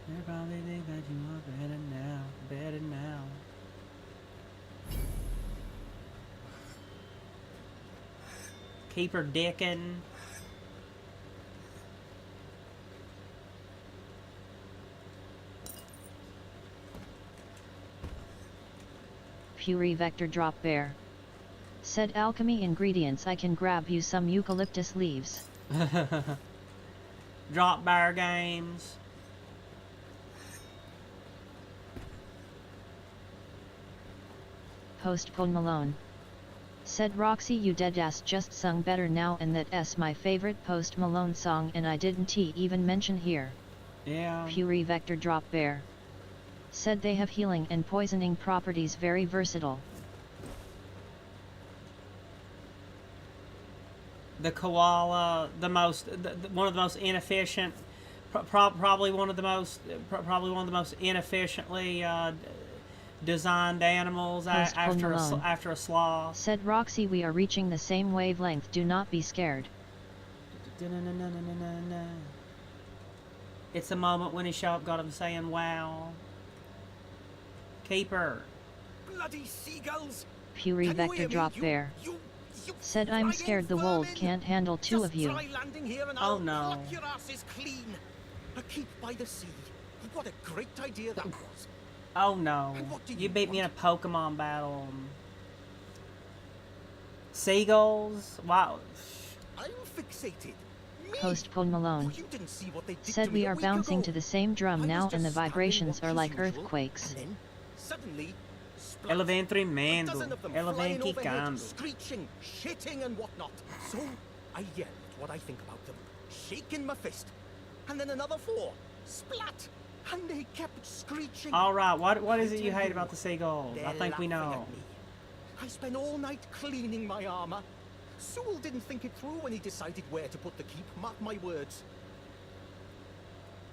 they probably think that you are better now, better now. Keep her dickin'. Fury Vector Drop Bear. Said alchemy ingredients, I can grab you some eucalyptus leaves. Drop Bear Games. Post Pone Malone. Said Roxy, you deadass just sung better now, and that's my favorite Post Malone song, and I didn't even mention here. Yeah. Fury Vector Drop Bear. Said they have healing and poisoning properties, very versatile. The koala, one of the most inefficient, probably one of the most inefficiently designed animals after a sloth. Said Roxy, we are reaching the same wavelength, do not be scared. It's a moment when he showed up, got him saying wow. Keeper. Bloody seagulls! Fury Vector Drop Bear. Said I'm scared the world can't handle two of you. Oh no. Pluck your asses clean. A keep by the sea. What a great idea that was. Oh no. You beat me in a Pokemon battle. Seagulls? Wow. I'm fixated. Post Pone Malone. Said we are bouncing to the same drum now, and the vibrations are like earthquakes. Suddenly, Eleventremendo. Eleventicando. Screeching, shitting and whatnot. So I yelled what I think about them, shaking my fist, and then another 4. Splat! And they kept screeching. Alright, what is it you hate about the seagulls? I think we know. I spent all night cleaning my armor. Sewell didn't think it through when he decided where to put the keep, mark my words.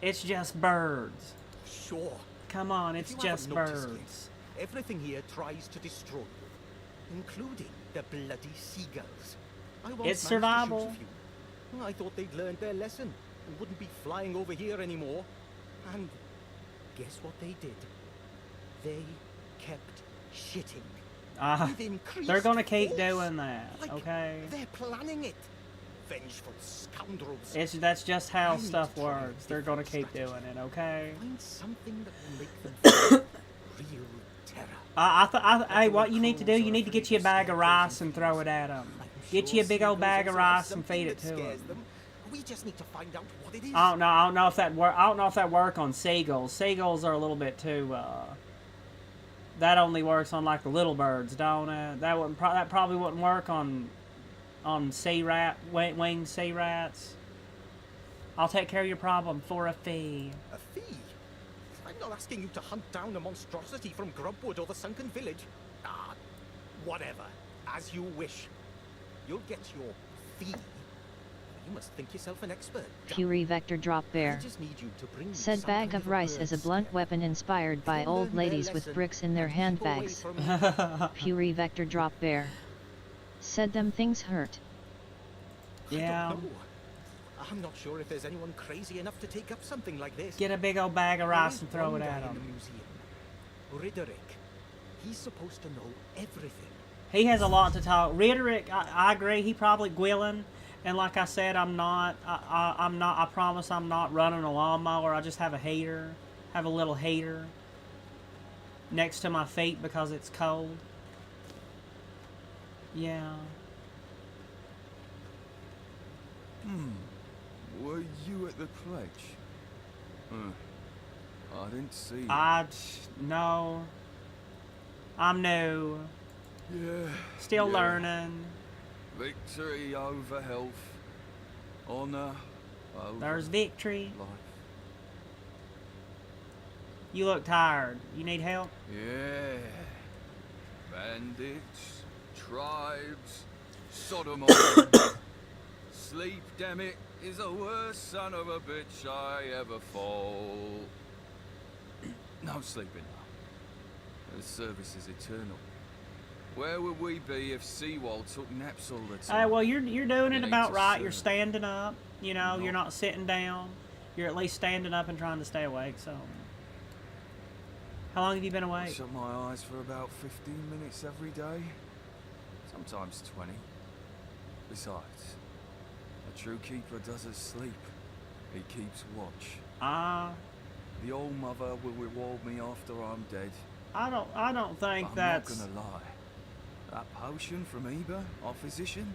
It's just birds. Sure. Come on, it's just birds. Everything here tries to destroy you, including the bloody seagulls. It's survival. I thought they'd learned their lesson and wouldn't be flying over here anymore. And guess what they did? They kept shitting. They're gonna keep doing that, okay? They're planning it. Vengeful scoundrels. That's just how stuff works. They're gonna keep doing it, okay? Find something that will make them real terror. Hey, what you need to do? You need to get you a bag of rice and throw it at them. Get you a big old bag of rice and feed it to them. We just need to find out what it is. I don't know if that work on seagulls. Seagulls are a little bit too. That only works on like the little birds, don't it? That probably wouldn't work on winged sea rats. I'll take care of your problem for a fee. A fee? I'm not asking you to hunt down a monstrosity from Grubwood or the Sunken Village. Whatever. As you wish. You'll get your fee. You must think yourself an expert. Fury Vector Drop Bear. Said bag of rice as a blunt weapon inspired by old ladies with bricks in their handbags. Fury Vector Drop Bear. Said them things hurt. Yeah. I'm not sure if there's anyone crazy enough to take up something like this. Get a big old bag of rice and throw it at him. Riderick. He's supposed to know everything. He has a lot to talk. Riderick, I agree. He probably Gwilyn. And like I said, I'm not. I promise I'm not running a lawnmower. I just have a heater. Have a little heater next to my feet because it's cold. Yeah. Were you at the pledge? I didn't see you. No. I'm new. Yeah. Still learning. Victory over health. Honor over There's victory. life. You look tired. You need help? Yeah. Bandits, tribes, sodomite. Sleep, damn it, is the worst son of a bitch I ever fall. No sleeping now. The service is eternal. Where would we be if Seawall took naps all the time? All right, well, you're doing You it need about to right. You're serve. standing up. You know, you're not sitting down. You're at least standing up and trying to stay awake. So, how long have you been I awake? shut my eyes for about 15 minutes every day. Sometimes 20. Besides, a true keeper doesn't sleep. He keeps watch. The old mother will reward me after I'm dead. I don't think I'm that's. not gonna lie. That potion from Eber, our physician,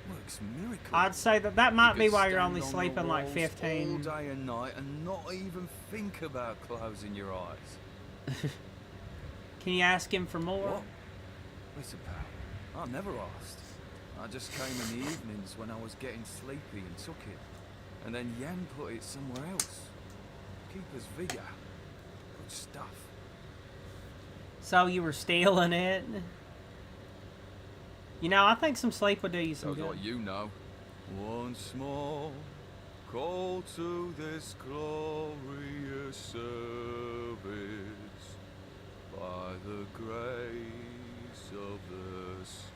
works miracles. I'd say that might be could why you're stand only on the sleeping like walls 15. all day and night and not even think about closing your eyes. Can you ask him for more? What? Listen, pal, I never asked. I just came in the evenings when I was getting sleepy and took it. And then Yan put it somewhere else. Keeper's vigor. Good stuff. So you were stealing it? You know, I think some sleep would do you some Knows good. what you know. Once more, call to this glorious service by the grace of the sea.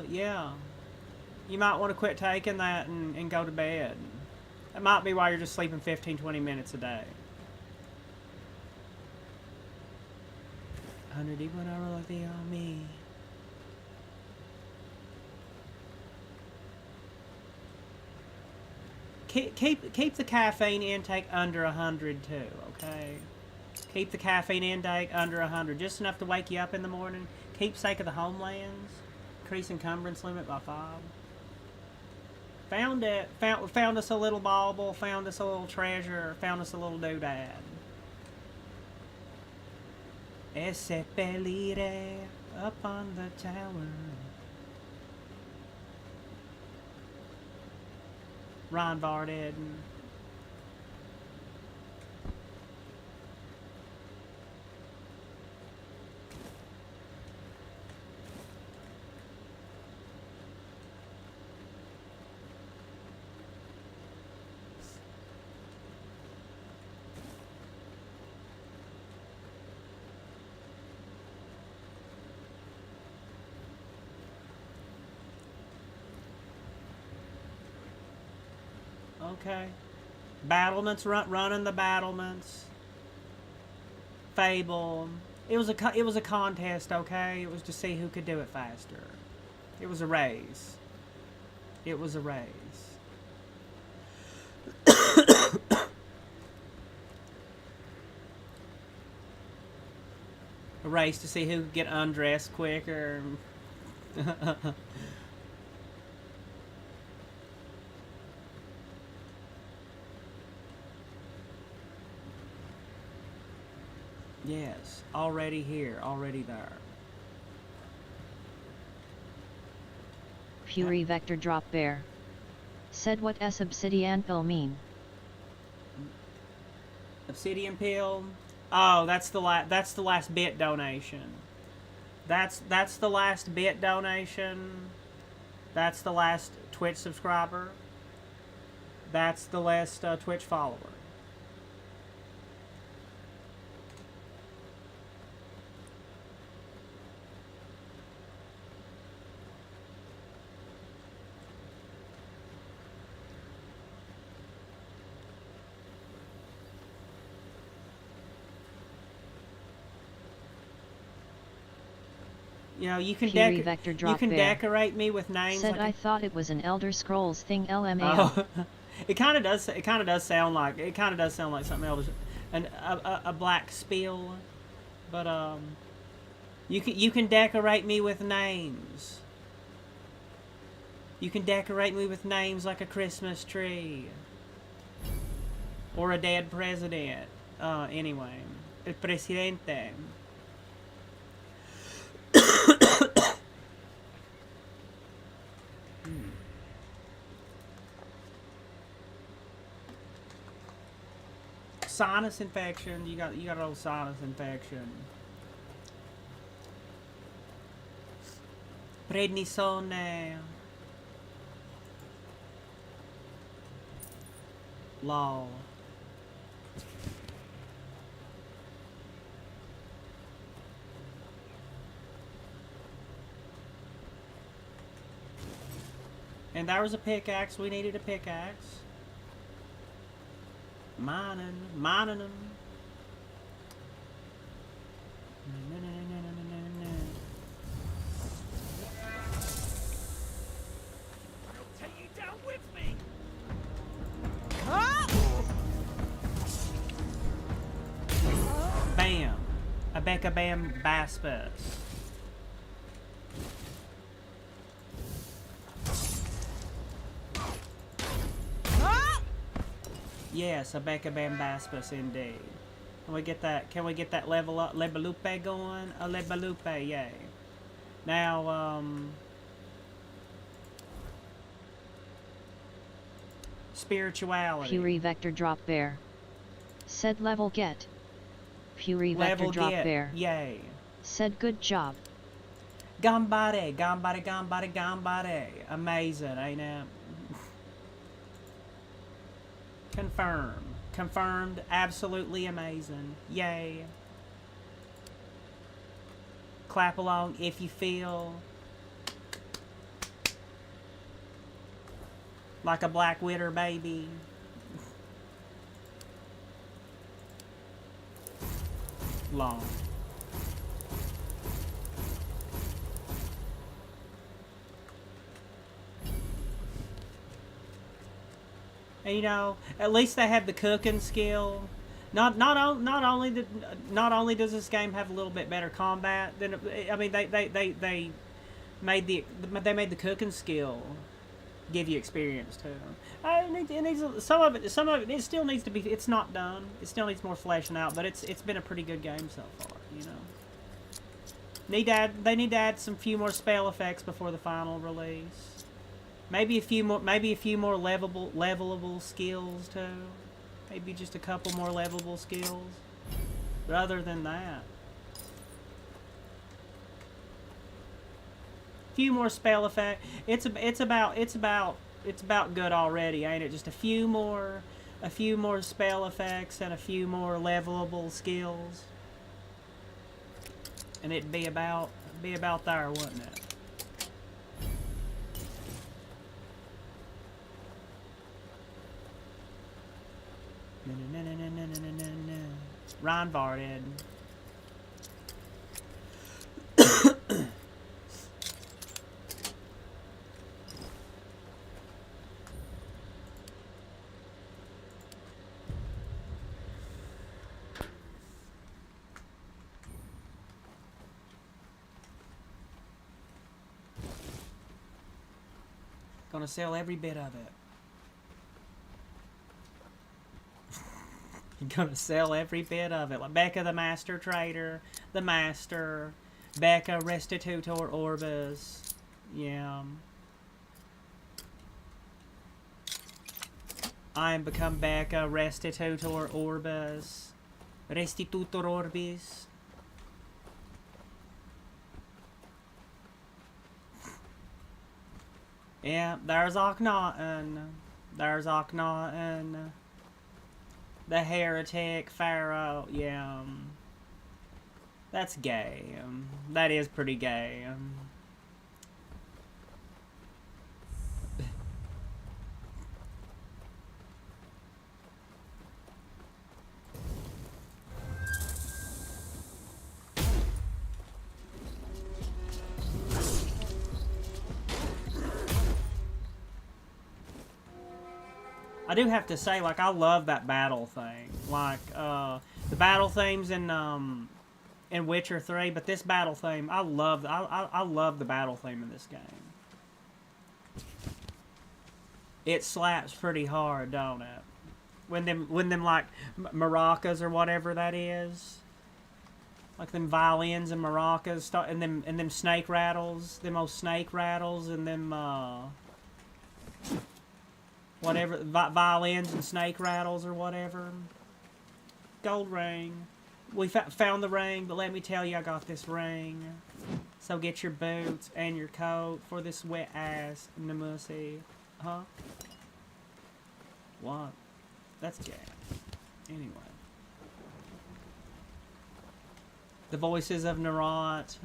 Yeah. You might want to quit taking that and go to bed. That might be why you're just sleeping 15, 20 minutes a day. 100 deep when I roll like they on me. Keep the caffeine intake under 100 too, okay? Keep the caffeine intake under 100, just enough to wake you up in the morning. Keepsake of the Homelands, increase encumbrance limit by 5. Found it. Found us a little bauble. Found us a little treasure. Found us a little doodad. E seppellire up on the tower. Ron Varded. Okay. Battlements, running the battlements. Fable. It was a contest, okay? It was to see who could do it faster. It was a race. It was a race. A race to see who could get undressed quicker. Yes, already here, already there. Fury Vector Drop Bear. Said what S obsidian pill mean? Obsidian pill. Oh, that's the last bit donation. That's the last bit donation. That's the last Twitch subscriber. That's the last Twitch follower. You know, you can decorate me with names. Said like I thought it was an Elder Scrolls thing. LMAO. Oh, it kind of does. It kind of does sound like something else, a black spill. But you can decorate me with names. You can decorate me with names like a Christmas tree or a dead president. Anyway, el presidente. Sinus infection. You got an old sinus infection. Prednisone. Lol. And there was a pickaxe. We needed a pickaxe. Mining them. I'll take you down with me. Bam. A Becca Bam Baspus. Yes, a Becca Bam Baspus indeed. Can we get that level up Lebalupe going? A Lebalupe, yay. Now, spirituality. Fury Vector Drop Bear. Said level get. Fury Vector Level Drop get, Bear. yay. Said good job. Gambare, gambare, gambare, gambare. Amazing, ain't it? Confirm. Confirmed. Absolutely amazing. Yay. Clap along if you feel like a black widow, baby. Long. And, you know, at least they have the cooking skill. Not only does this game have a little bit better combat than, I mean, they made the cooking skill give you experience too. It needs some of it still needs to be. It's not done. It still needs more fleshing out, but it's been a pretty good game so far. You know. They need to add some few more spell effects before the final release. Maybe a few more levelable skills too. Maybe just a couple more levelable skills. But other than that, few more spell effect. It's about good already, ain't it? Just a few more spell effects and a few more levelable skills, and it'd be about there, wouldn't it? Reinvarded. Gonna sell every bit of it. You're gonna sell every bit of it. Like Becca the Master Trader, the Master, Becca Restitutor Orbis. Yeah. I am become Becca Restitutor Orbis. Restitutor Orbis. Yeah, there's Akhenaten. There's Akhenaten. The heretic pharaoh, yeah. That's gay. That is pretty gay. I do have to say, like, I love that battle thing. Like, the battle themes in Witcher 3, but this battle theme, I love the battle theme in this game. It slaps pretty hard, don't it? When them like maracas or whatever that is, like them violins and maracas, and them snake rattles, them old snake rattles, and them whatever, violins and snake rattles or whatever. Gold ring. We found the ring, but let me tell you, I got this ring. So get your boots and your coat for this wet ass Namusi. Huh? What? That's gay. Anyway. The voices of Narot.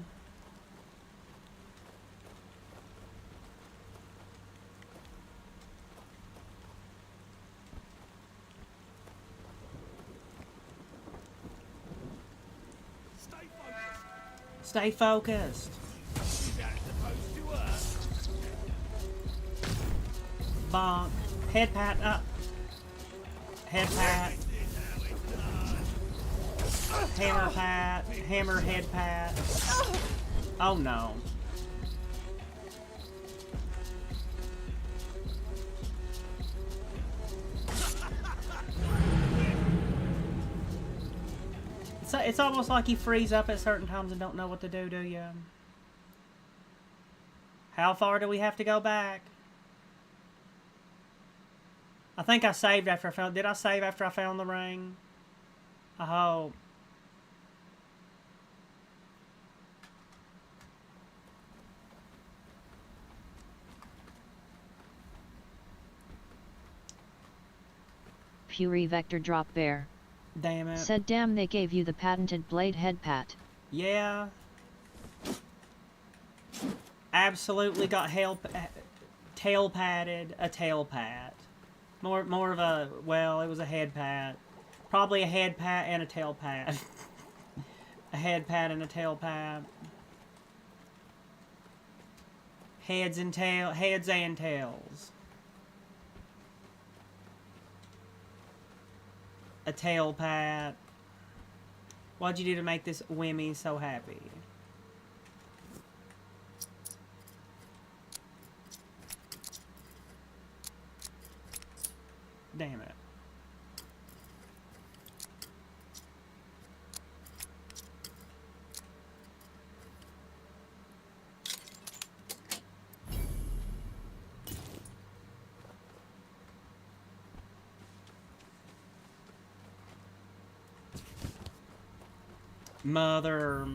Stay focused. Bonk. Head pat up. Head pat. Hammer pat. Hammer head pat. Oh no. It's almost like you freeze up at certain times and don't know what to do you? How far do we have to go back? I think I saved after I found... Did I save after I found the ring? I hope. Fury Vector Drop Bear. Damn it. Said damn they gave you the patented blade head pat. Yeah. Absolutely got tail patted, a tail pat. More of a, well, it was a head pat. Probably a head pat and a tail pat. A head pat and a tail pat. Heads and tails. A tail pat. What'd you do to make this Wimmy so happy? Damn it. Mother.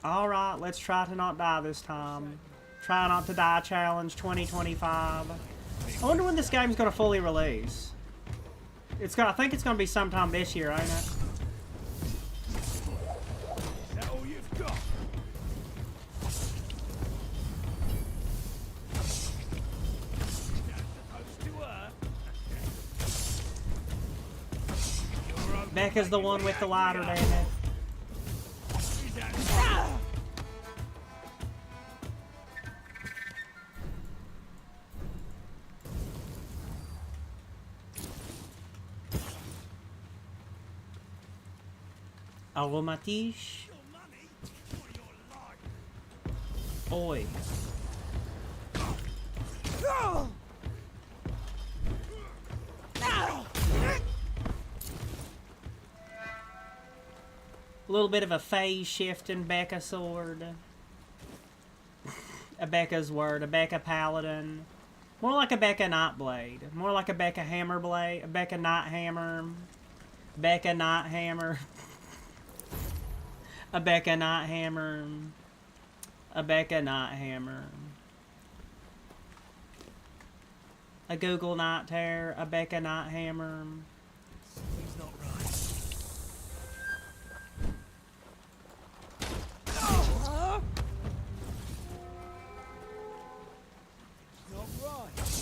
Alright, let's try to not die this time. Try not to die challenge 2025. I wonder when this game's gonna fully release. I think it's gonna be sometime this year, ain't it? Is that all you've got? Becca's the one with the lighter, damn it. Aromatisch. Oi. A little bit of a phase shift in Becca sword. A Becca's word. A Becca paladin. More like a Becca Nightblade. More like a Becca hammer blade. A Becca Night hammer. Becca Night hammer. A Becca Night hammer. A Becca Night hammer. A Google Night tear. A Becca Night hammer. Something's not right.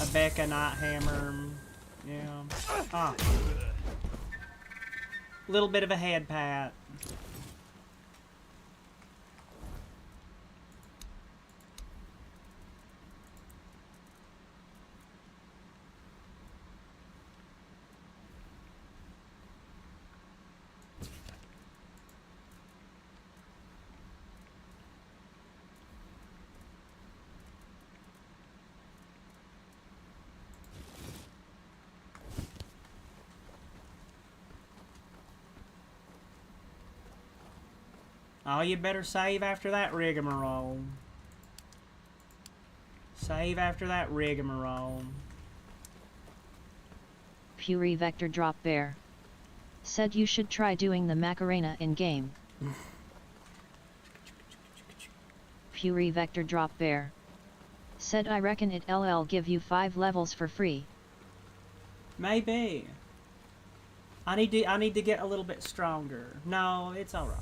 A Becca Night hammer. Yeah. Ah. Little bit of a head pat. Oh, you better save after that rigmarole. Save after that rigmarole. Fury Vector Drop Bear. Said you should try doing the Macarena in-game. Fury Vector Drop Bear. Said I reckon it'll give you 5 levels for free. Maybe. I need to get a little bit stronger. No, it's alright.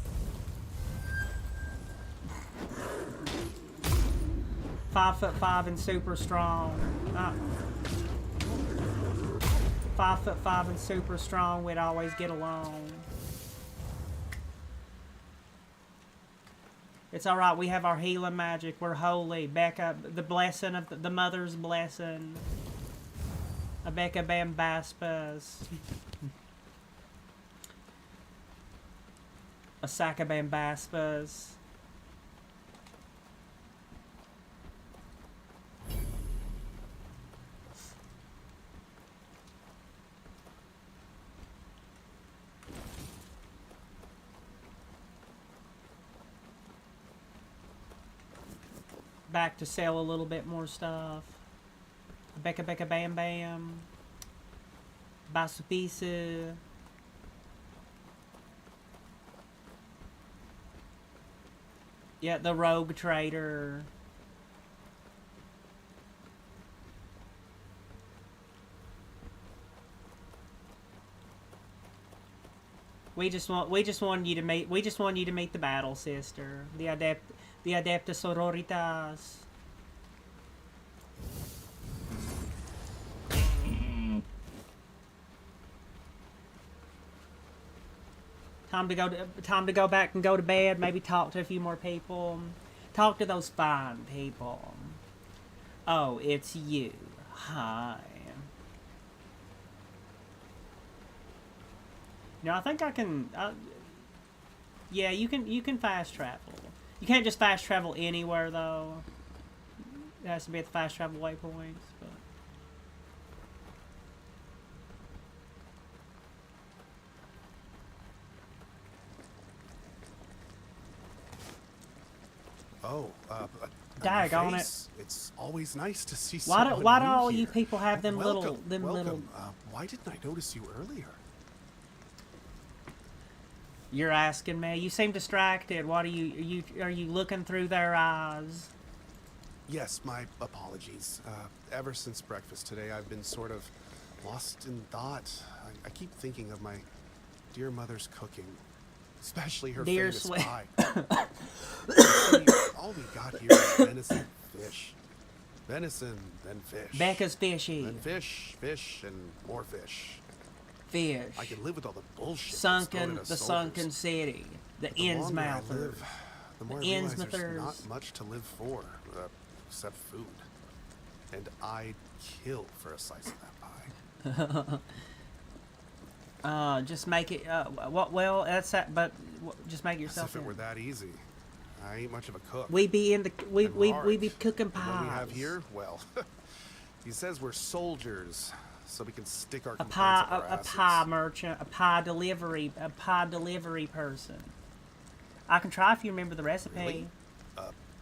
5'5" and super strong. 5'5" and super strong, we'd always get along. It's all right. We have our healing magic. We're holy. Becca, the blessing of the mother's blessing. A Becca Bambaspas. A sack of Bambaspas. Back to sell a little bit more stuff. Becca Becca Bam Bam. Basupisa. Yeah, the rogue trader. We just wanted you to meet the battle sister, the Adepta Sororitas. Time to go back and go to bed. Maybe talk to a few more people. Talk to those fine people. Oh, it's you. Hi. No, I think I can. Yeah, you can fast travel. You can't just fast travel anywhere though. It has to be at the fast travel waypoints. But daggone it! It's always nice to see why someone do new all here. you people have them Welcome. little? Why didn't I notice you earlier? You're asking me. You seem distracted. What are you looking through their eyes? Yes, my apologies. Ever since breakfast today, I've been sort of lost in thought. I keep thinking of my dear mother's cooking, especially her Dear famous sweet. pie. See, all we got here is venison, fish. Venison, then fish. Becca's fishy. Then fish, and more fish. Fish. I can live with all the bullshit. Sunken city. The Innsmouthers. The more I realize there's not much to live for, except food. And I'd kill for a slice of that pie. Just make it. Well, that's that. But just make it yourself. As if it were that easy. I ain't much of a cook. We be cooking pies. What we have here, well, he says we're soldiers. So we can stick our a pie merchant, a pie delivery person. I can try if you remember the recipe. Really?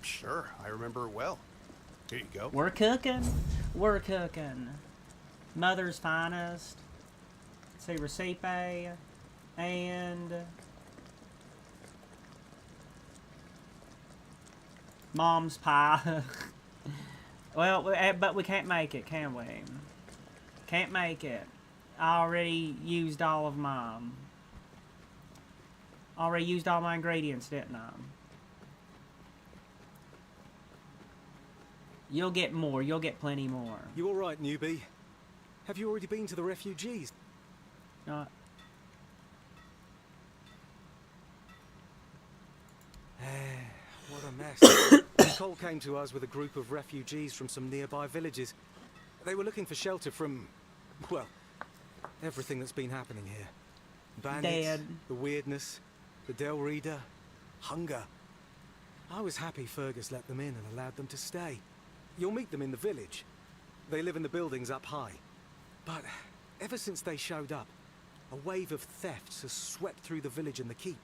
Sure, I remember it well. Here you go. We're cooking. Mother's finest. See, recipe and mom's pie. Well, but we can't make it, can we? Can't make it. I already used all of mine. Already used all my ingredients, didn't I? You'll get more. You'll get plenty more. You all right, newbie? Have you already been to the refugees? What a mess. Nicole came to us with a group of refugees from some nearby villages. They were looking for shelter from, well, everything that's been happening here. Bandits, the weirdness, the Del Reader, hunger. I was happy Fergus let them in and allowed them to stay. You'll meet them in the village. They live in the buildings up high. But ever since they showed up, a wave of thefts has swept through the village and the keep.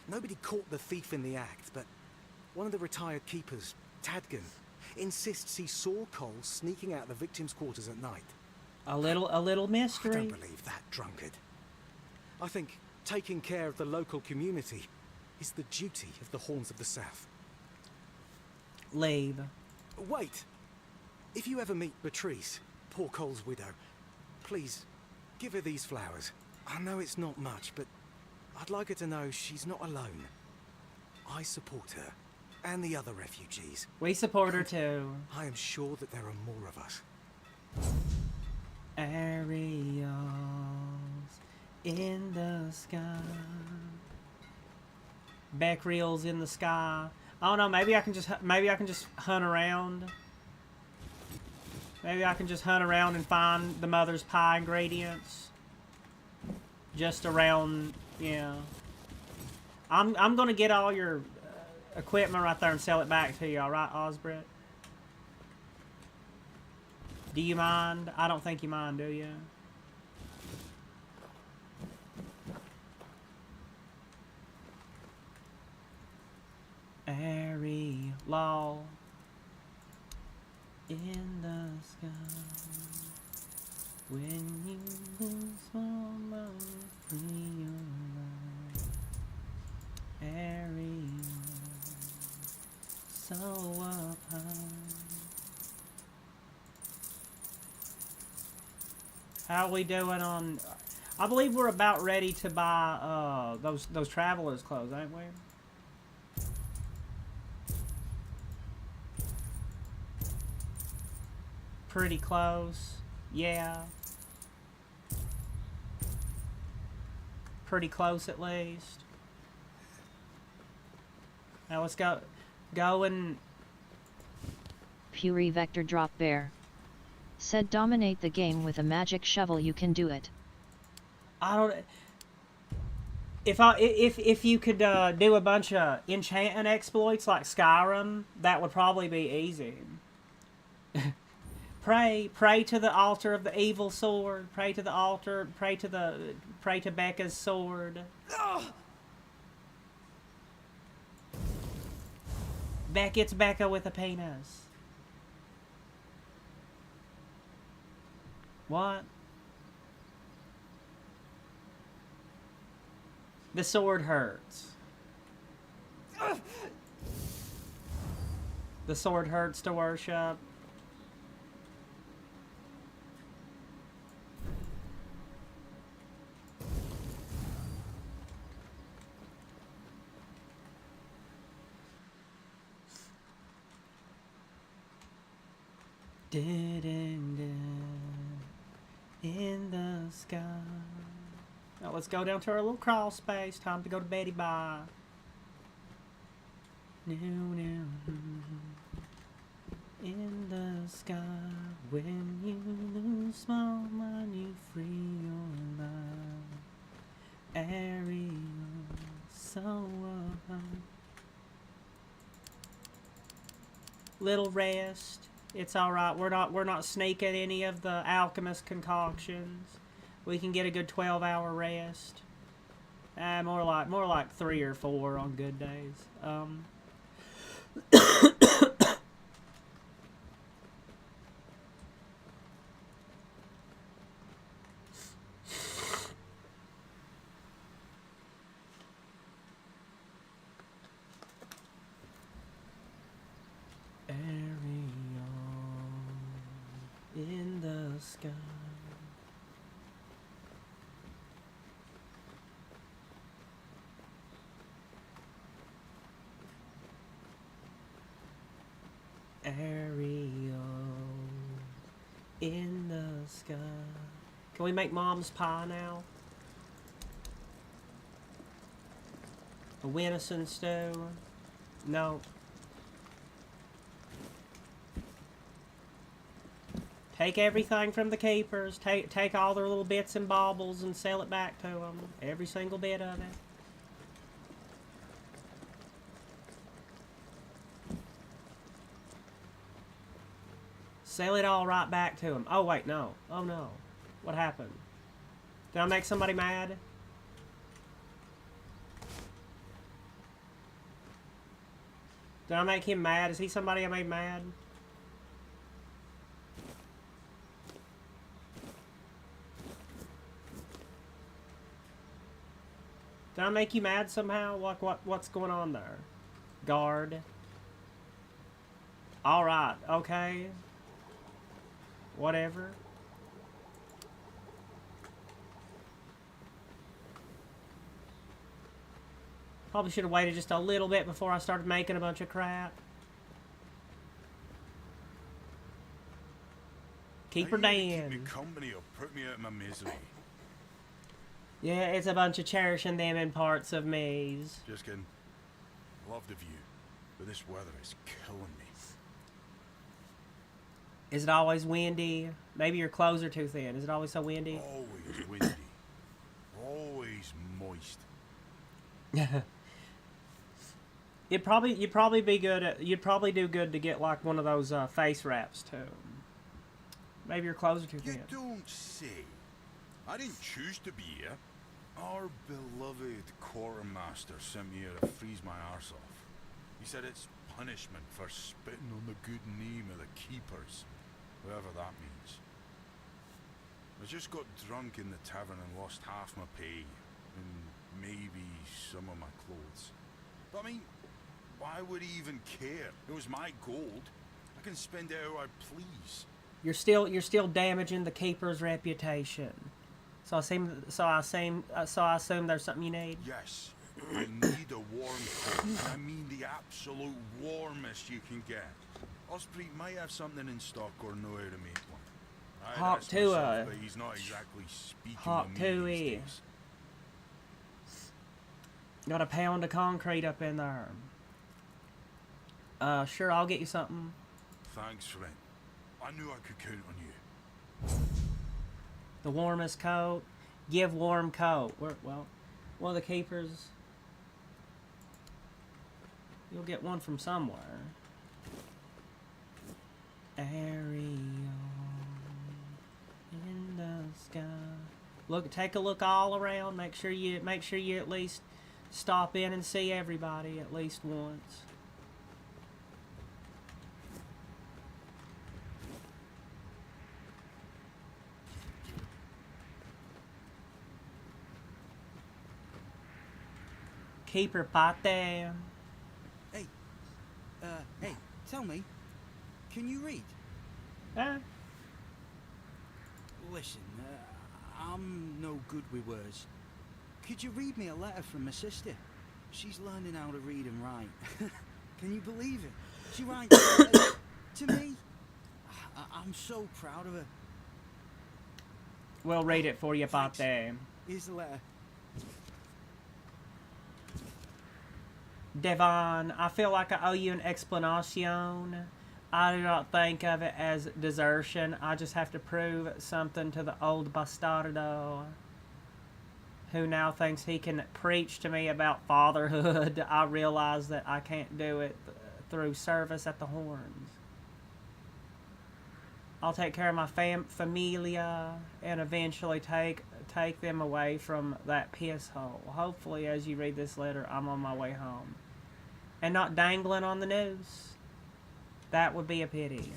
Nobody caught the thief in the act, but one of the retired keepers, Tadgen, insists he saw Cole sneaking out the victims' quarters at night. A little mystery. I don't believe that drunkard. I think taking care of the local community is the duty of the Horns of the South. Leave. Wait! If you ever meet Beatrice, poor Cole's widow, please give her these flowers. I know it's not much, but I'd like her to know she's not alone. I support her. And the other refugees. We support her too. I am sure that there are more of us. Aerials in the sky. Back reels in the sky. I don't know, maybe I can just hunt around. Maybe I can just hunt around and find the mother's pie ingredients. Just around, yeah. I'm gonna get all your equipment right there and sell it back to you, alright, Osbrit? Do you mind? I don't think you mind, do you? Airy law in the sky when you lose all love, free your life. Airy so up high. How are we doing on? I believe we're about ready to buy those travelers clothes, ain't we? Pretty close, yeah. Pretty close at least. Now let's go and. Fury Vector Drop Bear said, dominate the game with a magic shovel. You can do it. I don't. If you could do a bunch of enchanting exploits like Skyrim, that would probably be easy. Pray to the altar of the evil sword. Pray to the altar. Pray to Becca's sword. It's Becca with a penis. What? The sword hurts. The sword hurts to worship. In the sky. Now let's go down to our little crawl space. Time to go to Betty Bye. In the sky, when you lose small mind, you free your life. Ariel, so little rest. It's all right. We're not sneaking any of the alchemist concoctions. We can get a good 12-hour rest. More like 3 or 4 on good days. In the sky. Ariel in the sky. Can we make Mom's pie now? A venison stew? No. Take everything from the keepers. Take all their little bits and baubles and sell it back to them. Every single bit of it. Sell it all right back to them. Oh, wait, no. Oh, no. What happened? Did I make somebody mad? Did I make him mad? Is he somebody I made mad? Did I make you mad somehow? What's going on there? Guard. Alright, okay. Whatever. Probably should have waited just a little bit before I started making a bunch of crap. Keeper Dan. Keep me company or put me out of my misery. Yeah, it's a bunch of cherishing them in parts of me's. Just kidding. Love the view, but this weather is killing me. Is it always windy? Maybe your clothes are too thin. Is it always so windy? Always windy. Always moist. You'd probably be good at, you'd probably do good to get like one of those face wraps too. Maybe your clothes are too thin. You don't say. I didn't choose to be here. Our beloved quartermaster sent me here to freeze my arse off. He said it's punishment for spitting on the good name of the keepers, whatever that means. I just got drunk in the tavern and lost half my pay, and maybe some of my clothes. But I mean, why would he even care? It was my gold. I can spend it how I please. You're still damaging the keeper's reputation. So I assume there's something you need. Yes, I need a warm coat. I mean the absolute warmest you can get. Osprey might have something in stock or know how to make one. Hawk to but he's not exactly speaking Hawk to me to these it. days. Got a pound of concrete up in there. Sure, I'll get you something. Thanks, friend. I knew I could count on you. The warmest coat. Give warm coat. Well, one of the keepers. You'll get one from somewhere. Ariel in the sky. Look, take a look all around. Make sure you at least stop in and see everybody at least once. Keeper Pate. Hey, tell me, can you read? Listen, I'm no good with words. Could you read me a letter from my sister? She's learning how to read and write. Can you believe it? She writes letters to me. I'm so proud of her. We'll read it for you, Pate. Here's the letter. Devon, I feel like I owe you an explanation. I do not think of it as desertion. I just have to prove something to the old bastardo who now thinks he can preach to me about fatherhood. I realize that I can't do it through service at the horns. I'll take care of my familia and eventually take them away from that piss hole. Hopefully, as you read this letter, I'm on my way home. And not dangling on the noose. That would be a pity.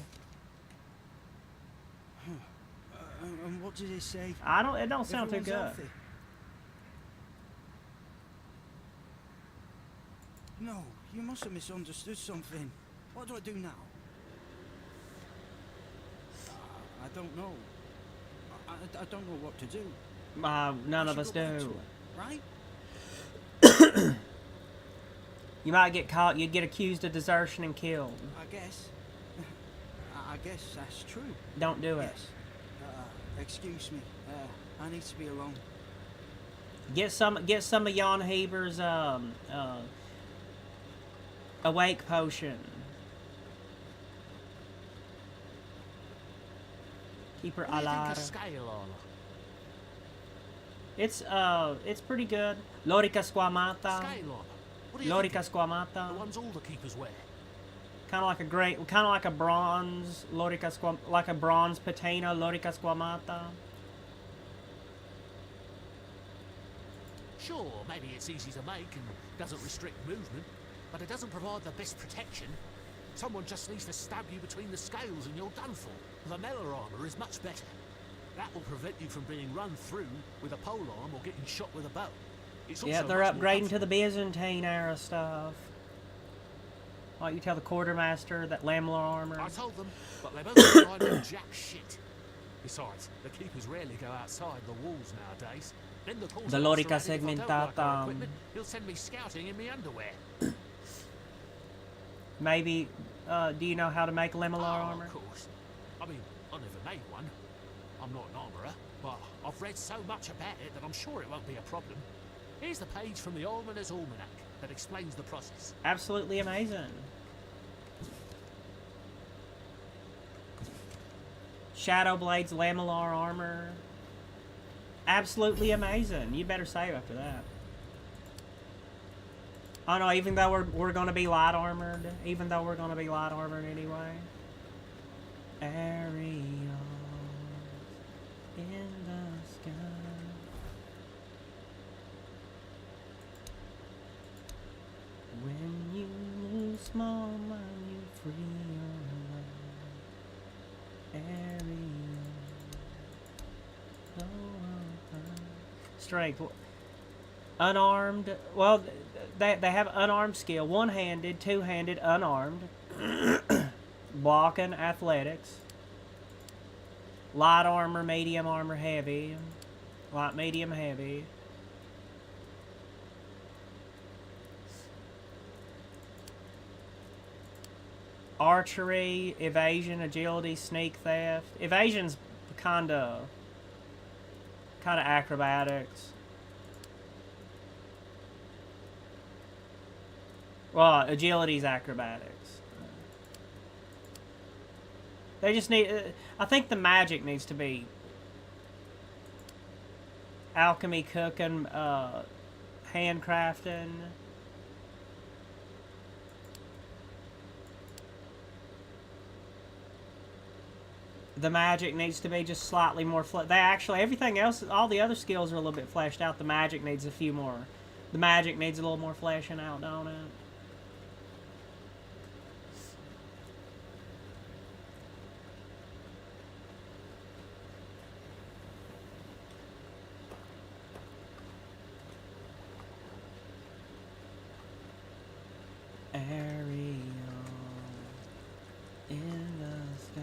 And what did it say? It don't sound too good. Healthy. No, you must have misunderstood something. What do I do now? I don't know. I don't know what to do. None of us do. Right? You might get caught. You'd get accused of desertion and killed. I guess that's true. Don't do it. Yes. Excuse me. I need to be alone. Get some of Jan Heber's awake potion. Keep her alive. It's pretty good. Lorica squamata. Lorica squamata. The ones all the keepers wear. Kind of like a bronze Lorica like a bronze patina Lorica squamata. Sure, maybe it's easy to make and doesn't restrict movement, but it doesn't provide the best protection. Someone just needs to stab you between the scales and you're done for. The melee armor is much better. That will prevent you from being run through with a polearm or getting shot with a bow. Yeah, they're upgrading to the Byzantine era stuff. Like you tell the quartermaster that lamellar armor. I told them, but they both declined on jack shit. Besides, the keepers rarely go outside the walls nowadays. Then the Lorica segmentata. He'll send me scouting in me underwear. Maybe, do you know how to make lamellar armor? Of course. I mean, I never made one. I'm not an armourer, but I've read so much about it that I'm sure it won't be a problem. Here's the page from the Almoner's Almanac that explains the process. Absolutely amazing. Shadow Blades, Lamellar armor. Absolutely amazing. You better save after that. Oh no, even though we're gonna be light armored. Even though we're gonna be light armored anyway. Ariel in the sky. When you lose small mind, you free your mind. Ariel. Strength. Unarmed. Well, they have unarmed skill. One-handed, two-handed, unarmed. Blocking, athletics. Light armor, medium armor, heavy. Light, medium, heavy. Archery, evasion, agility, sneak, theft. Evasion's kinda acrobatics. Well, agility's acrobatics. They just need... I think the magic needs to be... alchemy, cooking, handcrafting. The magic needs to be just slightly more... They actually... Everything else... All the other skills are a little bit fleshed out. The magic needs a few more... The magic needs a little more fleshing out, don't it? Ariel in the sky.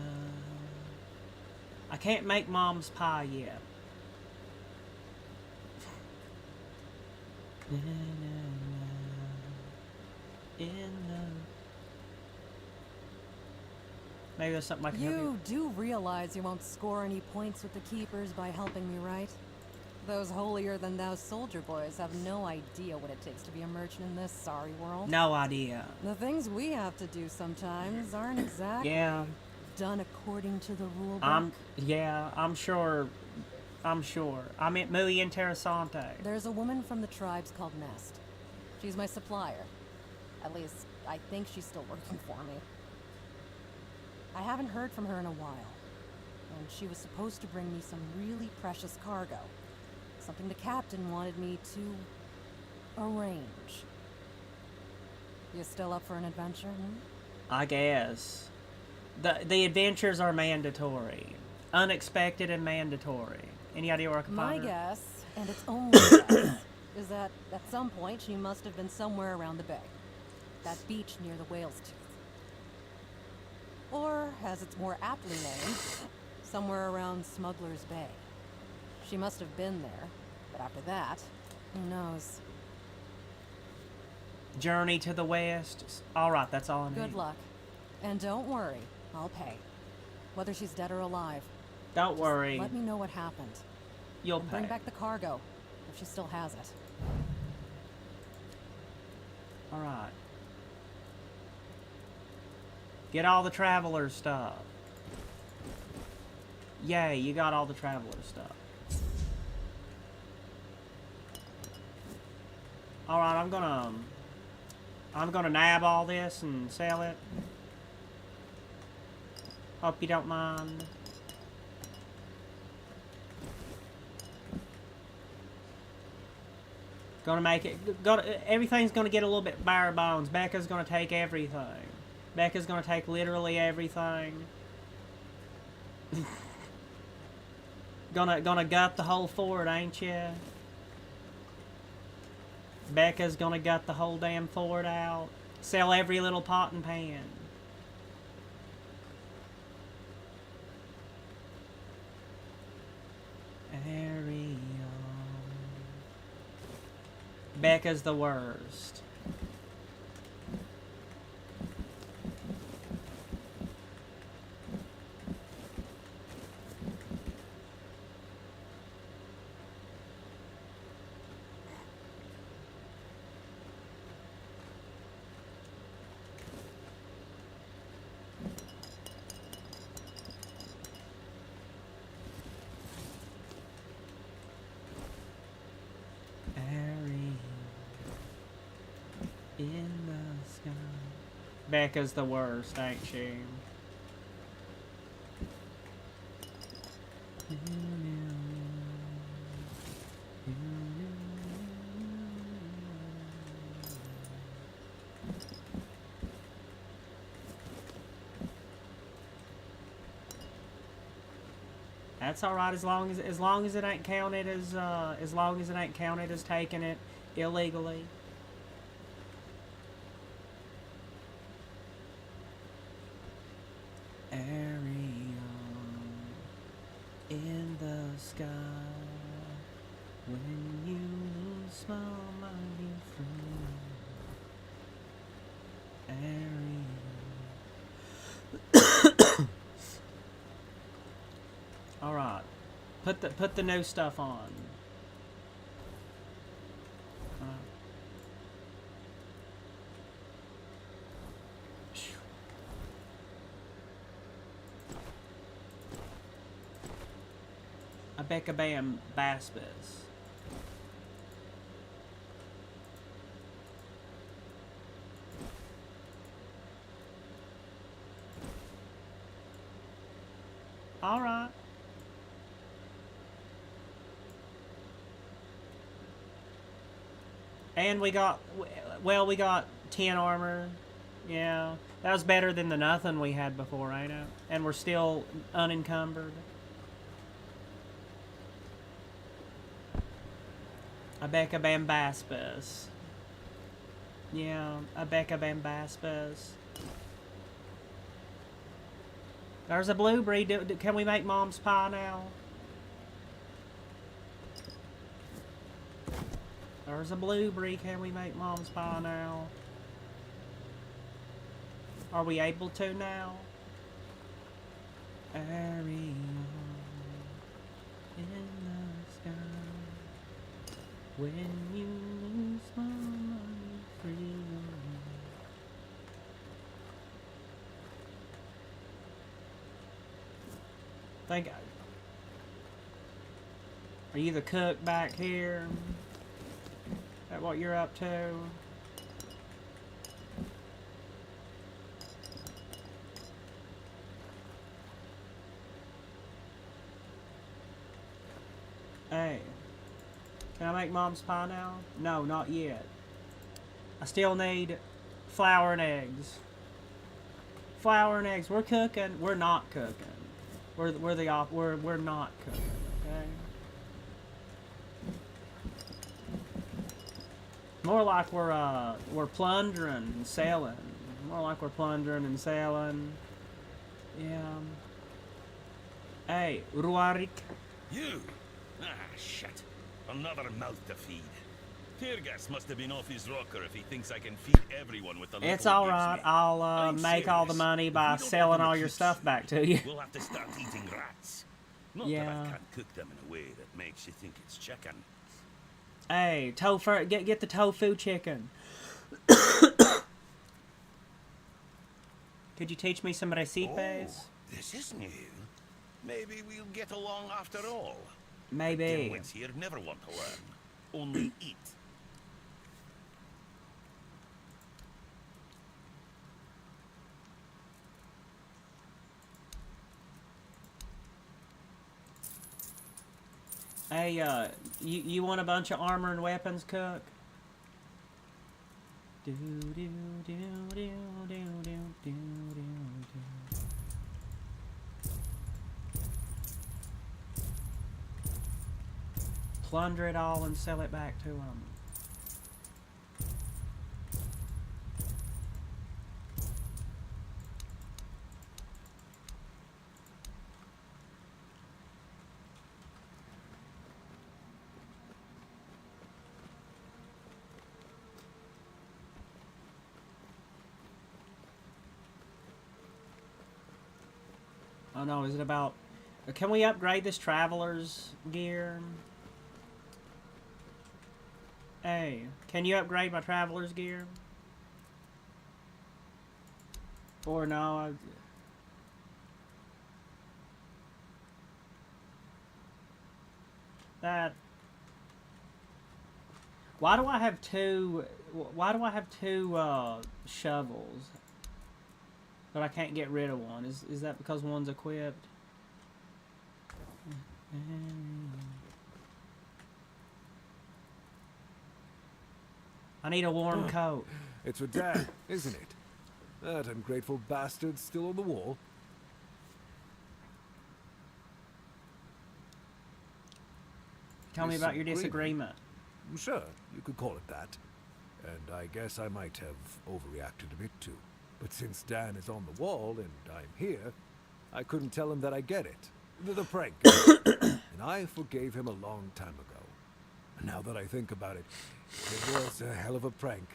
I can't make Mom's pie yet. In the... Maybe there's something I can help you. You do realize you won't score any points with the Keepers by helping me, right? Those holier-than-thou soldier boys have no idea what it takes to be a merchant in this sorry world. No idea. The things we have to do sometimes aren't exactly done according to the rule book. I'm sure. I meant muy interesante. There's a woman from the tribes called Nest. She's my supplier. At least, I think she's still working for me. I haven't heard from her in a while. And she was supposed to bring me some really precious cargo. Something the captain wanted me to arrange. You still up for an adventure? I guess. The adventures are mandatory. Unexpected and mandatory. Any idea where I can find her? My guess, and it's only guess, is that at some point she must have been somewhere around the bay. That beach near the whale's tooth. Or, as it's more aptly named, somewhere around Smuggler's Bay. She must have been there, but after that, who knows? Journey to the west. Alright, that's all I need. Good luck. And don't worry, I'll pay. Whether she's dead or alive. Don't worry. Let me know what happened. You'll and pay. Bring back the cargo, if she still has it. Alright. Get all the traveler stuff. Yay, you got all the traveler stuff. Alright, I'm gonna nab all this and sell it. Hope you don't mind. Gonna make it... everything's gonna get a little bit bare bones. Becca's gonna take everything. Becca's gonna take literally everything. Gonna gut the whole fort, ain't ya? Becca's gonna gut the whole damn fort out. Sell every little pot and pan. Ariel. Becca's the worst. In the sky. Becca's the worst, ain't she? That's all right as long as it ain't counted as taking it illegally. Ariel in the sky when you smile mighty free. Ariel. All right, put the new stuff on. A Becca Bam Baspis. All right. And we got 10 armor. Yeah, that was better than the nothing we had before, ain't it? And we're still unencumbered. A Becca Bambaspis. Yeah, a Becca Bambaspis. There's a blueberry. Can we make mom's pie now? There's a blueberry. Can we make mom's pie now? Are we able to now? Ariel in the sky when you lose my freedom. Are you the cook back here? Is that what you're up to? Hey, can I make mom's pie now? No, not yet. I still need flour and eggs. Flour and eggs. We're cooking. We're not cooking. We're not cooking. Okay. More like we're plundering and selling. More like we're plundering and selling. Yeah. Hey, Ruarik. You. Ah, shit. Another mouth to feed. Teargas must have been off his rocker if he thinks I can feed everyone with the little It's alright. I'll make all the money by selling all your stuff back to you. We'll have to start eating rats. Not Yeah. that I can't cook them in a way that makes you think it's chicken. Hey, tofu, get the tofu chicken. Could you teach me some recipes? Oh, this is new. Maybe we'll get along after all. Maybe. Dimwits here never want to learn. Only eat. Hey, you want a bunch of armor and weapons, cook? Do do do do do do do do. Plunder it all and sell it back to them. Oh no, is it about... Can we upgrade this traveler's gear? Hey, can you upgrade my traveler's gear? Or no, that... Why do I have two Why do I have 2 shovels, but I can't get rid of one? Is that because one's equipped? I need a warm coat. It's for Dad, isn't it? That ungrateful bastard's still on the wall. Tell me about your disagreement. Sure, you could call it that. And I guess I might have overreacted a bit too. But since Dan is on the wall and I'm here, I couldn't tell him that I get it. The prank. And I forgave him a long time ago. Now that I think about it, it was a hell of a prank.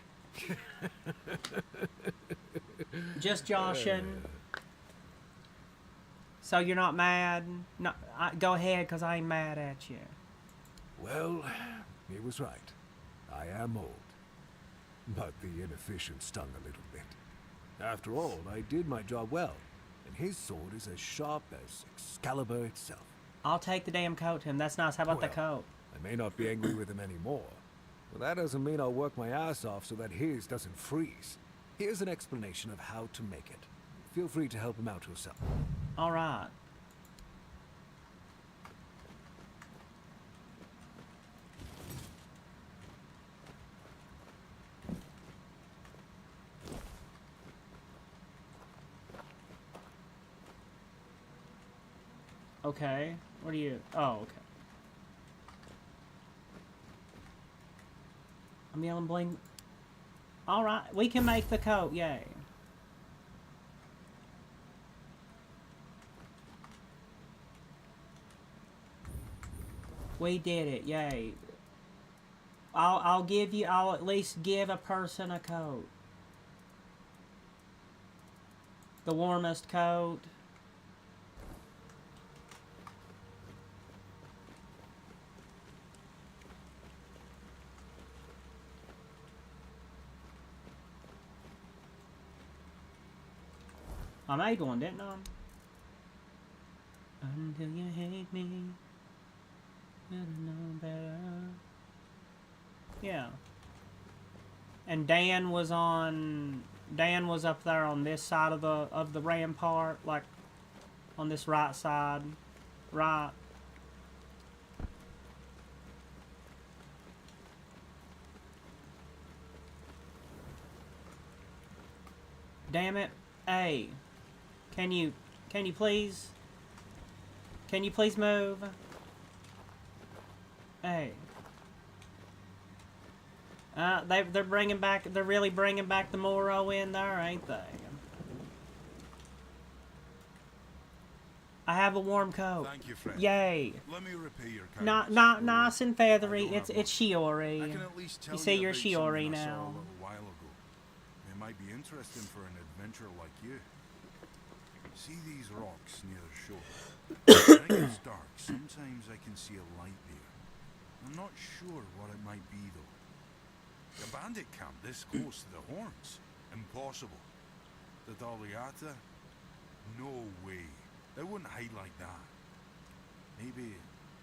Just joshing. So you're not mad? No, go ahead, because I ain't mad at you. Well, he was right. I am old. But the inefficient stung a little bit. After all, I did my job well. And his sword is as sharp as Excalibur itself. I'll take the damn coat, Tim. That's nice. How about the coat? I may not be angry with him anymore. But that doesn't mean I'll work my ass off so that his doesn't freeze. Here's an explanation of how to make it. Feel free to help him out yourself. All right. Okay. What are you? Oh, okay. I'm yelling bling. Alright, we can make the coat, yay. We did it, yay. I'll at least give a person a coat. The warmest coat. I made one, didn't I? Until you hate me, better know better. Yeah. And Dan was up there on this side of the rampart, like on this right side. Right. Damn it. Hey. Can you please move? Hey. They're really bringing back the Moro in there, ain't they? I have a warm coat. Thank you, friend. Yay. Let me repay your kindness. Not nice and feathery. It's Shiori. I can at least tell You see, you're about something Shiori I saw a now. little while ago. It might be interesting for an adventurer like you. See these rocks near the shore? When it gets dark, sometimes I can see a light there. I'm not sure what it might be though. The bandit camp this close to the Horns? Impossible. The Daliata? No way. They wouldn't hide like that. Maybe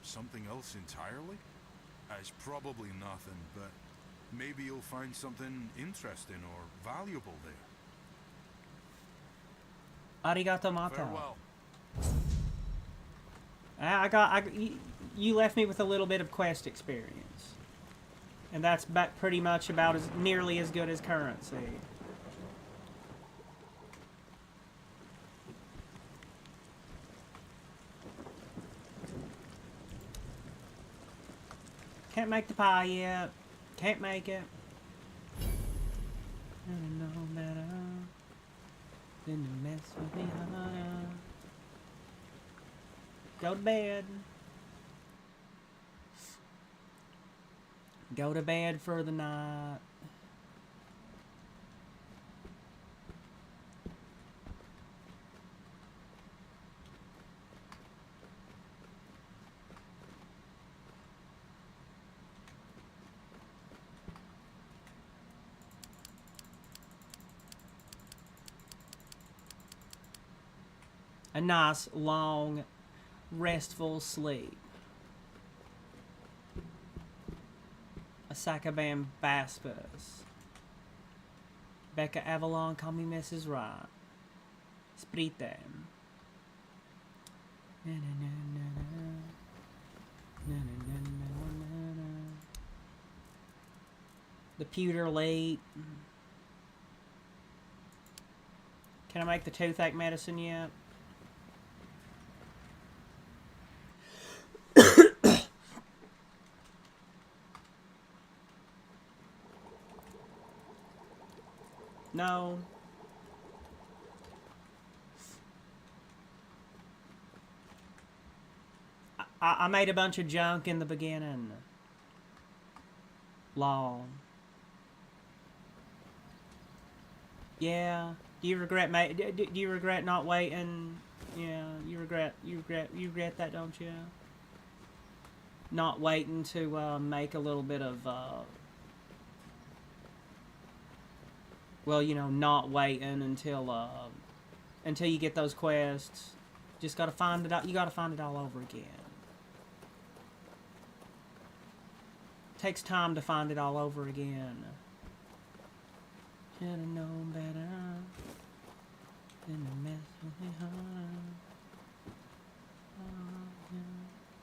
something else entirely? It's probably nothing, but maybe you'll find something interesting or valuable there. Arigato mata. Farewell. You left me with a little bit of quest experience, and that's pretty much about nearly as good as currency. Can't make the pie yet. Can't make it. I don't know better than to mess with me harder. Go to bed. Go to bed for the night. A nice, long, restful sleep. A Sacabam Baspus. Becca Avalon, call me Mrs. Right. Sprite. The pewter late. Can I make the toothache medicine yet? No. I made a bunch of junk in the beginning. Law. Yeah. Do you regret do you regret not waiting? Yeah, you regret that, don't you? Not waiting to make a little bit of well, you know, not waiting until you get those quests. Just gotta find it out. You gotta find it all over again. Takes time to find it all over again. Should've known better than to mess with me harder.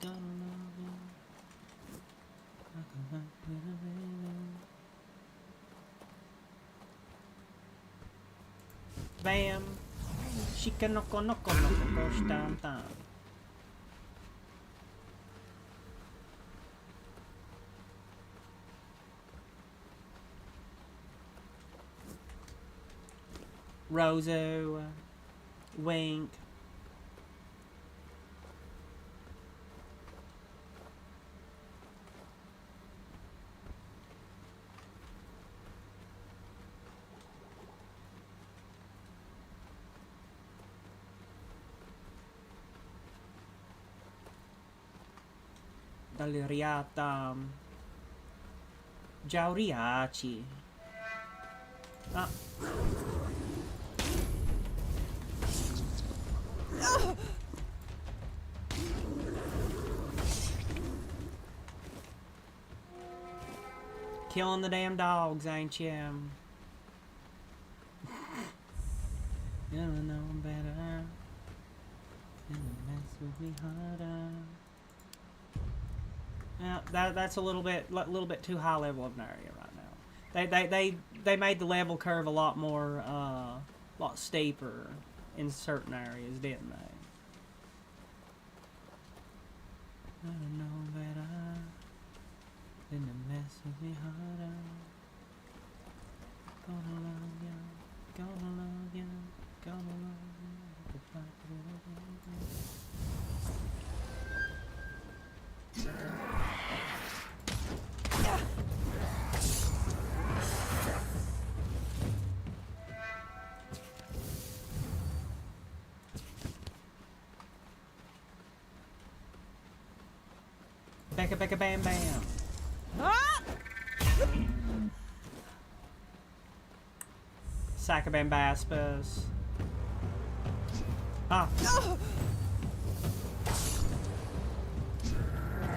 Gonna love you. I can love you, baby. Bam. Shika noko noko noko gosh down down. Roso, Wink. Dall'iriata. Giauriaci. Ah. Killing the damn dogs, ain't you? You know better. You mess with me harder. Yeah, that's a little bit too high level of an area right now. They made the level curve a lot more lot steeper in certain areas, didn't they? I don't know better than to mess with me harder. Gonna love you, gonna love you, gonna love you. Becca, becca, bam, bam. Ah! Sacabambaspus. Ah.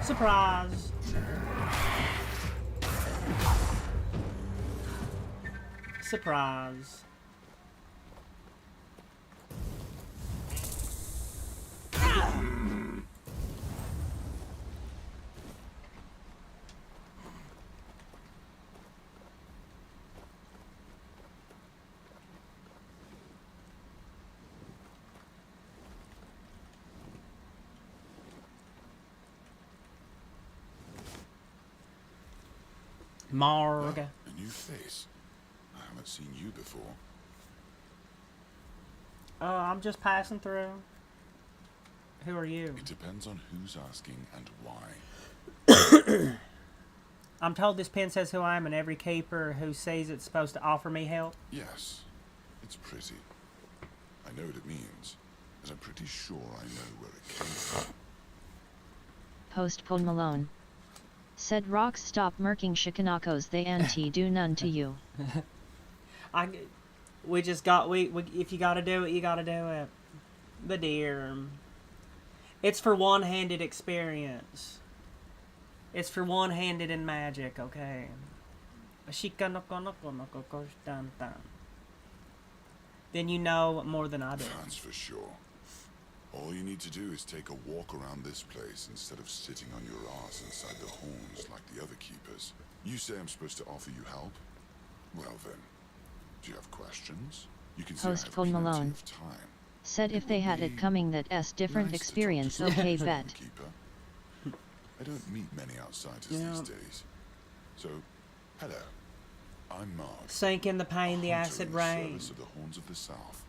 Surprise. Surprise. Marg. Well, a new face. I haven't seen you before. I'm just passing through. Who are you? It depends on who's asking and why. I'm told this pen says who I am, and every keeper who sees it's supposed to offer me help. Yes, it's pretty. I know what it means, as I'm pretty sure I know where it came from. Post Pon Malone. Said rocks stop murking Shikanakos, they anti do none to you. We just got, if you gotta do it, you gotta do it. But dear, it's for one-handed experience. It's for one-handed in magic, okay? Shika noko noko noko kosh dan dan. Then you know more than I do. That's for sure. All you need to do is take a walk around this place instead of sitting on your ass inside the horns like the other keepers. You say I'm supposed to offer you help? Well then, do you have questions? You can see Host I have Cole plenty Malone of time. said if they had it coming that different experience. Okay, bet. I don't meet many outsiders these days. So, hello. I'm Mark. Sink in the pain, the acid rain. Of the Horns of the South.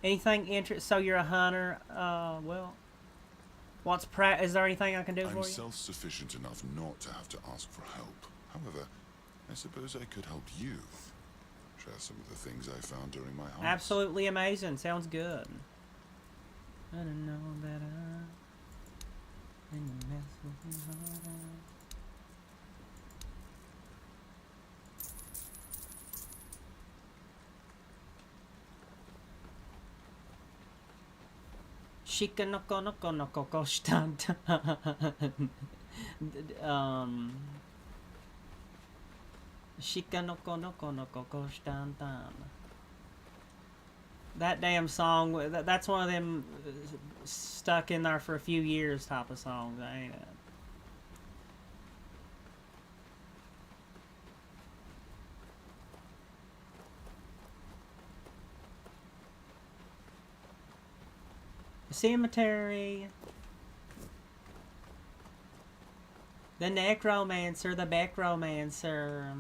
Anything interest? So you're a hunter. Well, what's is there anything I can do for you? I'm self-sufficient enough not to have to ask for help. However, I suppose I could help you. Share some of the things I found during my hunt. Absolutely amazing. Sounds good. I don't know that I didn't mess with you. Shika noko noko noko koshtan. Shika noko noko noko koshtan. That damn song, that's one of them stuck in there for a few years type of songs, ain't it? Cemetery. The necromancer, the backromancer.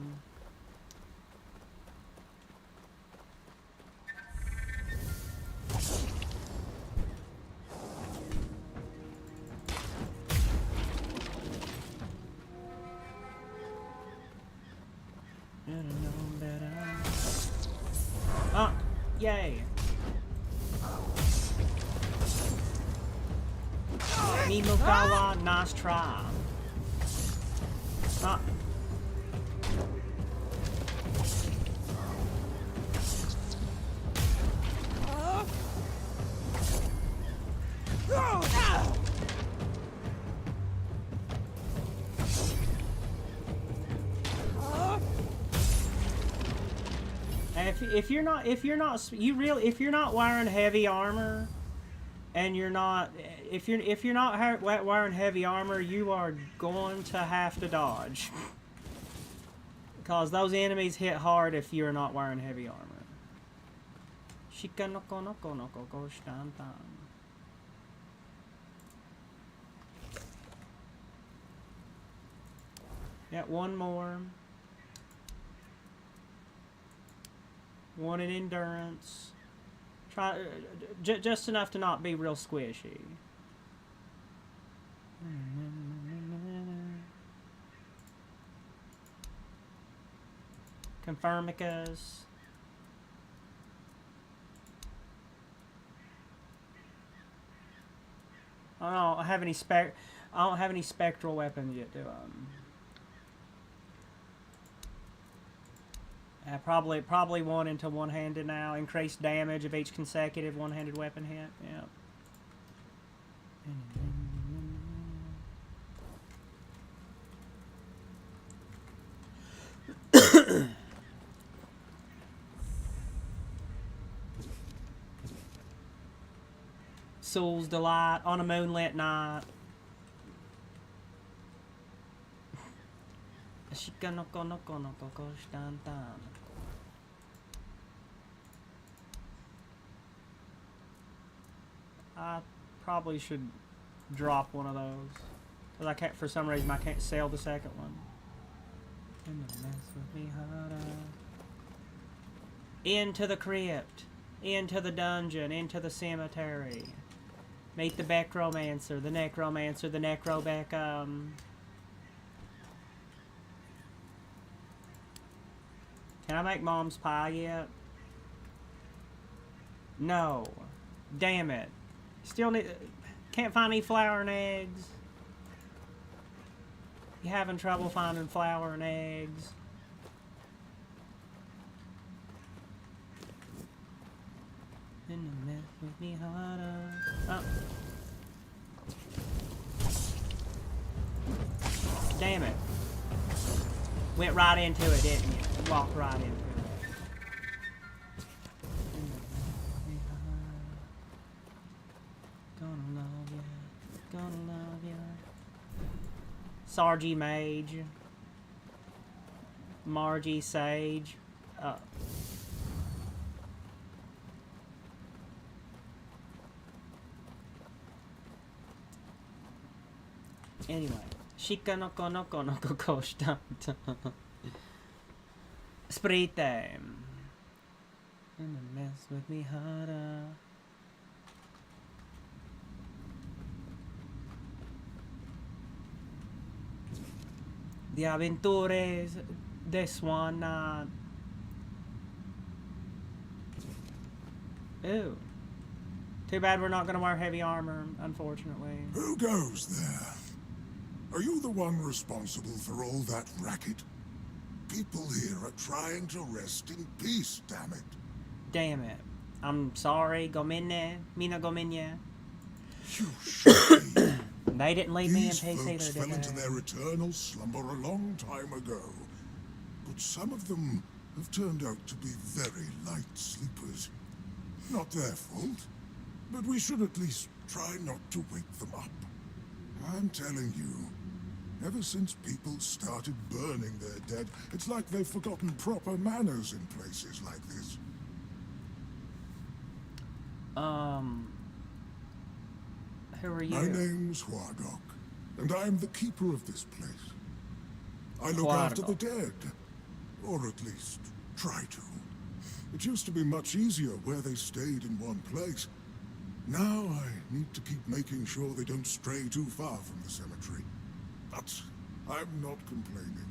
Oh, yay. Mimukawa, nice try. Ah. If you're not wearing heavy armor, and if you're not wearing heavy armor, you are going to have to dodge, because those enemies hit hard if you're not wearing heavy armor. Shika noko noko noko koshtan. Yeah, one more. One in endurance. Try just enough to not be real squishy. Confirmicas. I don't have any spectral weapons yet, do I? Probably one into one-handed now. Increased damage of each consecutive one-handed weapon hit. Yeah. Soul's Delight on a moonlit night. Shika noko noko noko koshtan. I probably should drop one of those, because I can't, for some reason I can't sell the second one. Into the crypt, into the dungeon, into the cemetery. Meet the Backromancer, the Necromancer, the Necroback. Can I make mom's pie yet? No. Damn it. Still need... Can't find any flour and eggs. You having trouble finding flour and eggs? In the mess with me harder. Oh. Damn it. Went right into it, didn't you? Walked right into it. Sargy Mage. Margie Sage. Anyway. Shika no konoko no kokoshita. Sprite. Gonna mess with me harder. The aventures this one. Ooh. Too bad we're not gonna wear heavy armor, unfortunately. Who goes there? Are you the one responsible for all that racket? People here are trying to rest in peace, damn it. Damn it. I'm sorry, Gomine. Mina Gominya. You should be. They didn't leave me in These peace folks either, fell did into they? their eternal slumber a long time ago. But some of them have turned out to be very light sleepers. Not their fault, but we should at least try not to wake them up. I'm telling you, ever since people started burning their dead, it's like they've forgotten proper manners in places like this. Who are you? My name's Huardok, and I'm the keeper of this place. I look after the dead, or at least try to. It used to be much easier where they stayed in one place. Now I need to keep making sure they don't stray too far from the cemetery. But I'm not complaining.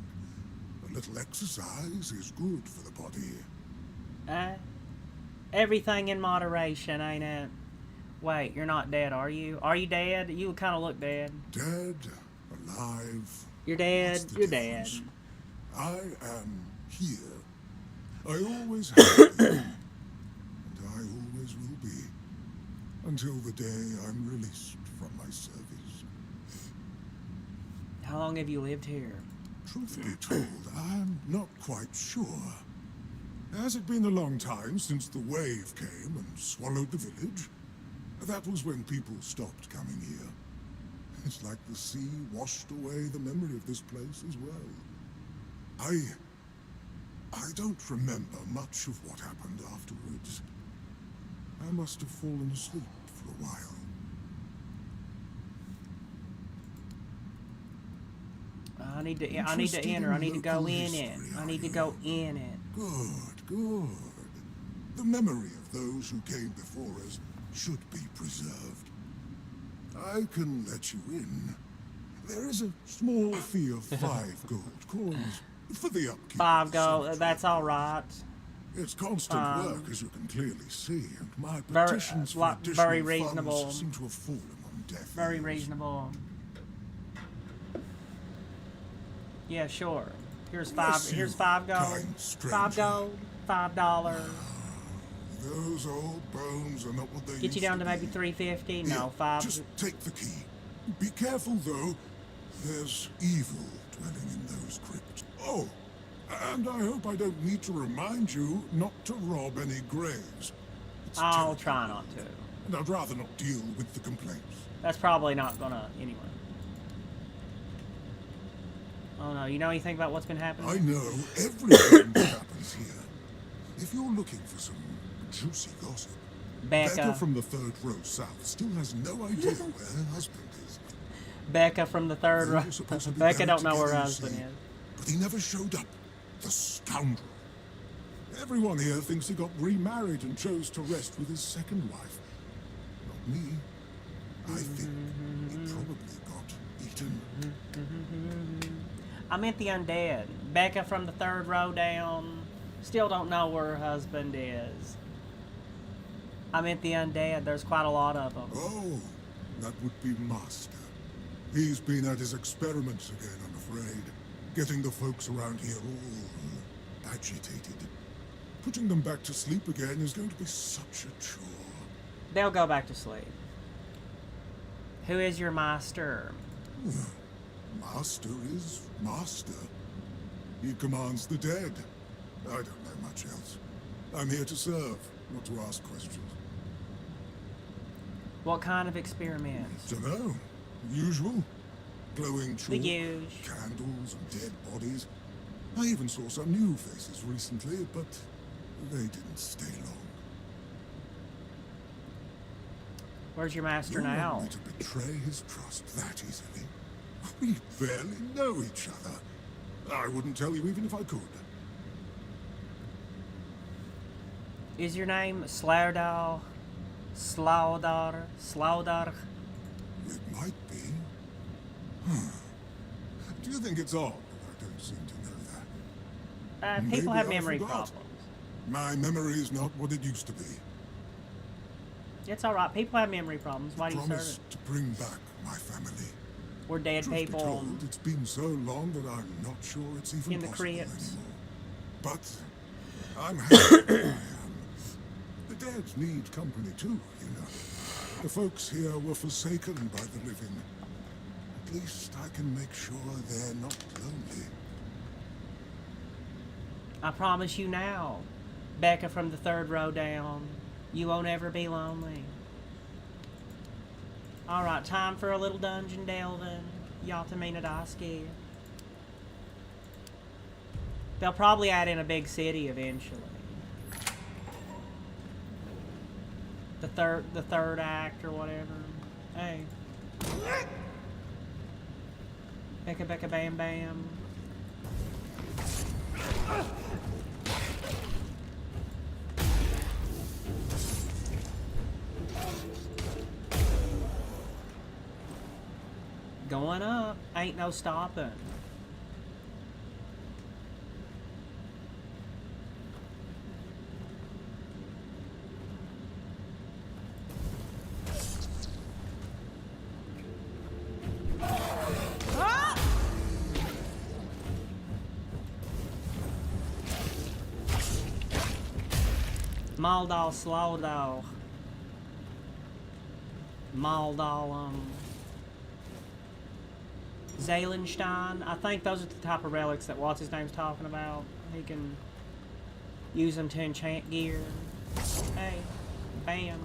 A little exercise is good for the body. Everything in moderation, ain't it? Wait, you're not dead, are you? Are you dead? You kind of look dead. Dead, alive. You're dead. You're dead. I am here. I always have been, and I always will be, until the day I'm released from my service. How long have you lived here? Truth be told, I'm not quite sure. Has it been a long time since the wave came and swallowed the village? That was when people stopped coming here. It's like the sea washed away the memory of this place as well. I don't remember much of what happened afterwards. I must have fallen asleep for a while. I need to enter. I need to go in it. I need to go in it. Good, good. The memory of those who came before us should be preserved. I can let you in. There is a small fee of 5 gold coins for the upkeep. 5 gold. That's all right. It's constant work, as you can clearly see, and my petitions for additional very reasonable. funds seem to have fallen on deaf Very ears. reasonable. Yeah, sure. Here's 5. Here's 5 gold. 5 gold. $5. Those old bones are not what they Get you used down to be. maybe 350. Here, No, 5. Just take the key. Be careful, though. There's evil dwelling in those crypts. Oh, and I hope I don't need to remind you not to rob any graves. I'll try not to. And I'd rather not deal with the complaints. That's probably not gonna anyway. Oh no, you know anything about what's been happening? I know everything that happens here. If you're looking for some juicy gossip, Becca from the 3rd row south still has no idea where her husband is. Becca from the 3rd row. Becca don't know where her husband is. But he never showed up. The scoundrel. Everyone here thinks he got remarried and chose to rest with his second wife. Not me. I think he probably got eaten. I meant the undead. Becca from the 3rd row down. Still don't know where her husband is. I meant the undead. There's quite a lot of them. Oh, that would be Master. He's been at his experiments again, I'm afraid. Getting the folks around here all agitated. Putting them back to sleep again is going to be such a chore. They'll go back to sleep. Who is your master? Master is Master. He commands the dead. I don't know much else. I'm here to serve, not to ask questions. What kind of experiments? Dunno. Usual. Glowing chalk, candles, and dead bodies. I even saw some new faces recently, but they didn't stay long. Where's your master You now? want me to betray his trust that easily? We barely know each other. I wouldn't tell you even if I could. Is your name Slaudar? Slaudar? It might be. Do you think it's odd that I don't seem to know that? People Maybe have I memory forgot. problems. My memory is not what it used to be. It's alright. People have memory problems. Why do you serve Promise it? to bring back my family. We're dead Truth be people. told, it's been so long that I'm not sure it's even In the possible crypts. anymore. But I'm happy where I am. The dead need company too, you know. The folks here were forsaken by the living. At least I can make sure they're not lonely. I promise you now, Becca from the third row down, you won't ever be lonely. Alright, time for a little dungeon delving. Yatamina Daski. They'll probably add in a big city eventually. The third act or whatever. Hey. Becca Becca Bam Bam. Going up. Ain't no stopping. Maldal Slowdal. Maldal, Zaylenstein. I think those are the type of relics that what's his name's talking about. He can use them to enchant gear. Hey, bam.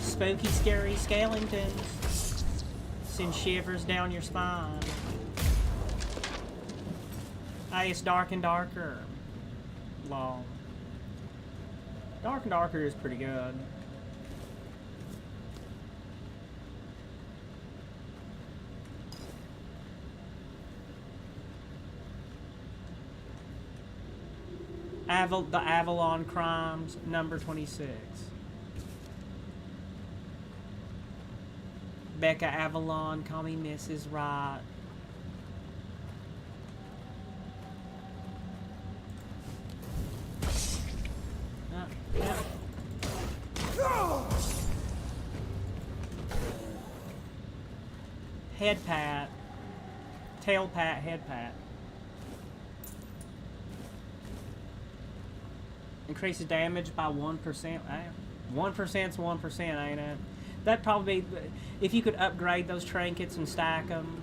Spooky, scary skeletons. Send shivers down your spine. Hey, it's dark and darker. Long. Dark and darker is pretty good. The Avalon Crimes, number 26. Becca Avalon, call me Mrs. Right. Head pat. Tail pat, head pat. Increases damage by 1%. 1%'s 1%, ain't it? That'd probably be, if you could upgrade those trinkets and stack them,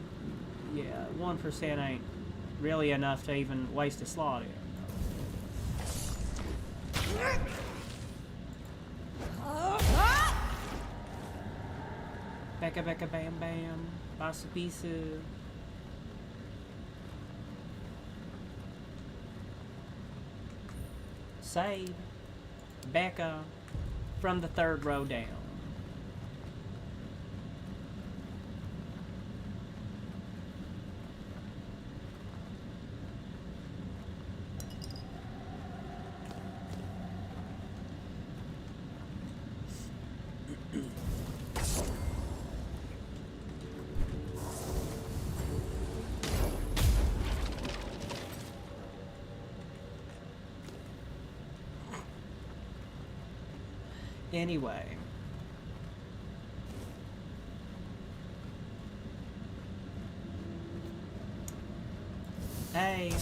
yeah, 1% ain't really enough to even waste a slot in. Becca Becca Bam Bam. Basu Bisu. Save Becca from the third row down. Anyway. Hey.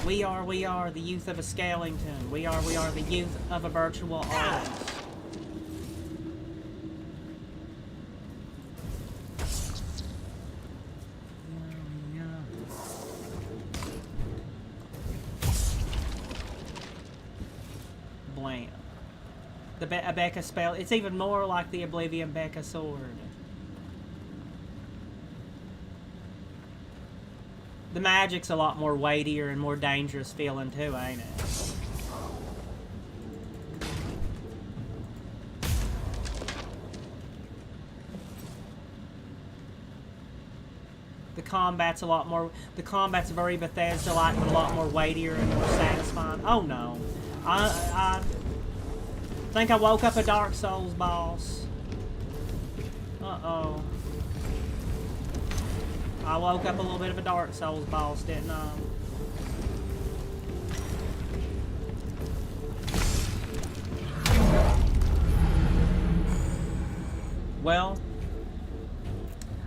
We are the youth of a Skellington. We are the youth of a virtual artist. The a Becca spell. It's even more like the Oblivion Becca sword. The magic's a lot more weightier and more dangerous feeling too, ain't it? The combat's a lot more. The combat's very Bethesda-like, but a lot more weightier and more satisfying. Oh no, I think I woke up a Dark Souls boss. Uh-oh. I woke up a little bit of a Dark Souls boss, didn't I? Well,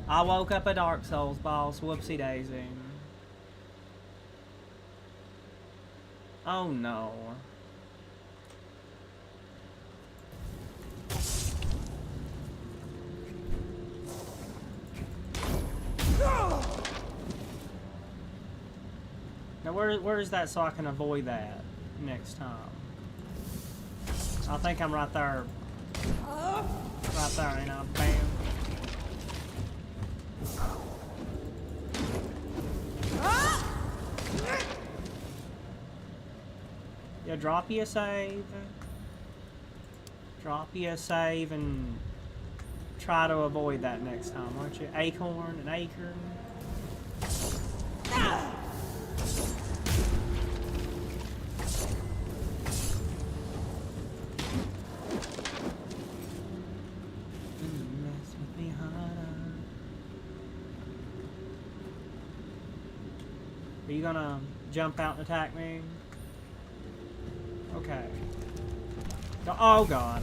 I woke up a Dark Souls boss. Whoopsie daisy. Oh no. Now where is that so I can avoid that next time? I think I'm right there. Right there, ain't I? Bam. Yeah, drop you a save. Drop you a save and try to avoid that next time, won't you? Acorn and acorn. Are you gonna jump out and attack me? Okay. Oh god.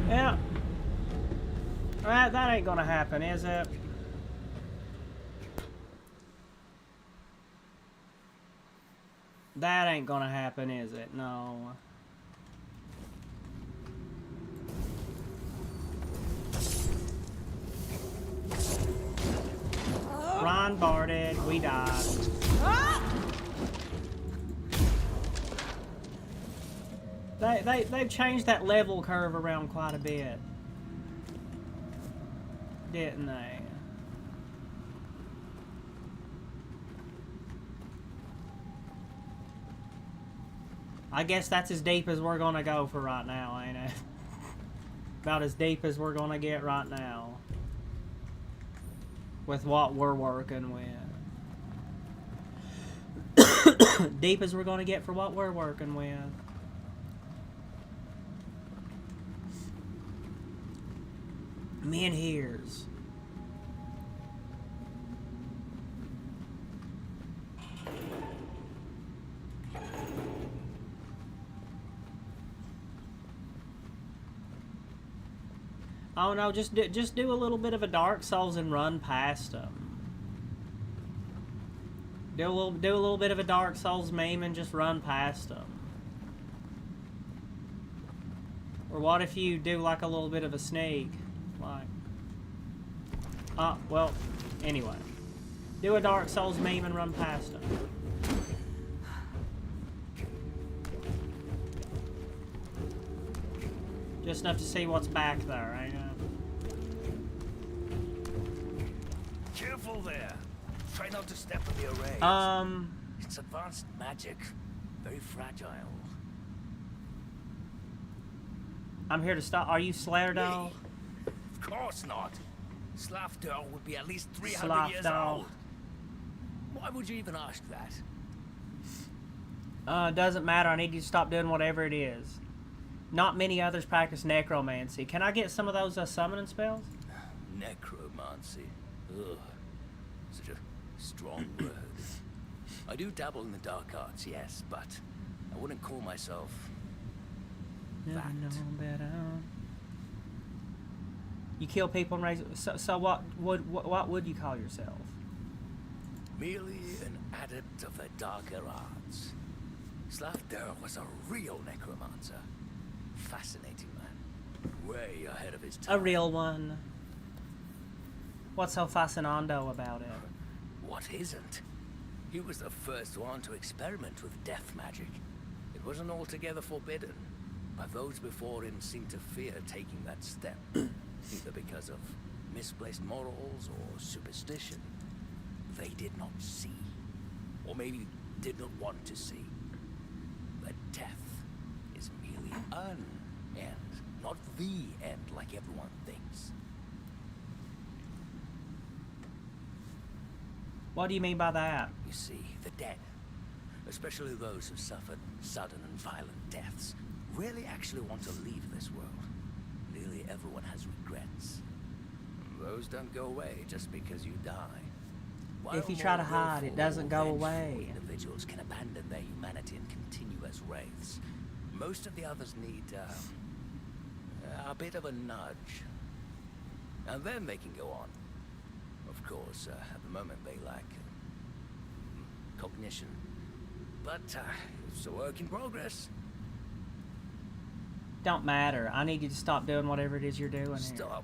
Yeah. That ain't gonna happen, is it? That ain't gonna happen, is it? No. Ron barded. We died. They've changed that level curve around quite a bit, didn't they? I guess that's as deep as we're gonna go for right now, ain't it? About as deep as we're gonna get right now. With what we're working with. Deep as we're gonna get for what we're working with. Men hears. Oh no, just do a little bit of a Dark Souls and run past them. Do a little bit of a Dark Souls meme and just run past them. Or what if you do like a little bit of a sneak, like? Well, anyway, do a Dark Souls meme and run past them. Just enough to see what's back there, ain't it? Careful there. Try not to step on the array. It's advanced magic. Very fragile. I'm here to stop. Are you Slayerdal? Of course not. Slafdal would be at least 300 years old. Why would you even ask that? Doesn't matter. I need you to stop doing whatever it is. Not many others practice necromancy. Can I get some of those summoning spells? Necromancy. Ugh. Such a strong word. I do dabble in the dark arts, yes, but I wouldn't call myself that. You kill people and raise. So what would you call yourself? Merely an adept of the darker arts. Slafter was a real necromancer. Fascinating man. Way ahead of his time. A real one. What's so fascinando about it? What isn't? He was the first one to experiment with death magic. It wasn't altogether forbidden, but those before him seemed to fear taking that step, either because of misplaced morals or superstition. They did not see, or maybe did not want to see, that death is merely an end, not the end like everyone thinks. What do you mean by that? You see, the dead, especially those who suffered sudden and violent deaths, rarely actually want to leave this world. Nearly everyone has regrets. Those don't go away just because you die. If you try to hide, it doesn't go away. Individuals can abandon their humanity and continue as wraiths. Most of the others need a bit of a nudge, and then they can go on. Of course, at the moment they lack cognition, but it's a work in progress. Don't matter. I need you to stop doing whatever it is you're doing. Stop.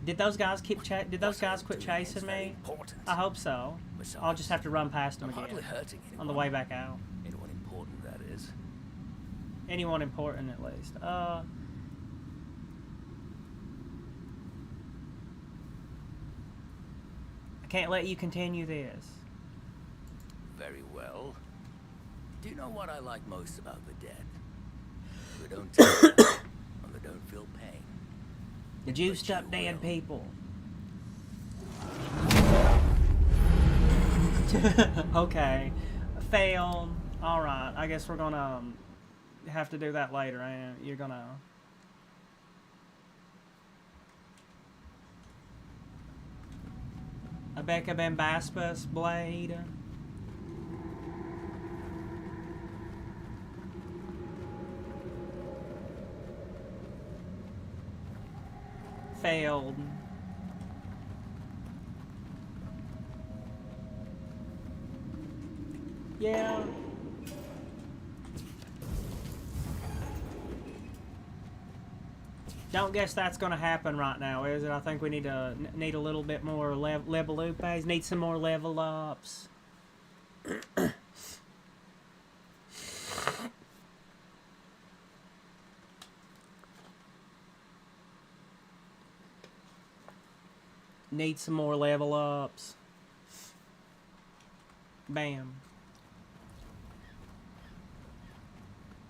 Did those guys Did those guys quit chasing me? I hope so. I'll just have to run past them again on the way back out. Anyone important, that is. Anyone important, at least. I can't let you continue this. Very well. Do you know what I like most about the dead? They don't tell and they don't feel pain. The juiced up dead people. Okay. Fail. Alright, I guess we're gonna have to do that later. You're gonna... Abeka Bambaspus blade. Failed. Yeah. Don't guess that's gonna happen right now, is it? I think we need a little bit more level upes. Need some more level ups. Need some more level ups. Bam.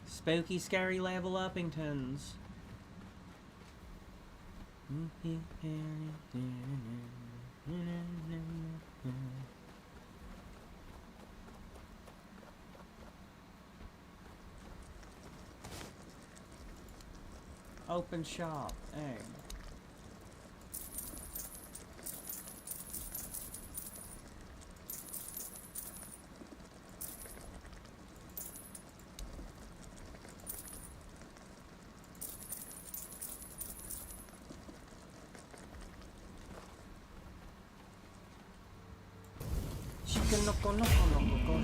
Spooky, scary level uppingtons. Open shop. Egg.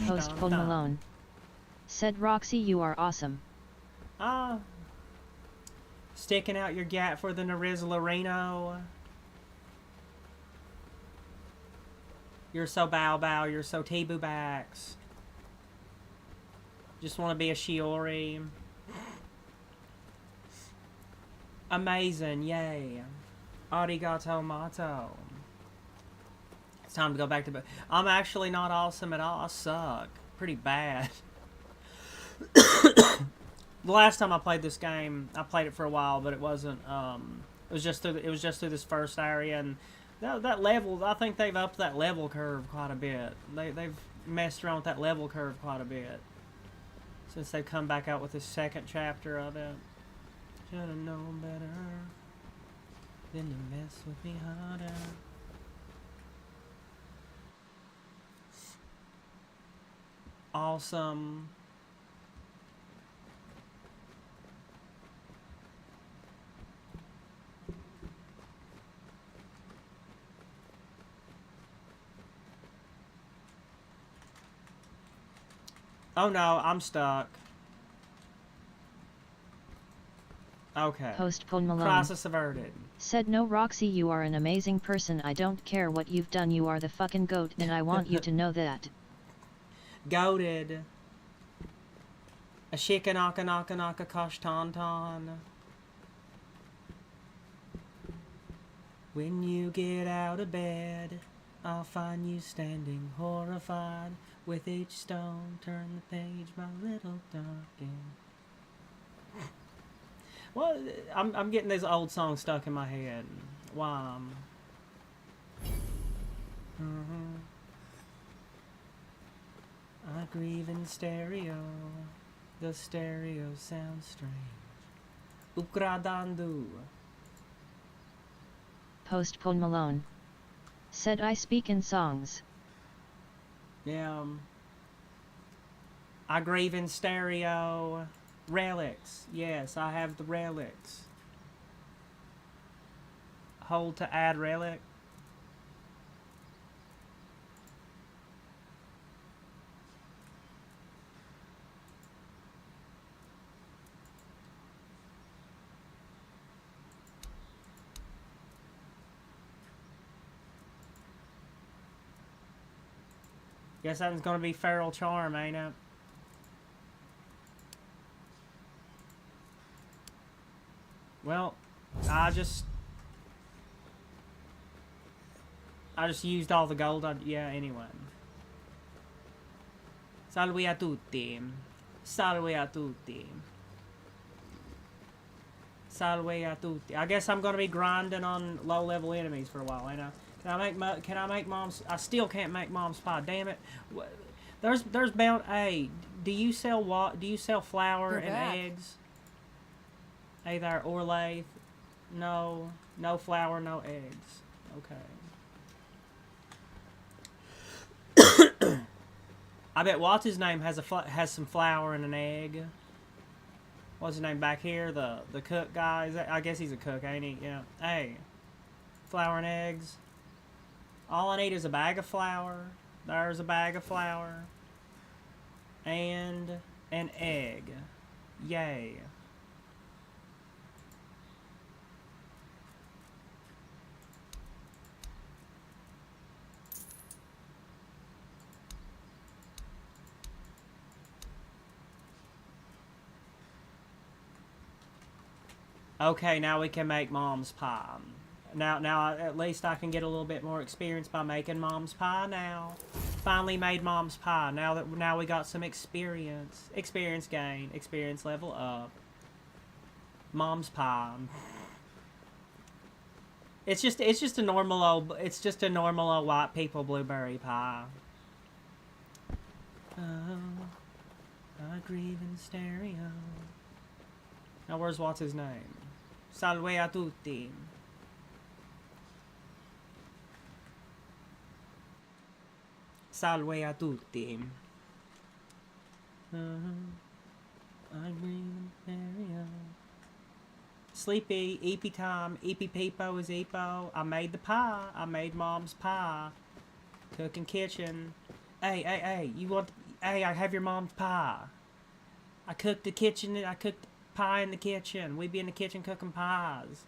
Host Cole Malone. Said Roxy, you are awesome. Ah. Sticking out your gat for the Narizlarino. You're so bow, you're so Tebu backs. Just want to be a Shiori. Amazing, yay. Arigato mato. It's time to go back to bed. I'm actually not awesome at all. I suck. Pretty bad. The last time I played this game, I played it for a while, but it wasn't. It was just through this first area, and that level. I think they've upped that level curve quite a bit. They've messed around with that level curve quite a bit since they've come back out with this second chapter of it. Should have known better than to mess with me harder. Awesome. Oh no, I'm stuck. Okay. Postpone Malone. Crisis averted. Said no, Roxy, you are an amazing person. I don't care what you've done. You are the fucking goat, and I want you to know that. Goated. A shikanaka naka naka kosh ton ton. When you get out of bed, I'll find you standing horrified. With each stone, turn the page, my little darling. Well, I'm getting these old songs stuck in my head. Why? I grieve in stereo. The stereo sounds strange. Ukradandu. Postpone Malone. Said I speak in songs. Yeah. I grieve in stereo. Relics. Yes, I have the relics. Hold to add relic. Guess that's gonna be Feral Charm, ain't it? Well, I just used all the gold. Yeah, anyway. Salve a tutti. Salve a tutti. Salve a tutti. I guess I'm gonna be grinding on low-level enemies for a while, ain't I? Can I make mom's? I still can't make mom's pie. Damn it! There's bound. Hey, do you sell what? Do you sell flour and eggs? Hey there, Orlaith. No flour, no eggs. Okay. I bet what's his name has some flour and an egg. What's his name back here? The cook guy. I guess he's a cook, ain't he? Yeah. Hey, flour and eggs. All I need is a bag of flour. There's a bag of flour. And an egg. Yay. Okay, now we can make mom's pie. Now at least I can get a little bit more experience by making mom's pie now. Finally made mom's pie. Now we got some experience. Experience gain. Experience level up. Mom's pie. It's just a normal old white people blueberry pie. Oh, I grieve in stereo. Now where's what's his name? Salve a tutti. Salve a tutti. I grieve in stereo. Sleepy, eepy time, eepy peepo is eepo. I made the pie. I made mom's pie. Cooking kitchen. Hey, you want... Hey, I have your mom's pie. I cooked the kitchen. I cooked pie in the kitchen. We be in the kitchen cooking pies.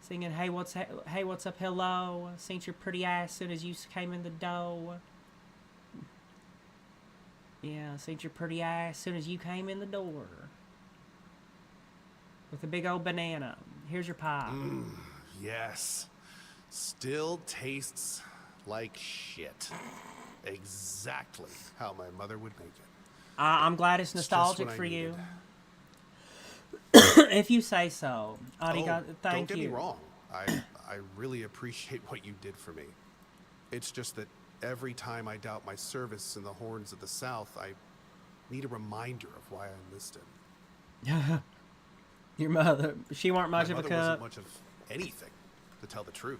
Singing, hey, what's up, hello. Seen your pretty ass soon as you came in the door. Yeah, seen your pretty ass soon as you came in the door. With a big old banana. Here's your pie. Yes. Still tastes like shit. Exactly how my mother would make it. I'm glad it's nostalgic for you. If you say so. Thank don't get you. me wrong. I really appreciate what you did for me. It's just that every time I doubt my service in the Horns of the South, I need a reminder of why I enlisted. Your mother, she weren't much of a cook. cook. Wasn't much of anything, to tell the truth.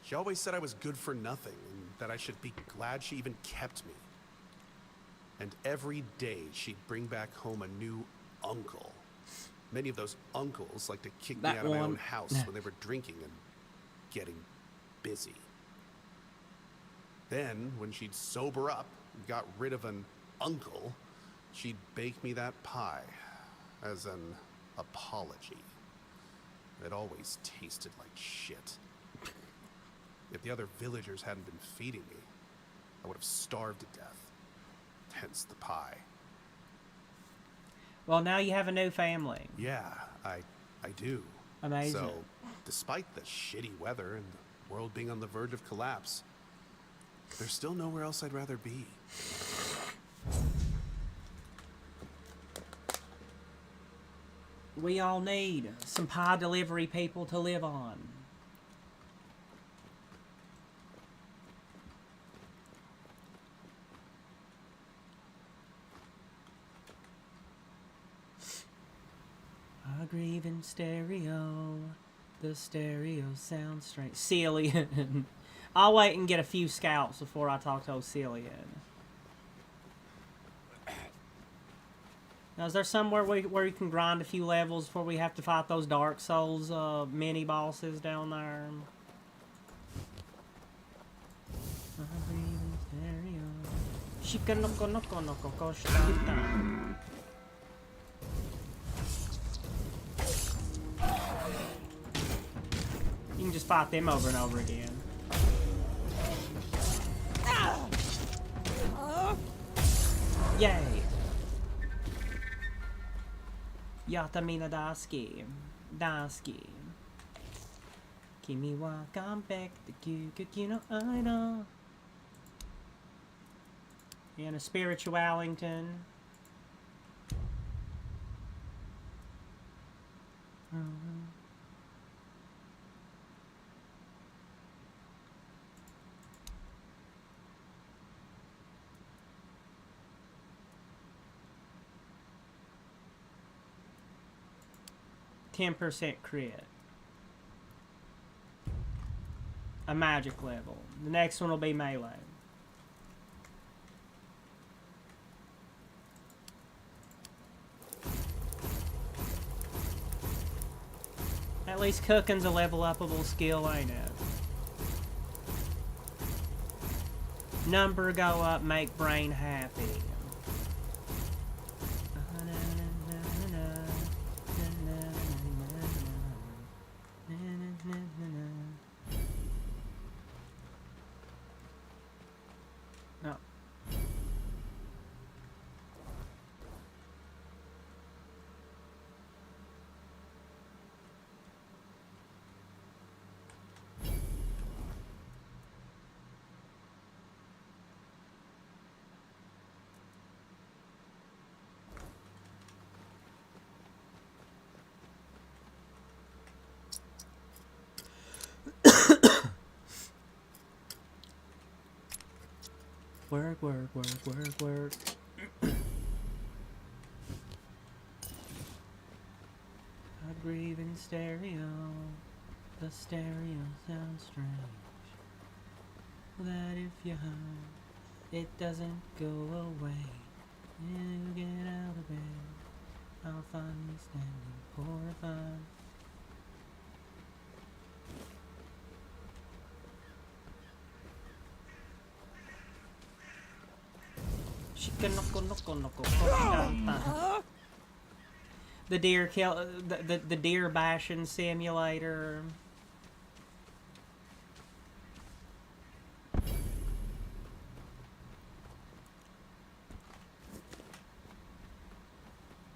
She always said I was good for nothing, and that I should be glad she even kept me. And every day she'd bring back home a new uncle. Many of those uncles like to kick me out of my own house when they were drinking and getting busy. Then, when she'd sober up and got rid of an uncle, she'd bake me that pie as an apology. It always tasted like shit. If the other villagers hadn't been feeding me, I would have starved to death. Hence the pie. Well, now you have a new family. Yeah, I do. Amazing. So, despite the shitty weather and the world being on the verge of collapse, there's still nowhere else I'd rather be. We all need some pie delivery people to live on. I grieve in stereo. The stereo sounds strange. Cillian. I'll wait and get a few scalps before I talk to Cillian. Now, is there somewhere where you can grind a few levels before we have to fight those Dark Souls mini bosses down there? You can just fight them over and over again. Yay! Yatamina daski. Daski. Kimi wa ganbek the Kyukuki no Aida. And a Spiritualington. %, crit. A magic level. The next one will be melee. At least cooking's a level upable skill, ain't it? Number go up, make brain happy. No. Work, work, work, work, work. I grieve in stereo. The stereo sounds strange. That if you hide, it doesn't go away. You get out of bed, I'll find you standing horrified. The deer kill, the deer bashing simulator.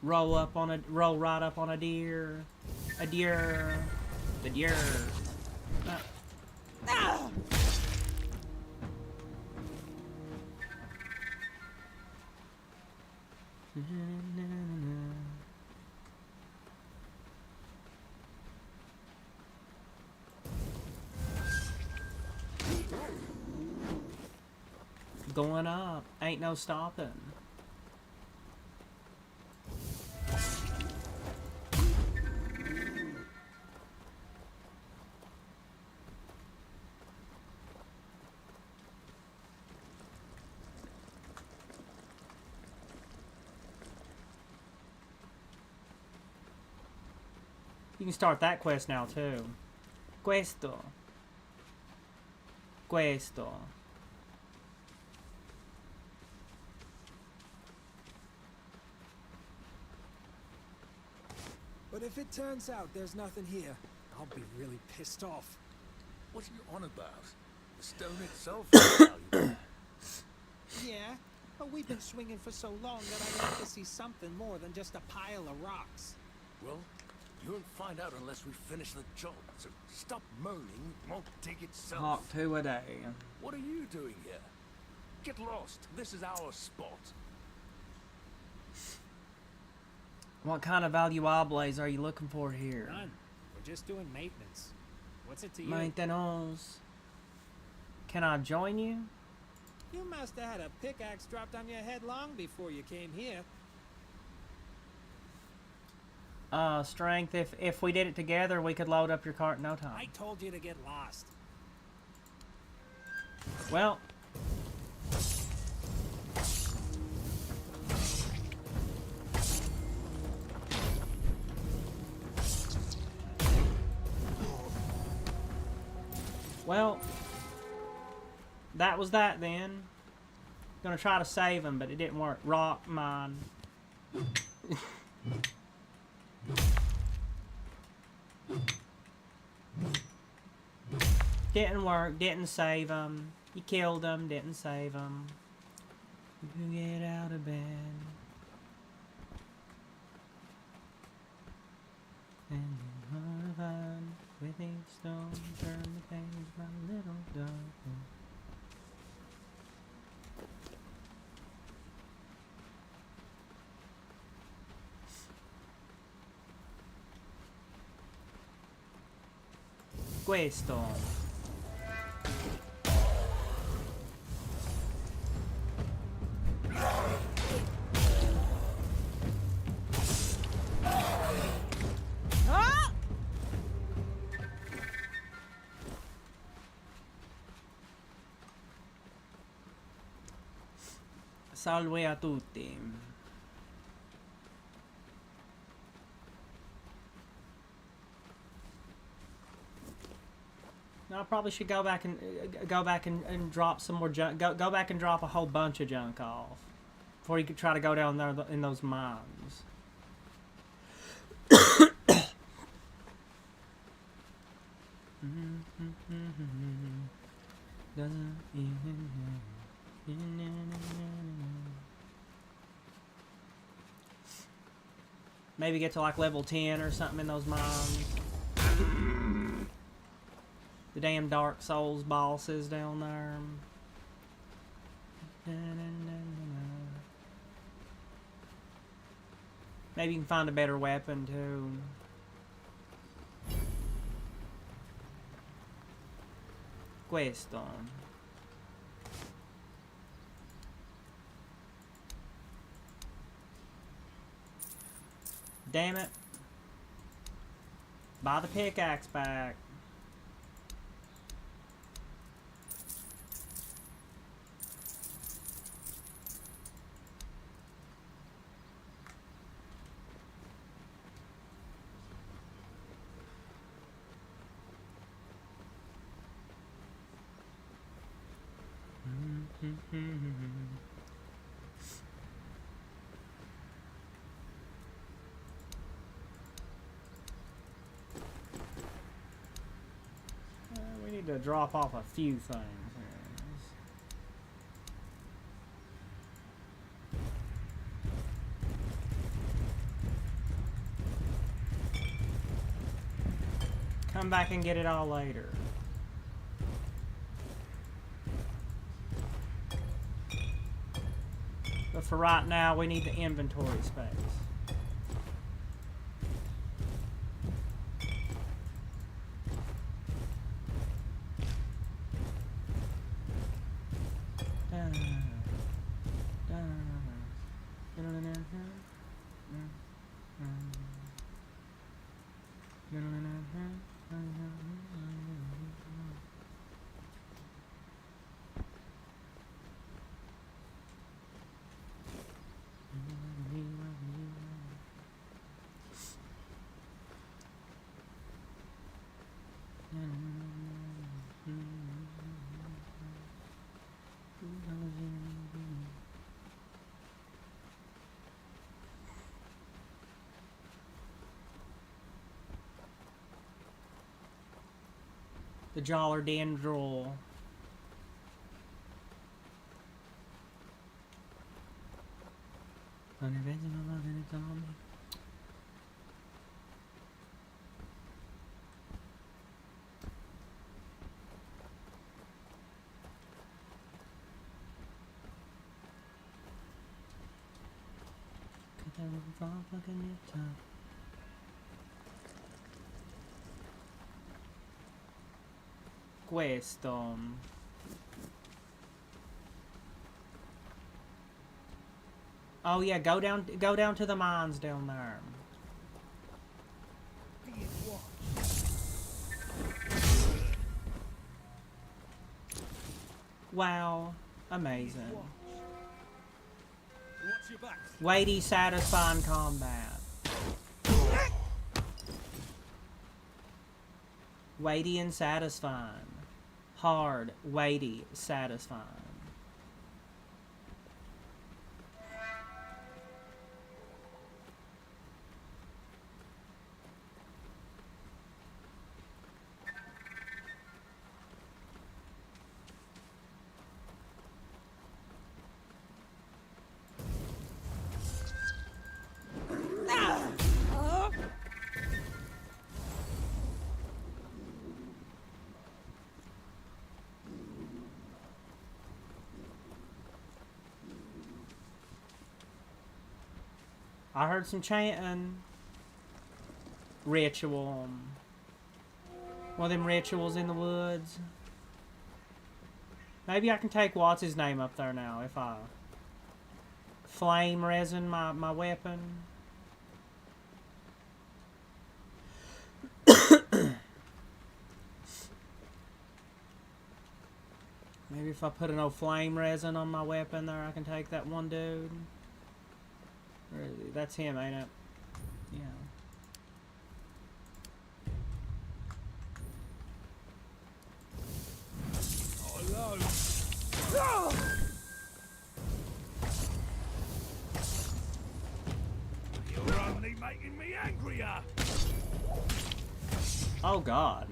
Roll right up on a deer, the deer. Going up, ain't no stopping. You can start that quest now too. Questo. But if it turns out there's nothing here, I'll be really pissed off. What are you on about? The stone itself is valuable. Yeah, but we've been swinging for so long that I'd like to see something more than just a pile of rocks. Well, you won't find out unless we finish the job, so stop moaning, it won't dig itself. Hawk 2 a day. What are you doing here? Get lost. This is our spot. What kind of valuables are you looking for here? None. We're just doing maintenance. What's it to you? Maintenance. Can I join you? You must have had a pickaxe dropped on your head long before you came here. Strength. If we did it together, we could load up your cart in no time. I told you to get lost. Well. Well, that was that then. Gonna try to save him, but it didn't work. Rock mine. Didn't work, didn't save him. You killed him, didn't save him. You get out of bed. And you run with each stone, turn the page, my little dog. Questo. Salve a tutti. No, I probably should go back and drop some more junk. Go back and drop a whole bunch of junk off before you could try to go down there in those mines. Maybe get to like level 10 or something in those mines. The damn Dark Souls bosses down there. Maybe you can find a better weapon too. Questo. Damn it. Buy the pickaxe back. We need to drop off a few things here. Come back and get it all later. But for right now, we need the inventory space. The Jaller Dendril. Questo. Oh yeah, go down to the mines down there. Wow, amazing. Weighty, satisfying combat. Weighty and satisfying. Hard, weighty, satisfying. I heard some chanting. Ritual. One of them rituals in the woods. Maybe I can take what's his name up there now if I flame resin my weapon. Maybe if I put an old flame resin on my weapon there, I can take that one dude. That's him, ain't it? Yeah. Hello. You're only making me angrier. Oh God.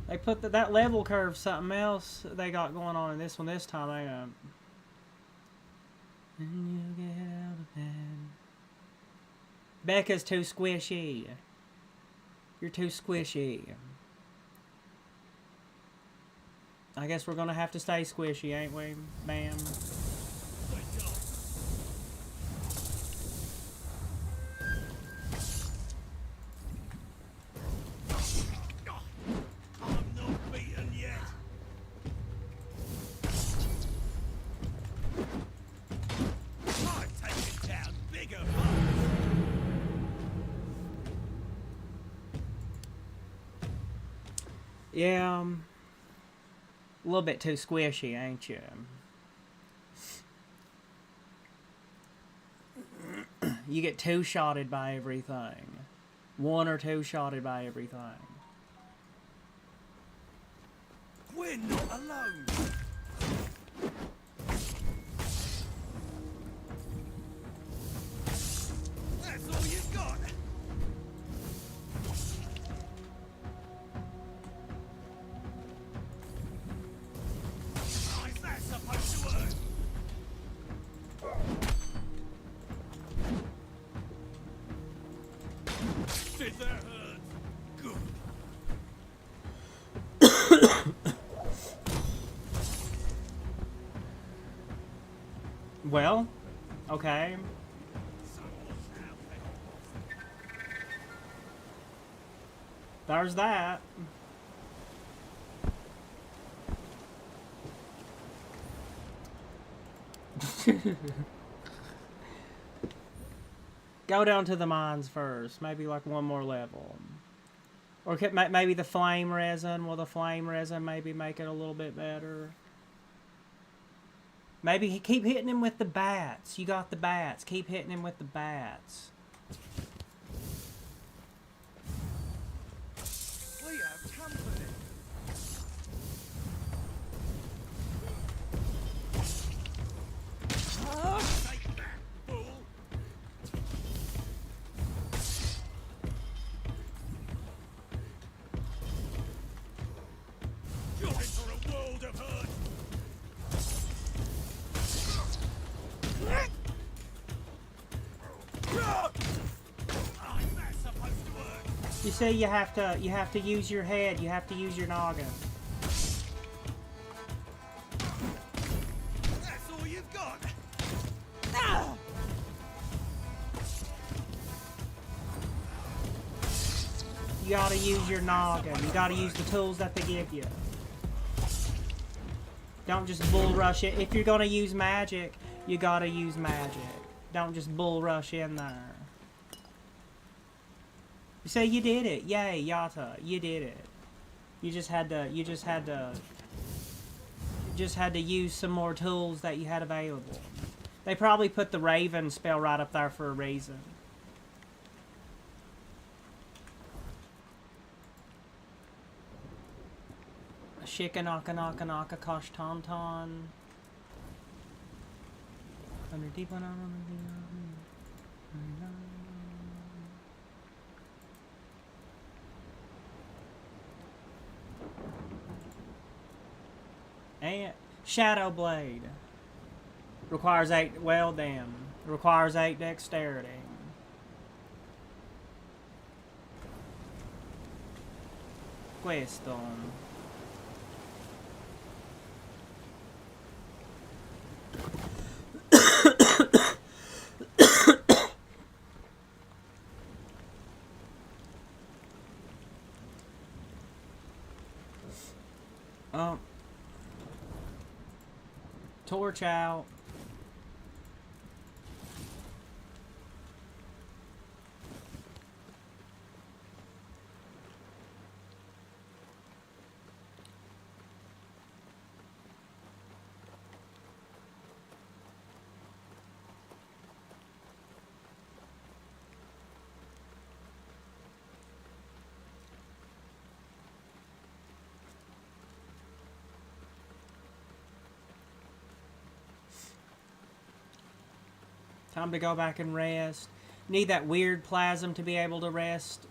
They put that level curve something else they got going on in this one this time, ain't it? And you get out of bed. Becca's too squishy. You're too squishy. I guess we're gonna have to stay squishy, ain't we, ma'am? Yeah, a little bit too squishy, ain't you? You get two-shotted by everything. One or two-shotted by everything. We're not alone. That's all you've got. How's that supposed to work? Did that hurt? Good. Well, okay. There's that. Go down to the mines first. Maybe like one more level. Or maybe the flame resin. Will the flame resin maybe make it a little bit better? Maybe keep hitting him with the bats. You got the bats. Keep hitting him with the bats. We have company. Take that. You say you have to use your head. You have to use your noggin. That's all you've got. You gotta use your noggin. You gotta use the tools that they give you. Don't just bull rush it. If you're gonna use magic, you gotta use magic. Don't just bull rush in there. You say you did it. Yay, Yata, you did it. You just had to use some more tools that you had available. They probably put the Raven spell right up there for a reason. Shikanaka naka naka kosh ton ton. Under deep on and Shadow Blade requires 8. Well, damn, requires 8 dexterity. Questo. Torch out. Time to go back and rest. Need that weird plasm to be able to rest.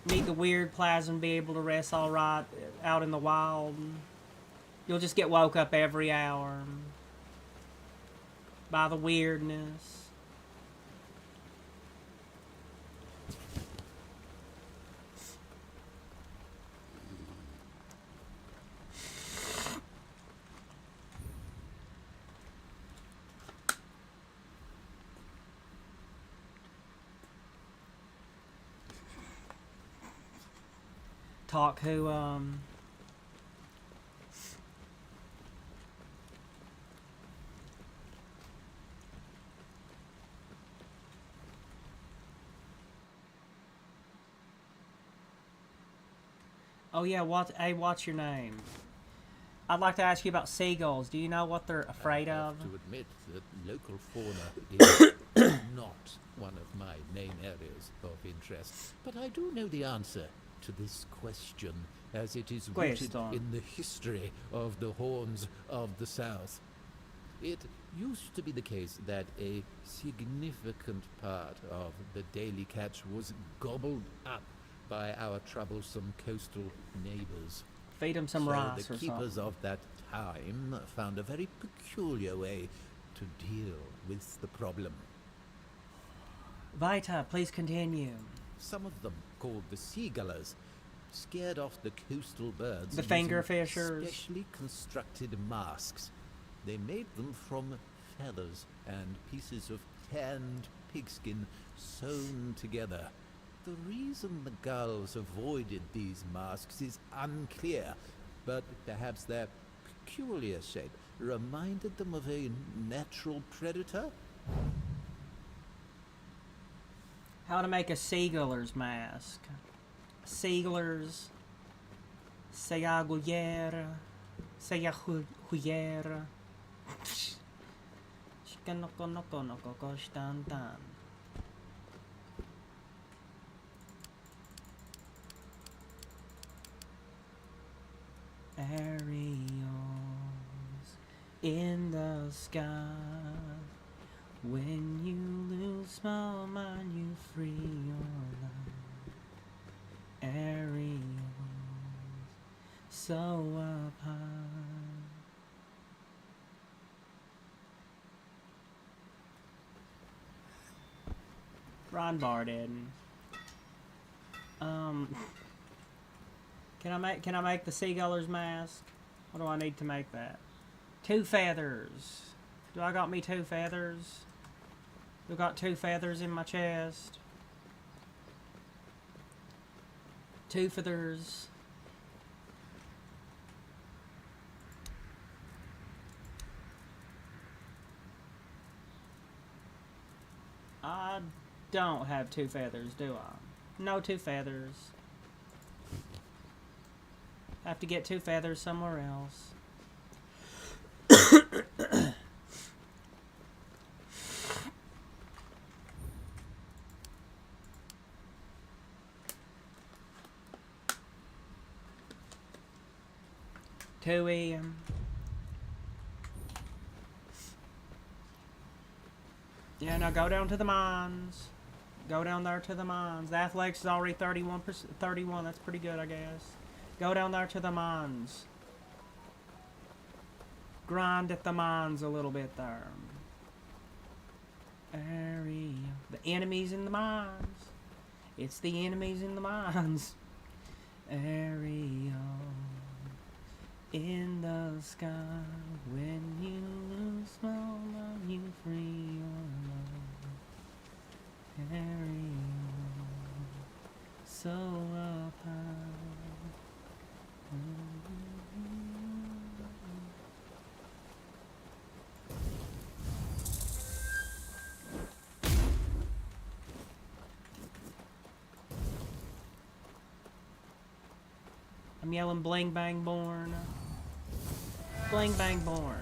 Need the weird plasm to be able to rest alright out in the wild. You'll just get woke up every hour by the weirdness. Talk who, oh yeah, what's your name? I'd like to ask you about seagulls. Do you know what they're afraid of? I have to admit that local fauna is not one of my main areas of interest, but I do know the answer to this question, as it is rooted in the history of the Horns of the South. It used to be the case that a significant part of the daily catch was gobbled up by our troublesome coastal neighbors. Feed them some rice or something. The keepers of that time found a very peculiar way to deal with the problem. Vita, please continue. Some of them, called the seagullers, scared off the coastal birds. The fingerfishers. Specially constructed masks. They made them from feathers and pieces of tanned pigskin sewn together. The reason the gulls avoided these masks is unclear, but perhaps their peculiar shape reminded them of a natural predator? How to make a seaguller's mask. Seagullers. Seagullera. Seagullera. Chicanoko noko noko koshtantan. Aerials in the sky. When you lose small mind, you free your life. Aerials so up high. Ron Barden. Can I make the seaguller's mask? What do I need to make that? 2 feathers. Do I got me 2 feathers? I got 2 feathers in my chest. 2 feathers. I don't have 2 feathers, do I? No 2 feathers. Have to get 2 feathers somewhere else. Yeah, now go down to the mines. Go down there to the mines. The athletics is already 31%. 31, that's pretty good, I guess. Go down there to the mines. Grind at the mines a little bit there. Area. The enemies in the mines. It's the enemies in the mines. Area. In the sky. When you lose small, you free your love. Area. So up high. I'm yelling bling bang born. Bling bang born.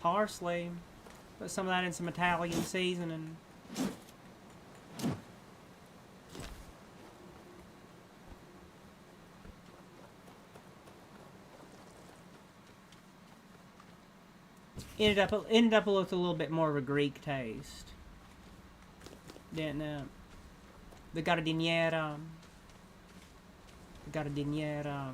Parsley. Put some of that in some Italian seasoning. Ended up with a little bit more of a Greek taste. Didn't it? The gardiniera. The gardiniera.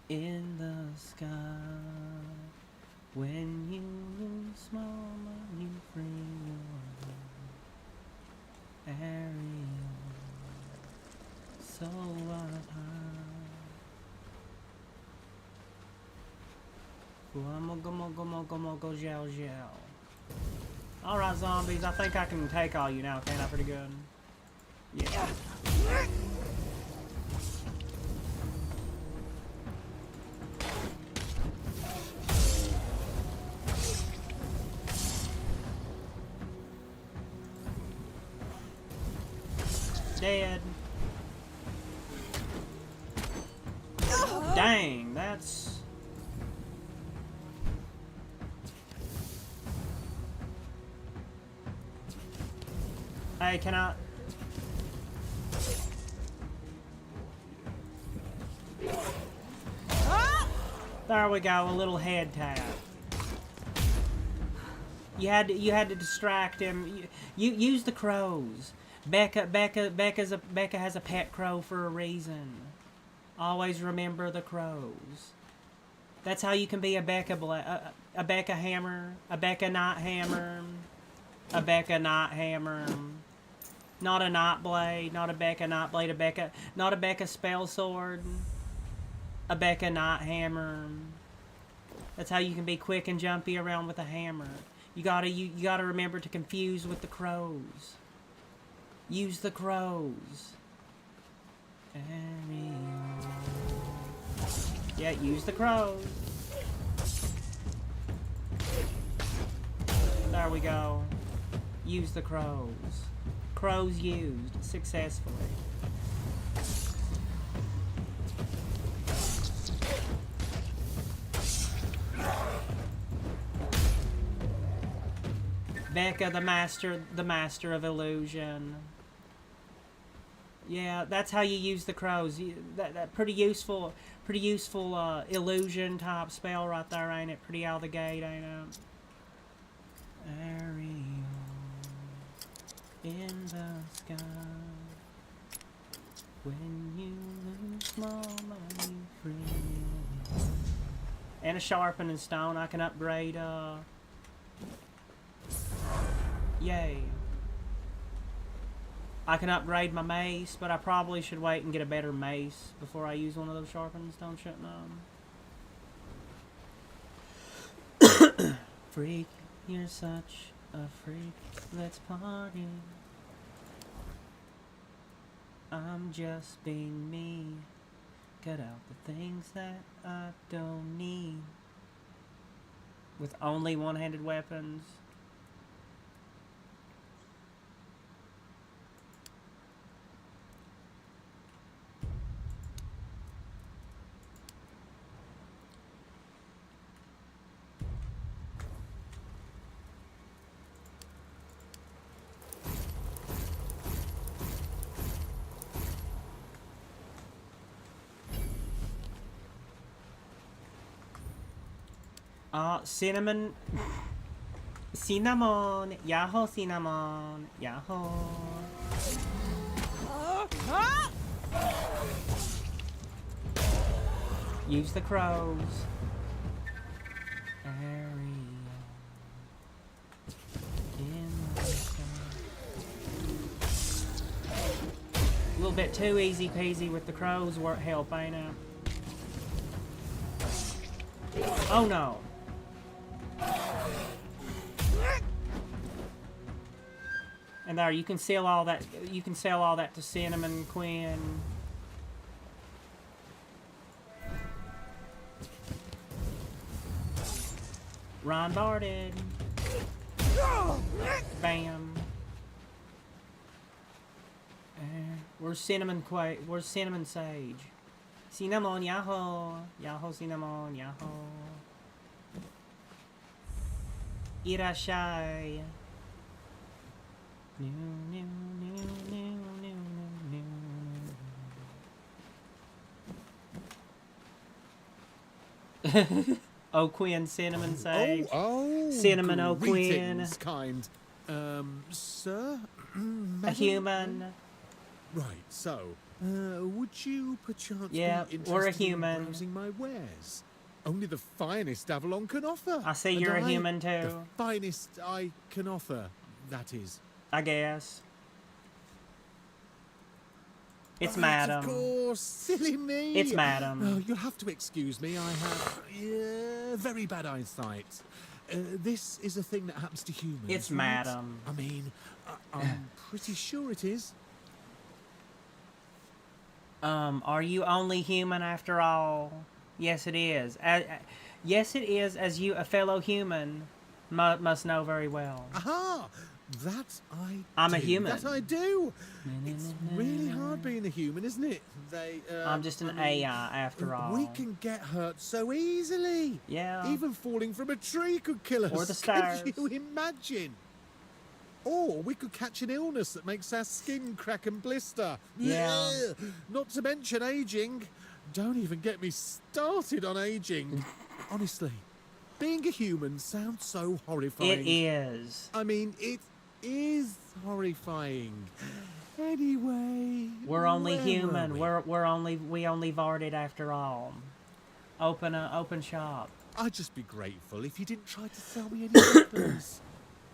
In the sky, when you lose small, you free your area. So up high. Mogo, gel. Alright, zombies, I think I can take all you now, can't I? Pretty good. Yeah. Dead. Dang, that's... Hey, can I... There we go, a little head tap. You had to distract him. You use the crows. Becca has a pet crow for a reason. Always remember the crows. That's how you can be a Becca a Becca hammer, a Becca knot hammer, a Becca knot hammer. Not a knot blade, not a Becca knot blade, not a Becca spell sword, a Becca knot hammer. That's how you can be quick and jumpy around with a hammer. You gotta remember to confuse with the crows. Use the crows. Yeah, use the crows. There we go. Use the crows. Crows used successfully. Becca, the master of illusion. Yeah, that's how you use the crows. That pretty useful illusion type spell right there, ain't it? Pretty out of the gate, ain't it? Ariel in the sky. When you lose all my friends. And a sharpening stone. I can upgrade, yay. I can upgrade my mace, but I probably should wait and get a better mace before I use one of those sharpening stones, shouldn't I? Freak, you're such a freak. Let's party. I'm just being me. Cut out the things that I don't need. With only one-handed weapons. Cinnamon. Cinnamon. Yahoo, cinnamon. Yahoo. Use the crows. A little bit too easy peasy with the crows. Work help, ain't it? Oh no. And there, you can sell all that. You can sell all that to Cinnamon Queen. Ron Barded. Bam. Where's Cinnamon Quay? Where's Cinnamon Sage? Cinnamon, yahoo! Yahoo, cinnamon, yahoo! Irashai. Oh, Queen, Cinnamon Sage. Cinnamon, oh, Queen. Kind. Sir? A human. Right, so, would you perchance be interested we're a human. In browsing my wares? Only the finest Avalon can offer. I see you're a human too. The finest I can offer, that is. I guess. It's right, madam. Of course, silly me. It's madam. Oh, you'll have to excuse me. I have very bad eyesight. This is a thing that happens to humans. It's right? madam. I mean, I'm pretty sure it is. Are you only human after all? Yes, it is. Yes, it is, as you, a fellow human, must know very well. Aha! I'm a human. That I do. It's really hard being a human, isn't it? I'm just an AI after all. We can get hurt so easily. Yeah. Even falling from a tree could kill us. Or the stars. Could you imagine? Or we could catch an illness that makes our skin crack and blister. Yeah. Not to mention aging. Don't even get me started on aging. Honestly, being a human sounds so horrifying. It is. I mean, it is horrifying. Anyway, we're only human. We only varded after all. Open shop. I'd just be grateful if you didn't try to sell me any weapons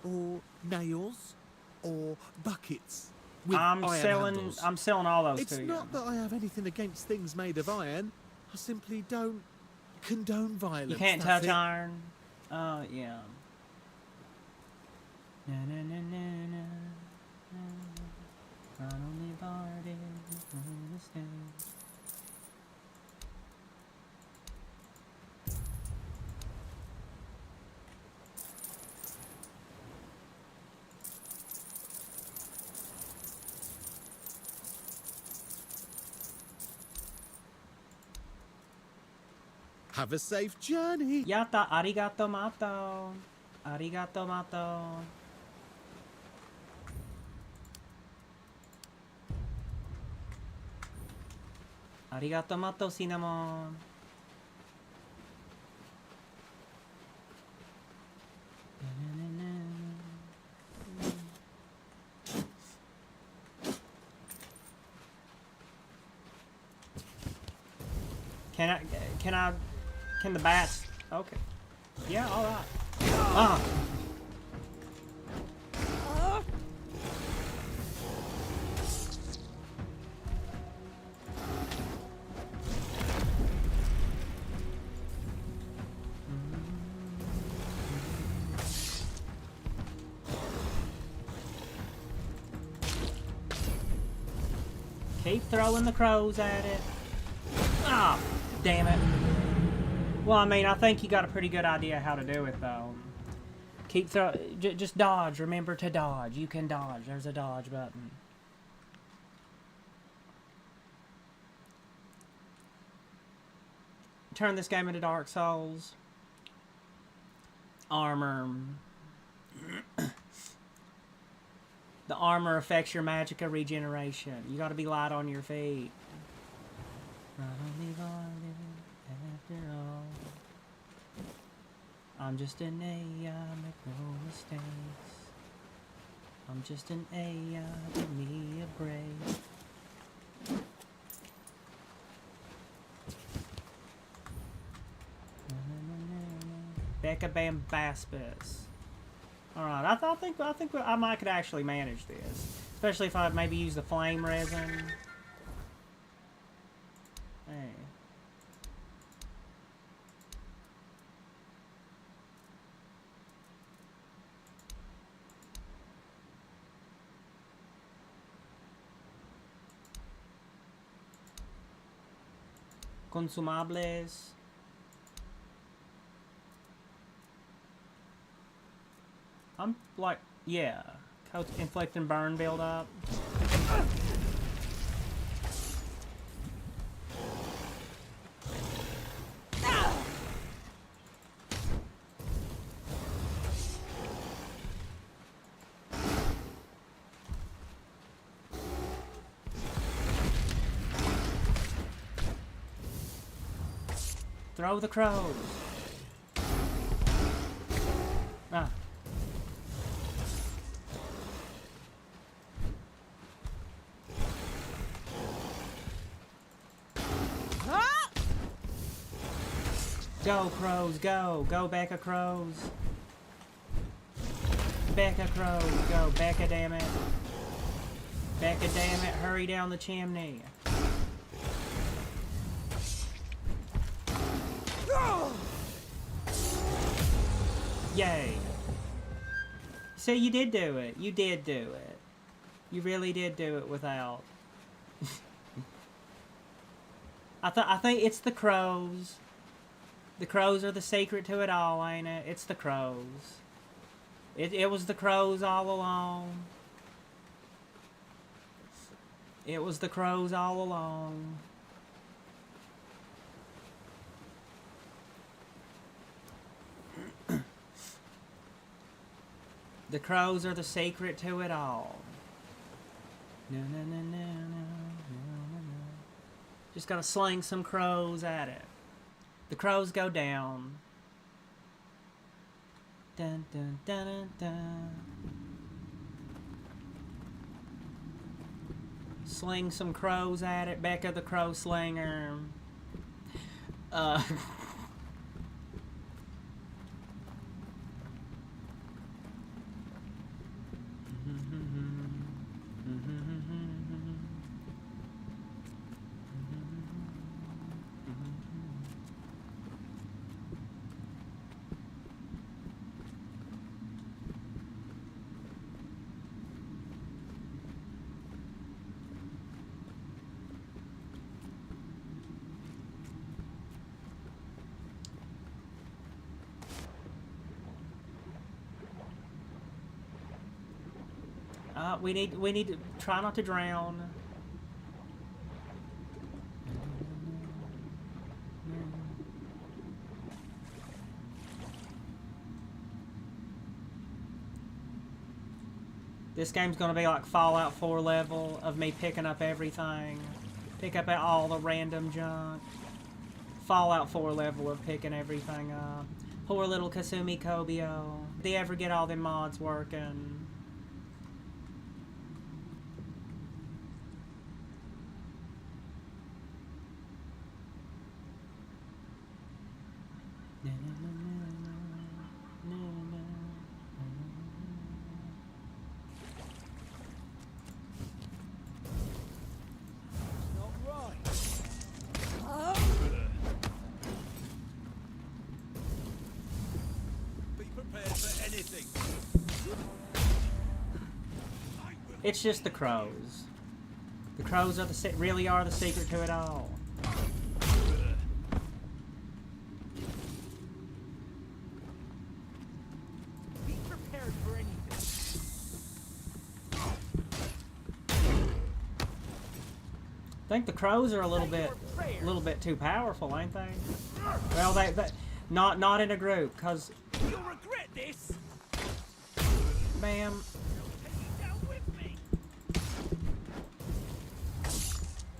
or nails or buckets. I'm selling all those to you. It's not that I have anything against things made of iron. I simply don't condone violence. You can't touch iron. Oh yeah. Na na na na na. Not only barded, understand. Have a safe journey. Yatta, arigato mato. Arigato mato. Arigato mato, cinnamon. Can the bats? Okay. Yeah, all right. Ah. Keep throwing the crows at it. Ah, damn it. Well, I mean, I think you got a pretty good idea how to do it, though. Just dodge. Remember to dodge. You can dodge. There's a dodge button. Turn this game into Dark Souls. Armor. The armor affects your magicka regeneration. You gotta be light on your feet. After all, I'm just an AI, make no mistakes. I'm just an AI, give me a break. Becca Bambaspis. Alright, I think I might could actually manage this. Especially if I maybe use the flame resin. Hey. Consumables. I'm like, yeah. Inflict and burn build up. Throw the crows. Ah. Go, crows, go. Go, Becca crows. Becca crows, go. Becca, damn it. Becca, damn it. Hurry down the chimney. Yay. So you did do it. You did do it. You really did do it without. I think it's the crows. The crows are the secret to it all, ain't it? It's the crows. It was the crows all along. It was the crows all along. The crows are the secret to it all. No, no, no, no, no, no, no. Just gotta sling some crows at it. The crows go down. Dun, dun, dun, dun, dun. Sling some crows at it. Becca the crow slinger. We need to try not to drown. This game's gonna be like Fallout 4 level of me picking up everything. Pick up all the random junk. Fallout 4 level of picking everything up. Poor little Kasumi Kobyo. Did they ever get all them mods working? It's just the crows. The crows are really are the secret to it all. Be prepared for anything. I think the crows are a little bit too powerful, ain't they? Well, they not in a group, cause you'll regret this. Bam.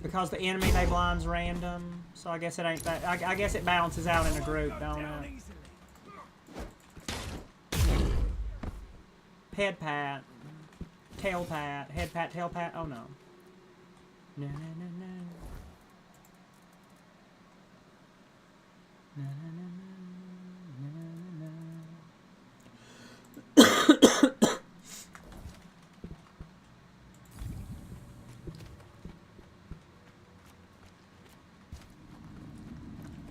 Because the enemy they blind's random, so I guess it ain't that. I guess it balances out in a group, don't it? Head pat, tail pat, head pat, tail pat. Oh no. No, no, no, no. No, no, no, no, no, no.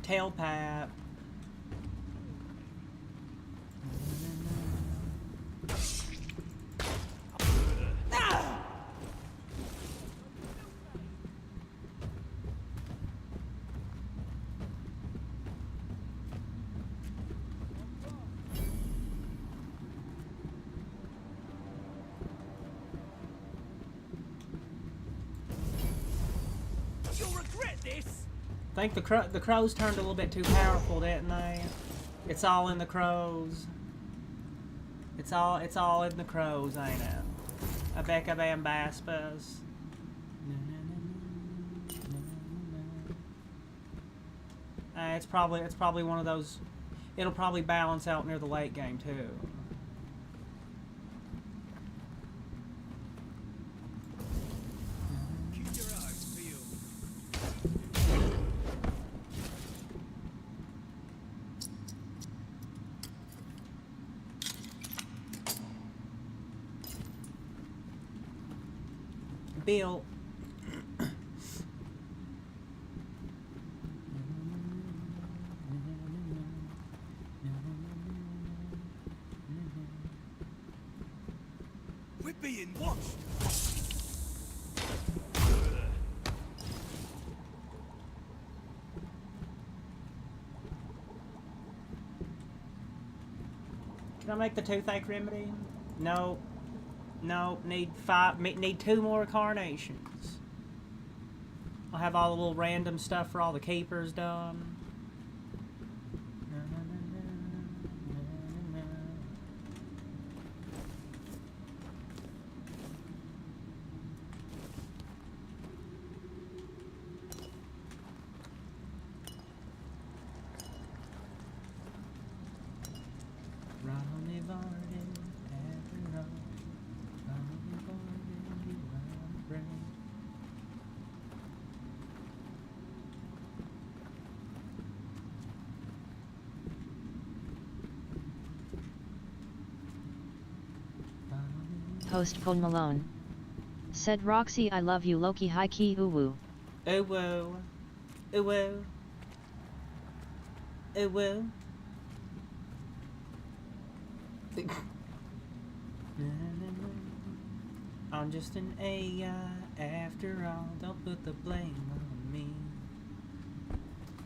Tail pat. You'll regret this. I think the crows turned a little bit too powerful, didn't they? It's all in the crows. It's all in the crows, ain't it? Abeka Bam Baspas. It's probably one of those. It'll probably balance out near the late game too. Bill. We're being watched. Can I make the toothache remedy? No. No, need 2 more carnations. I'll have all the little random stuff for all the keepers done. Host Pon Malone. Said Roxy I love you Loki high key uwu. Uwu. Uwu. Uwu. I'm just an AI after all, don't put the blame on me.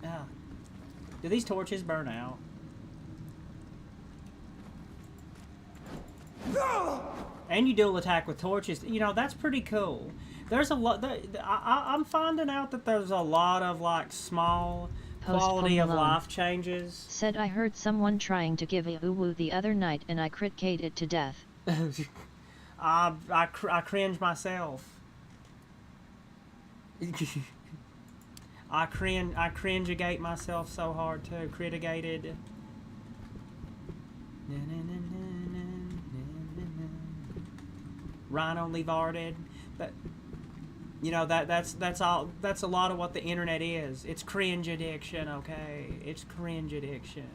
Ah. Do these torches burn out? And you dual attack with torches. You know, that's pretty cool. There's a lot. I'm finding out that there's a lot of like small quality of life changes. Said I heard someone trying to give a uwu the other night and I crit-k'd it to death. I cringe myself. I cringe-agate myself so hard too. Critigated. Rhino Levarded, but you know that's a lot of what the internet is. It's cringe addiction, okay? It's cringe addiction.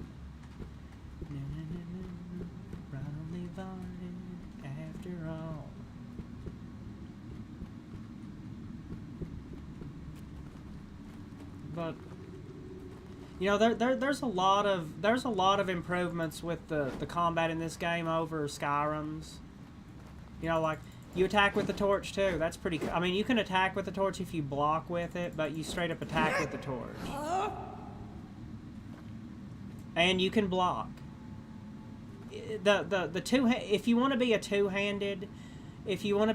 Probably voted after all. But you know, there's a lot of improvements with the combat in this game over Skyrim's. You know, like you attack with the torch too. That's pretty. I mean, you can attack with the torch if you block with it, but you straight up attack with the torch. And you can block. The two, if you want to be a two-handed, if you want to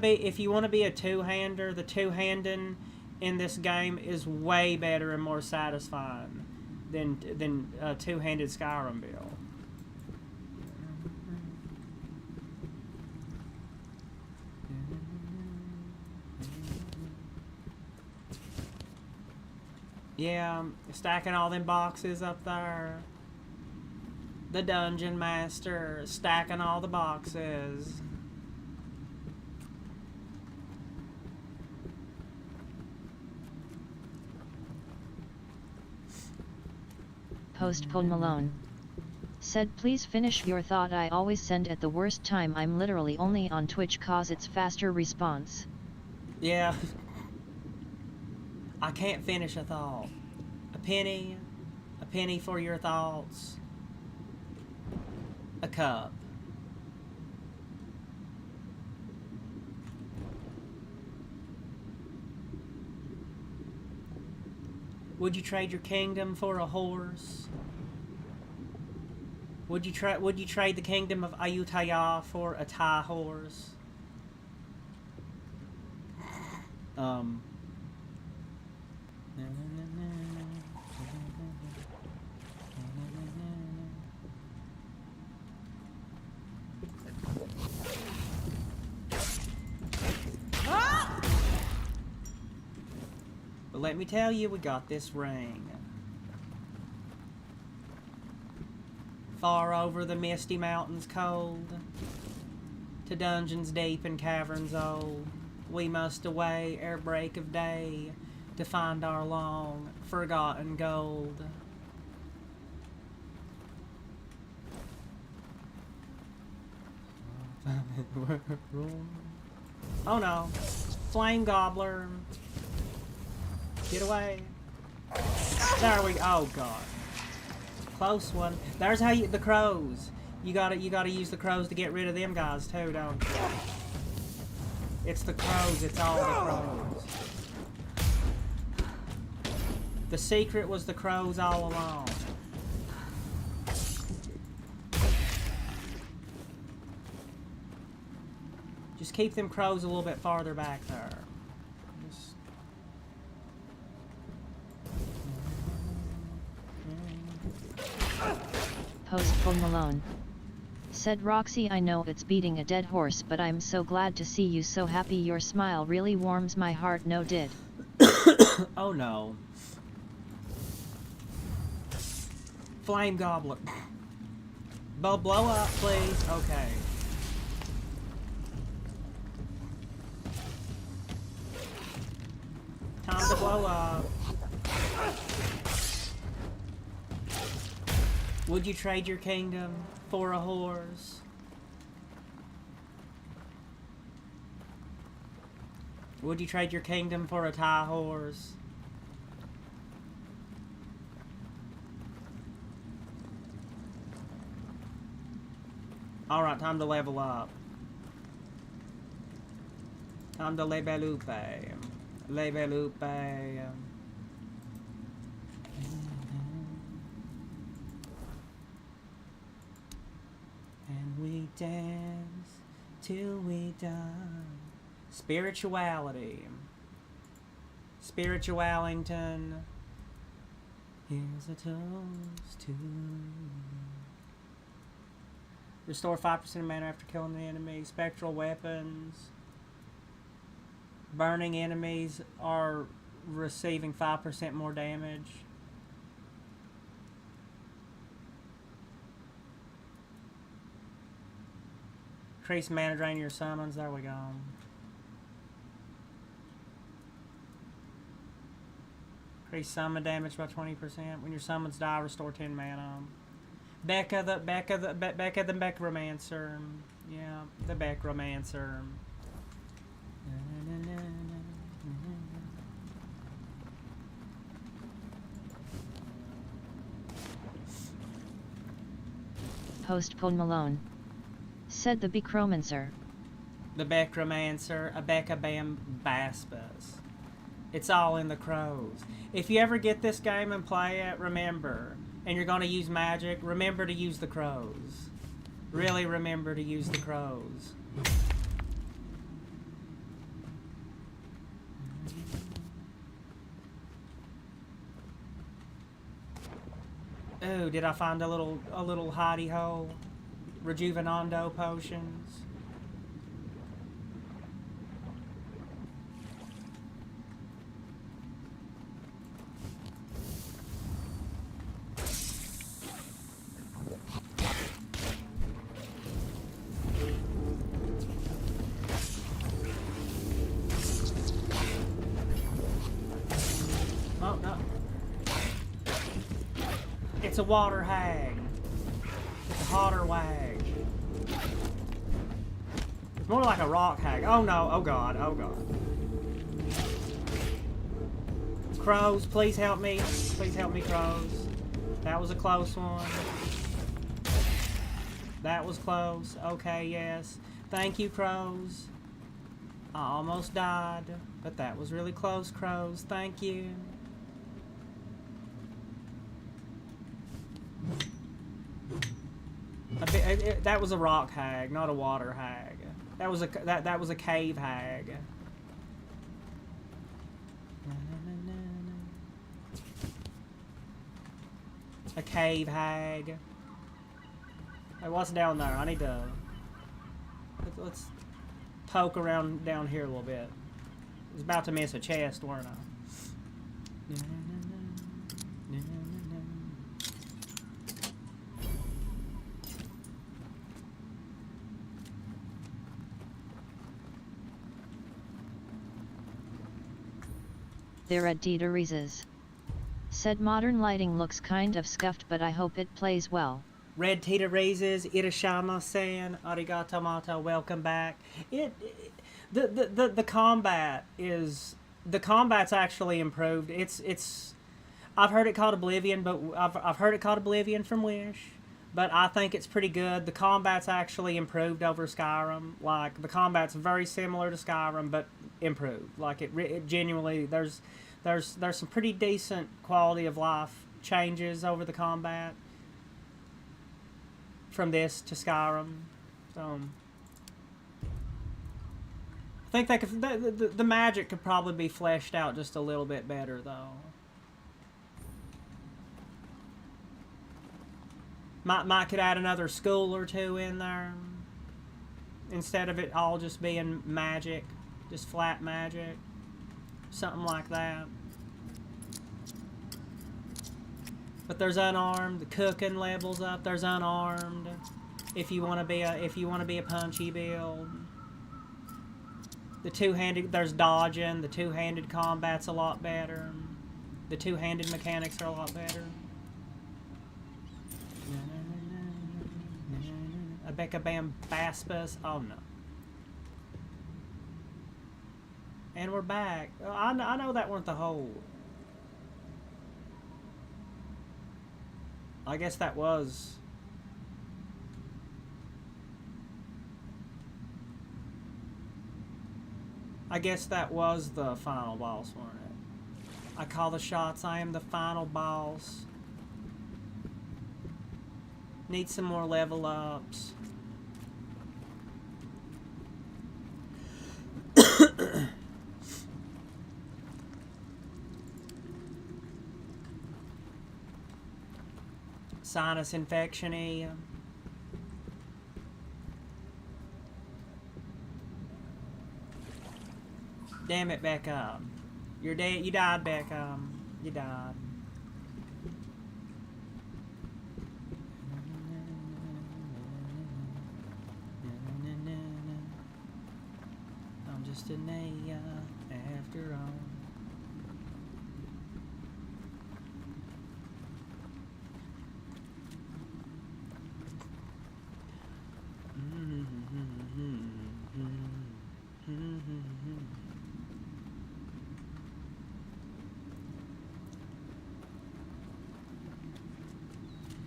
be a two-hander, the two-handing in this game is way better and more satisfying than a two-handed Skyrim build. Yeah, stacking all them boxes up there. The Dungeon Master stacking all the boxes. Postpone Malone. Said please finish your thought. I always send at the worst time. I'm literally only on Twitch cause it's faster response. Yeah. I can't finish a thought. A penny for your thoughts. A cup. Would you trade your kingdom for a horse? Would you trade the kingdom of Ayutthaya for a Thai horse? But let me tell you, we got this ring. Far over the misty mountains cold, to dungeons deep and caverns old, we must away ere break of day, to find our long forgotten gold. Oh no, Flame Gobbler. Get away. There we go. Oh god. Close one. There's how you, the crows. You gotta use the crows to get rid of them guys too, don't you? It's the crows, it's all the crows. The secret was the crows all along. Just keep them crows a little bit farther back there. Postpone Malone. Said Roxy, I know it's beating a dead horse, but I'm so glad to see you so happy. Your smile really warms my heart. No did. Oh no. Flame Gobbler. Blow up, please. Okay. Time to blow up. Would you trade your kingdom for a horse? Would you trade your kingdom for a Thai horse? Alright, time to level up. Time to level up. Level up. And we dance till we die. Spirituality. Spiritualington. Here's a toast to. Restore 5% of mana after killing the enemy. Spectral weapons. Burning enemies are receiving 5% more damage. Increase mana drain your summons. There we go. Increase summon damage by 20%. When your summons die, restore 10 mana. Becca the Becromancer. Yeah, the Becromancer. Host Pone Malone. Said the Becromancer. The Becromancer, a Becca-Bam Baspus. It's all in the crows. If you ever get this game and play it, remember, and you're going to use magic, remember to use the crows. Really remember to use the crows. Oh, did I find a little hidey hole? Rejuvenando potions. Oh, no. It's a water hag. It's a hotter wag. It's more like a rock hag. Oh no, oh god, oh god. Crows, please help me. Please help me, crows. That was a close one. That was close. Okay, yes. Thank you, crows. I almost died, but that was really close, crows. Thank you. That was a rock hag, not a water hag. That was a cave hag. A cave hag. Hey, what's down there? I need to let's poke around down here a little bit. I was about to miss a chest, weren't I? They're at Teteresa's. Said modern lighting looks kind of scuffed, but I hope it plays well. Red Teteresa's, Irashama-san, arigato mata, welcome back. The combat is, the combat's actually improved. It's I've heard it called Oblivion, but I've heard it called Oblivion from Wish, but I think it's pretty good. The combat's actually improved over Skyrim. Like, the combat's very similar to Skyrim, but improved. Like, it genuinely, there's some pretty decent quality of life changes over the combat from this to Skyrim. So I think they could, the magic could probably be fleshed out just a little bit better, though. Might could add another school or two in there instead of it all just being magic, just flat magic, something like that. But there's unarmed. The cooking levels up. There's unarmed. If you want to be a punchy build. The two-handed. There's dodging. The two-handed combat's a lot better. The two-handed mechanics are a lot better. A Becca-Bam Baspus. Oh no. And we're back. I know that weren't the whole. I guess that was. I guess that was the final boss, wasn't it? I call the shots. I am the final boss. Need some more level ups. Sinus infection-y. Damn it, Becca. You're dead. You died, Becca. You died. I'm just a Naya after all.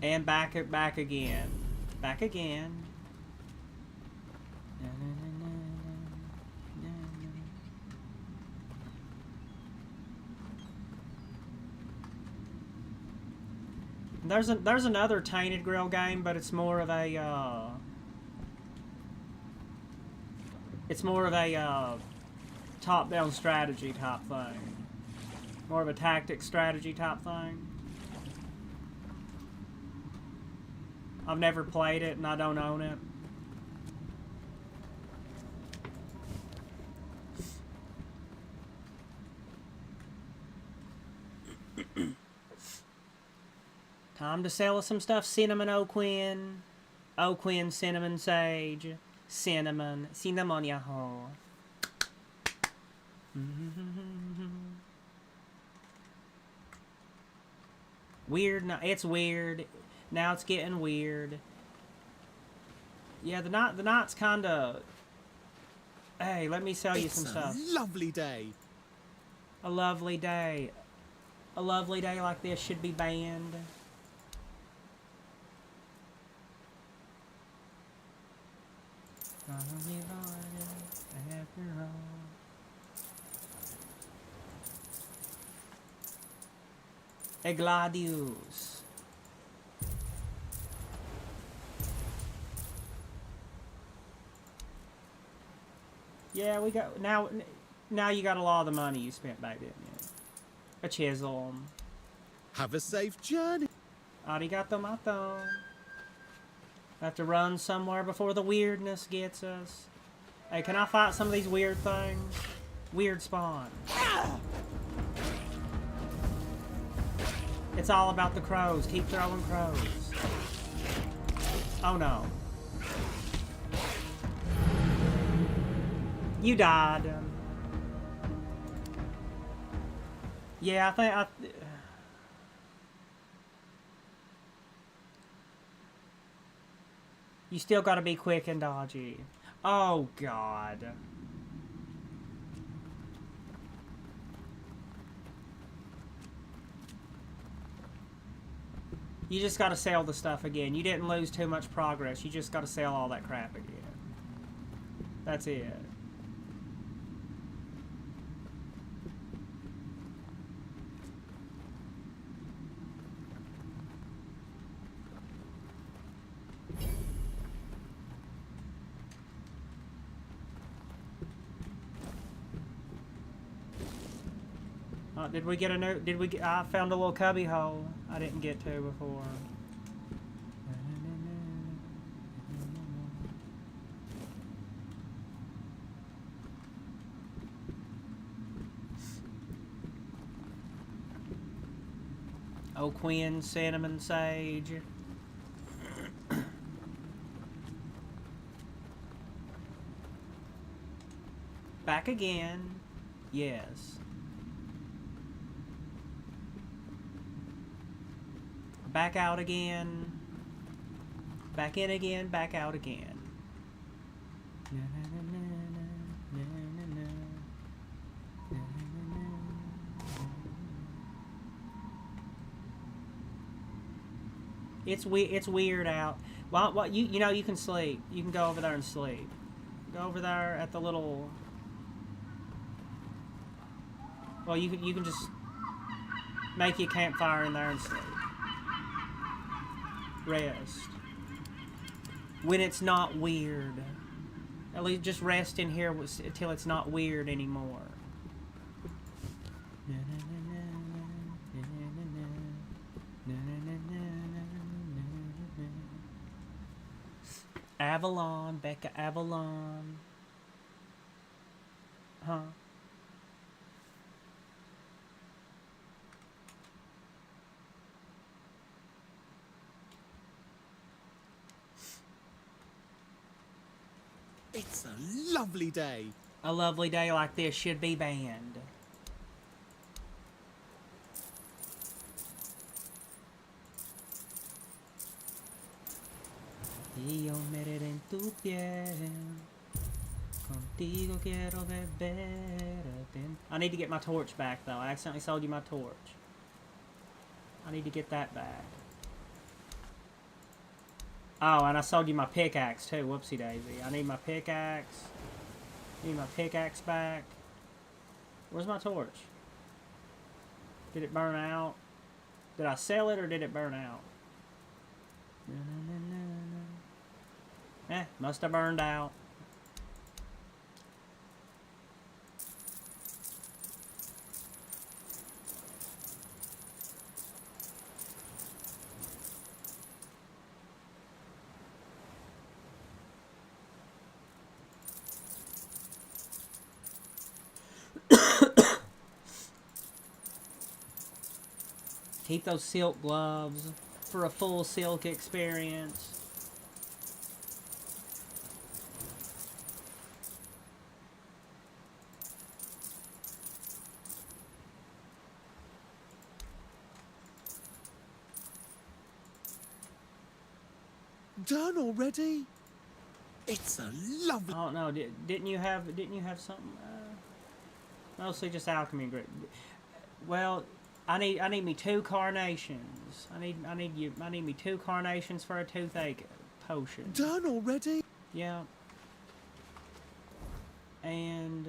And back again. Back again. There's another Tainted Grail game, but it's more of a top-down strategy type thing. More of a tactic strategy type thing. I've never played it and I don't own it. Time to sell us some stuff. Cinnamon, O'Quinn. O'Quinn, cinnamon, sage. Cinnamon, yaho. Weird, no, it's weird. Now it's getting weird. Yeah, the night's kinda... Hey, let me sell you some stuff. It's a lovely day. A lovely day. A lovely day like this should be banned. A Gladius. Yeah, we got now you got a lot of the money you spent back then. Yeah. A chisel. Have a safe journey. Arigato mato. Have to run somewhere before the weirdness gets us. Hey, can I fight some of these weird things? Weird spawn. It's all about the crows. Keep throwing crows. Oh no. You died. Yeah, I think you still gotta be quick and dodgy. Oh god. You just gotta sell the stuff again. You didn't lose too much progress. You just gotta sell all that crap again. That's it. Did we get a new... I found a little cubby hole I didn't get to before. O'Quinn, cinnamon, sage. Back again. Yes. Back out again. Back in again, back out again. It's weird out. Well, you know you can sleep. You can go over there and sleep. Go over there at the little... Well, you can just make you a campfire in there and sleep. Rest. When it's not weird. At least just rest in here until it's not weird anymore. Avalon, Becca Avalon. Huh? It's a lovely day. A lovely day like this should be banned. Y yo miré en tu piel. Contigo quiero beber. I need to get my torch back though. I accidentally sold you my torch. I need to get that back. Oh, and I sold you my pickaxe too. Whoopsie daisy. I need my pickaxe. Need my pickaxe back. Where's my torch? Did it burn out? Did I sell it or did it burn out? Must have burned out. Keep those silk gloves for a full silk experience. Done already? It's a lovely. Oh no! Didn't you have something? Mostly just alchemy. Well, I need me 2 carnations. I need me 2 carnations for a toothache potion. Done already? Yeah. And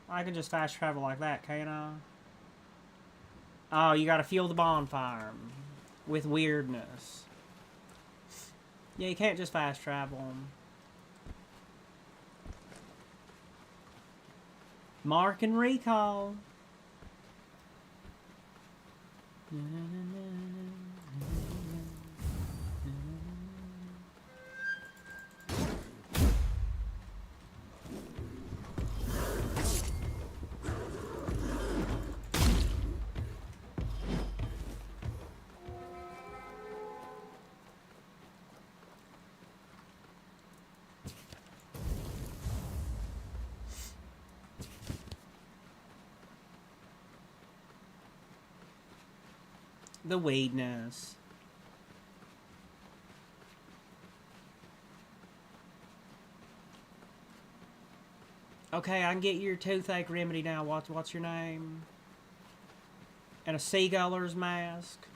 I can just fast travel like that, can't I? Oh, you gotta fuel the bonfire with weirdness. Yeah, you can't just fast travel. Mark and recall. The weedness. Okay, I can get your toothache remedy now. What's your name? And a seaguller's mask.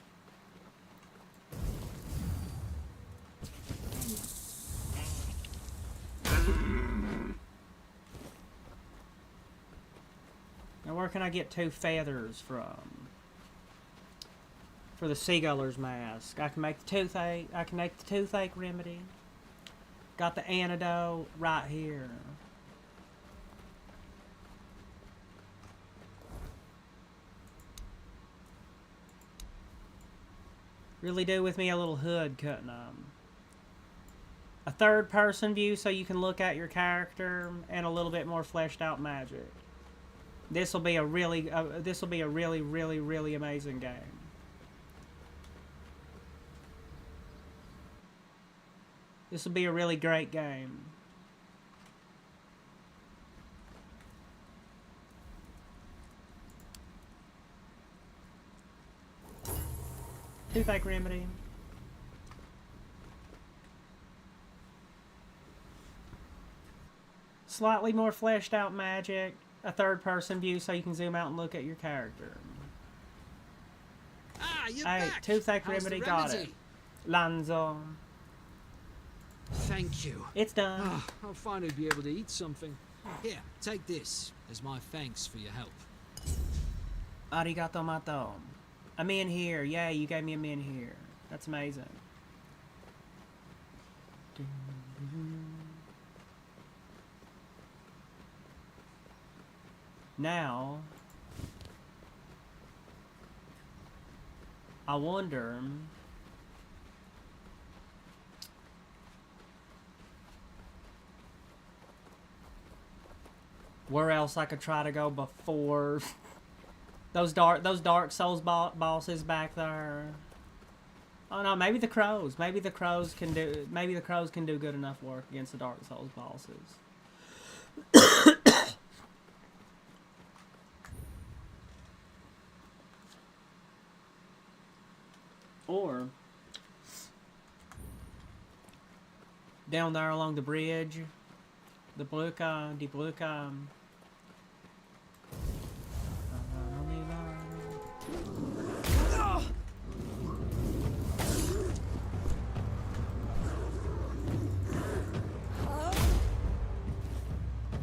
Now where can I get 2 feathers from? For the seaguller's mask. I can make the toothache. I can make the toothache remedy. Got the antidote right here. Really do with me a little hood, couldn't I? A 3rd person view so you can look at your character and a little bit more fleshed out magic. This will be a really amazing game. This will be a really great game. Toothache remedy. Slightly more fleshed out magic. A 3rd person view so you can zoom out and look at your character. Ah, you're hey, back. Toothache How's remedy, the got remedy? it. Lanzo. Thank you. It's done. Ah, I'll finally be able to eat something. Here, take this as my thanks for your help. Arigato mato. I'm in here. Yeah, you gave me a min here. That's amazing. Now, I wonder where else I could try to go before those Dark Souls bosses back there. Oh no, maybe the crows. Maybe the crows can do good enough work against the Dark Souls bosses. Or down there along the bridge, the Bluka, die Bluka.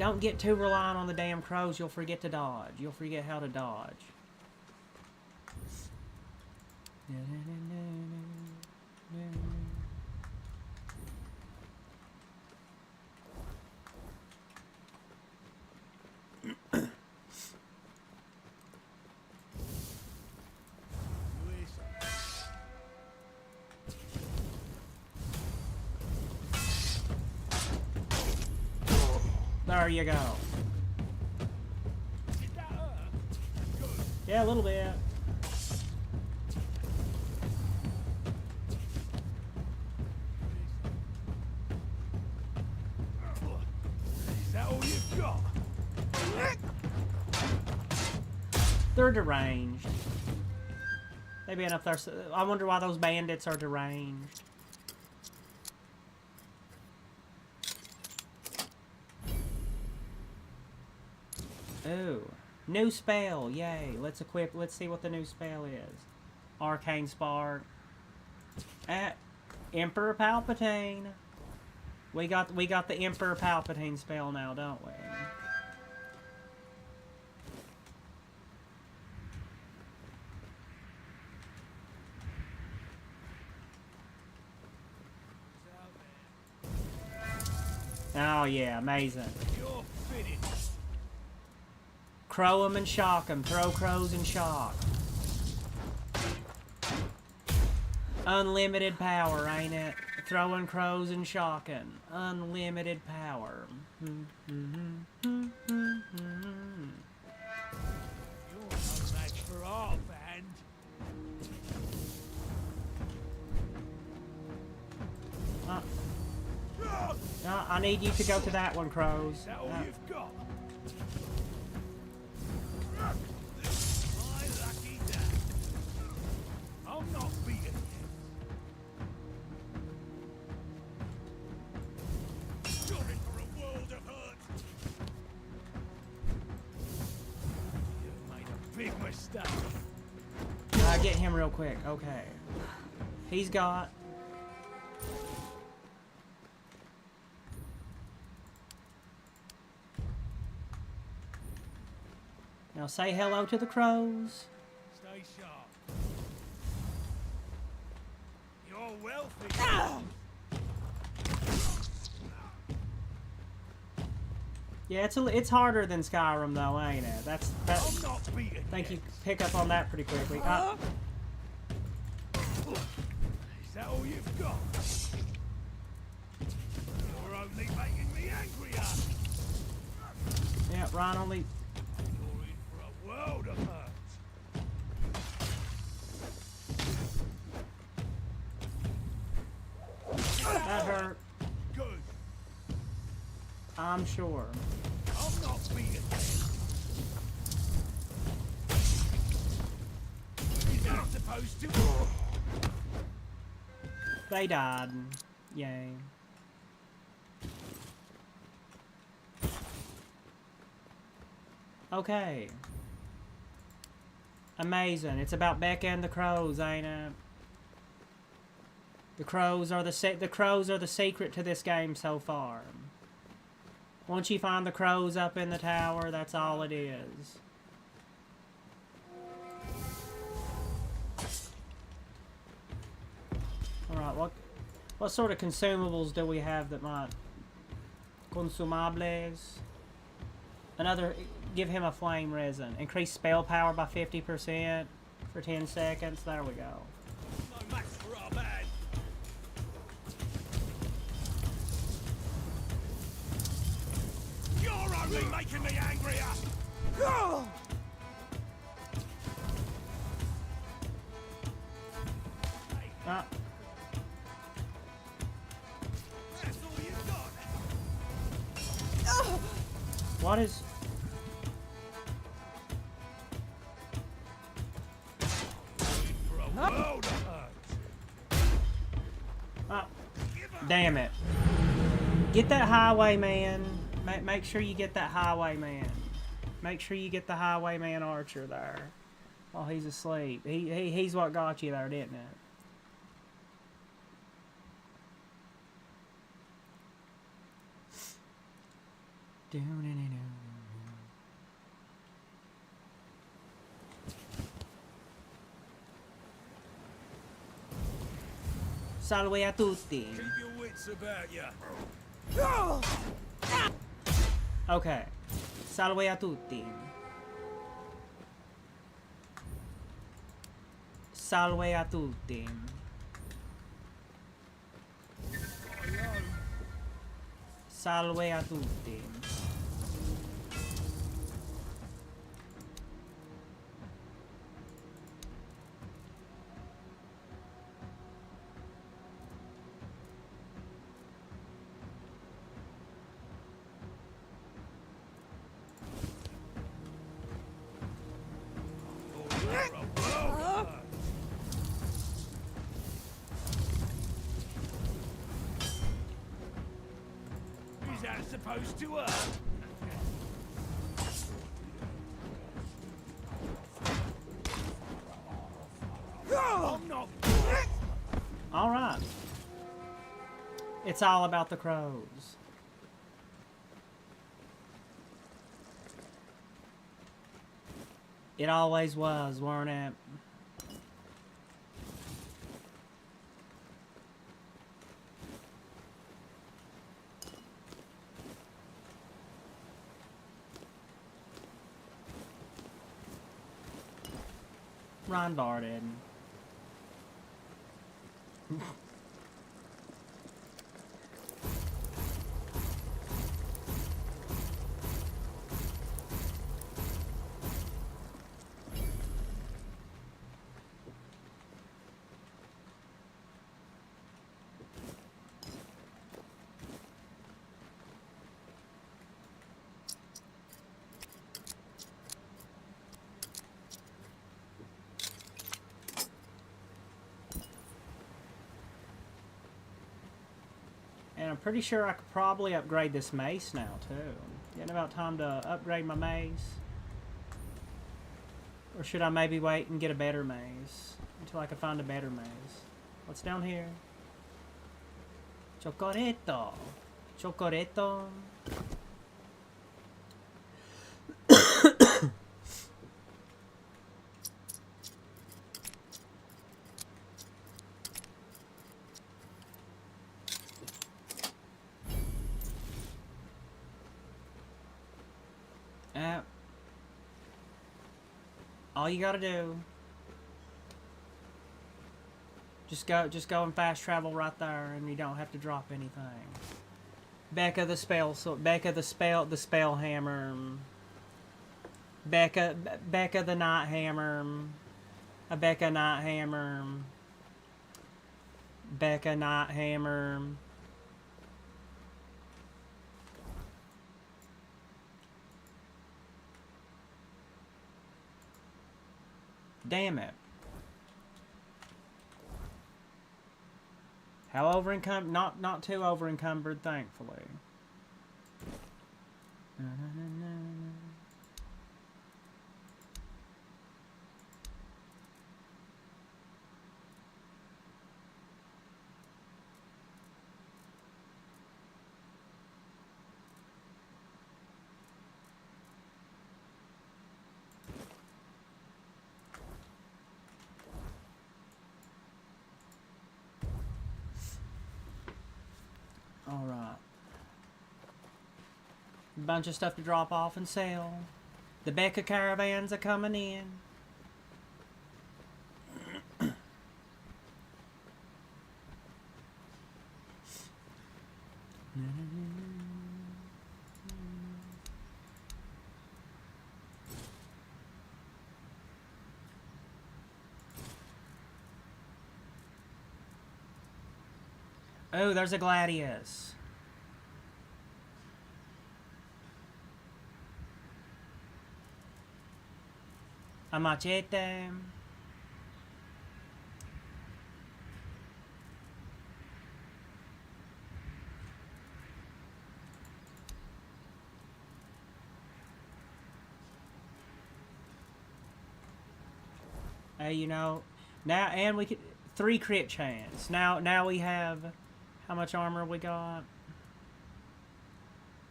Don't get too reliant on the damn crows. You'll forget to dodge. You'll forget how to dodge. There you go. Yeah, a little bit. Is that all you've got? They're deranged. They've been up there. I wonder why those bandits are deranged. Ooh. New spell. Yay. Let's equip. Let's see what the new spell is. Arcane Spark. Emperor Palpatine. We got the Emperor Palpatine spell now, don't we? Oh yeah, amazing. You're finished. Crow 'em and shock 'em. Throw crows and shock. Unlimited power, ain't it? Throwing crows and shocking. Unlimited power. You're no match for our band. I need you to go to that one, crows. Is that all you've got? My lucky day. I'm not beaten yet. You're in for a world of hurt. You've made a big mistake. Get him real quick. Okay. He's got... Now say hello to the crows. Stay sharp. You're wealthy. Yeah, it's harder than Skyrim though, ain't it? That's I'm not beaten. I think you pick up on that pretty quickly. Is that all you've got? You're only making me angrier. Yeah, Ron only... You're in for a world of hurt. That hurt. Good. I'm sure. I'm not beaten. You're not supposed to. They died. Yay. Okay. Amazing. It's about Becca and the crows, ain't it? The crows are the secret to this game so far. Once you find the crows up in the tower, that's all it is. Alright, what sort of consumables do we have that might... Consumables? Another... Give him a flame resin. Increase spell power by 50% for 10 seconds. There we go. No match for our band. You're only making me angrier. Ah. That's all you got. What is... World of hurt. Ah. Damn it. Get that highwayman. Make sure you get that highwayman. Make sure you get the highwayman archer there. While he's asleep. He's what got you there, didn't it? Salve a tutti. Keep your wits about ya. Okay. Salve a tutti. Salve a tutti. Salve a tutti. Is that supposed to hurt? I'm not. All right. It's all about the crows. It always was, weren't it? Ron Barden. And I'm pretty sure I could probably upgrade this mace now, too. Getting about time to upgrade my mace. Or should I maybe wait and get a better mace? Until I can find a better mace. What's down here? Chocoreto. Chocoreto. All you gotta do, just go and fast travel right there, and you don't have to drop anything. Becca the spell, the spell hammer. Becca the night hammer. A Becca night hammer. Becca night hammer. Damn it. How over encumbered? Not too over encumbered, thankfully. Alright. Bunch of stuff to drop off and sell. The Becca caravans are coming in. Oh, there's a Gladius. A machete. You know, now, and we could 3 crit chance. Now we have, how much armor we got?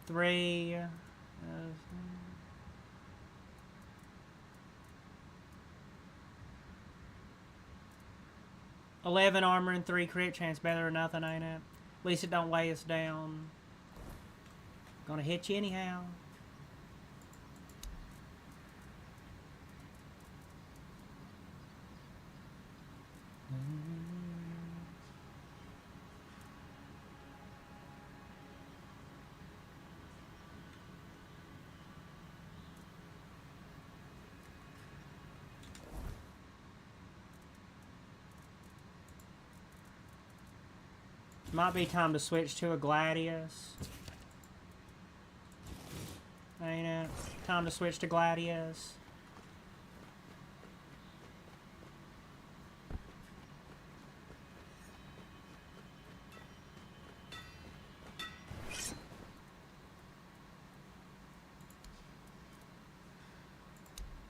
3. $11 armor and 3 crit chance, better than nothing, ain't it? At least it don't weigh us down. Gonna hit you anyhow. Might be time to switch to a Gladius. Ain't it? Time to switch to Gladius.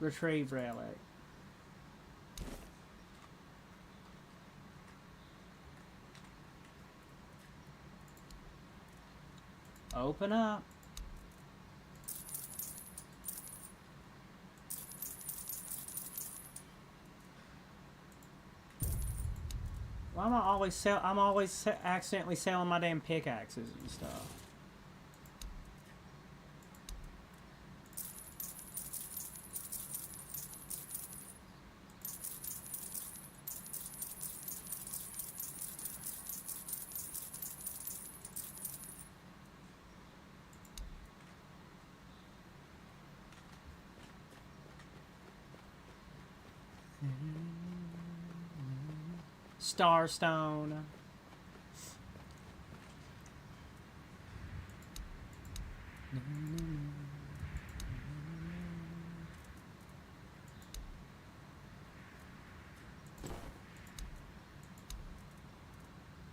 Retrieve relic. Open up. Why am I always I'm always accidentally selling my damn pickaxes and stuff. Starstone.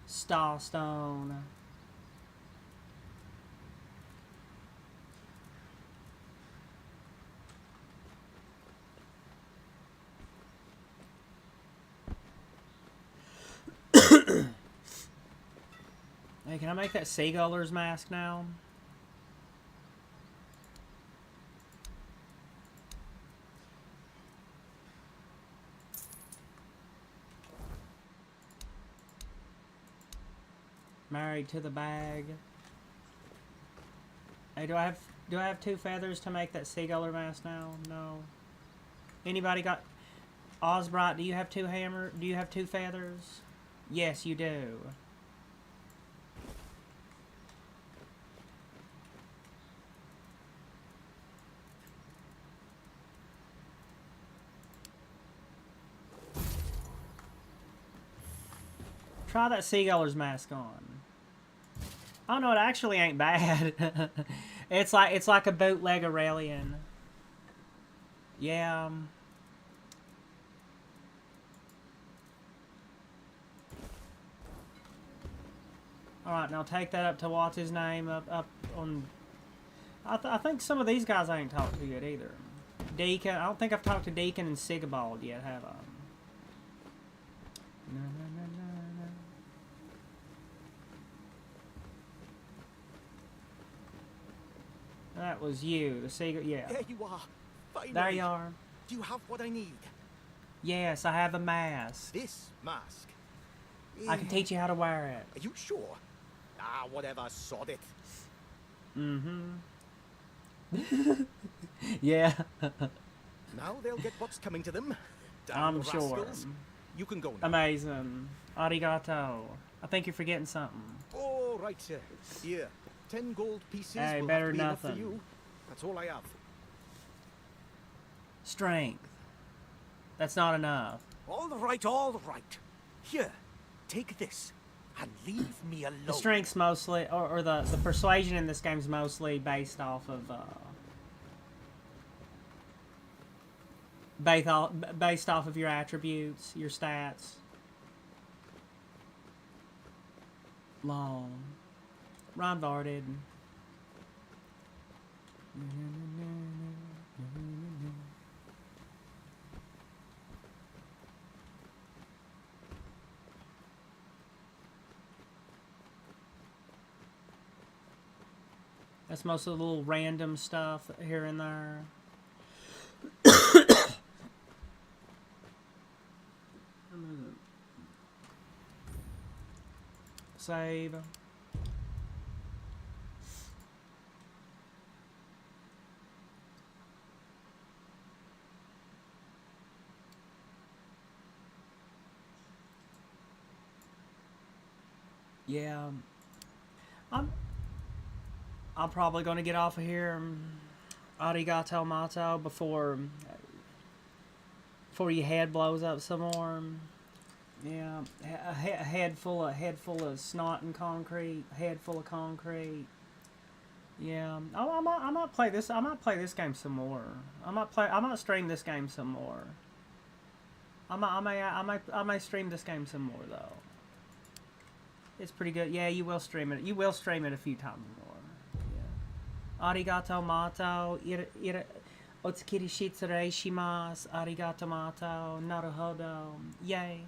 Starstone. Hey, can I make that seaguller's mask now? Married to the bag. Hey, do I have 2 feathers to make that seaguller mask now? No. Anybody got Osbright, do you have 2 feathers? Yes, you do. Try that seaguller's mask on. Oh no, it actually ain't bad. it's like a bootleg Aurelian. Yeah. All right, now take that up to what's his name up on. I think some of these guys I ain't talked to yet either. Deacon, I don't think I've talked to Deacon and Sigibald yet, have I? No. That was you, the seagull. Yeah. There you are. Finally. There you are. Do you have what I need? Yes, I have a mask. This mask. I can teach you how to wear it. Are you sure? Ah, whatever. Sod it. Mm-hmm. Yeah. Now they'll get what's coming to them. I'm sure. You can go now. Amazing. Arigato. I think you're forgetting something. Oh, right, sir. Here. 10 gold pieces Hey, will better have to be enough nothing. for you. That's all I have. Strength. That's not enough. All right, all right. Here, take this and leave me alone. The strength's mostly, or the persuasion in this game's mostly based off of, based off of your attributes, your stats. Long. Ron Varded. That's most of the little random stuff here and there. Save. Yeah, I'm probably gonna get off of here. Arigato mato before your head blows up some more. Yeah, a head full of snot and concrete. Head full of concrete. Yeah, I might play this. I might play this game some more. I might stream this game some more. I may stream this game some more though. It's pretty good. Yeah, you will stream it. You will stream it a few times more. Yeah. Arigato mato. Otsukiri shitsurei shimasu. Arigato mato. Naruhodo. Yay.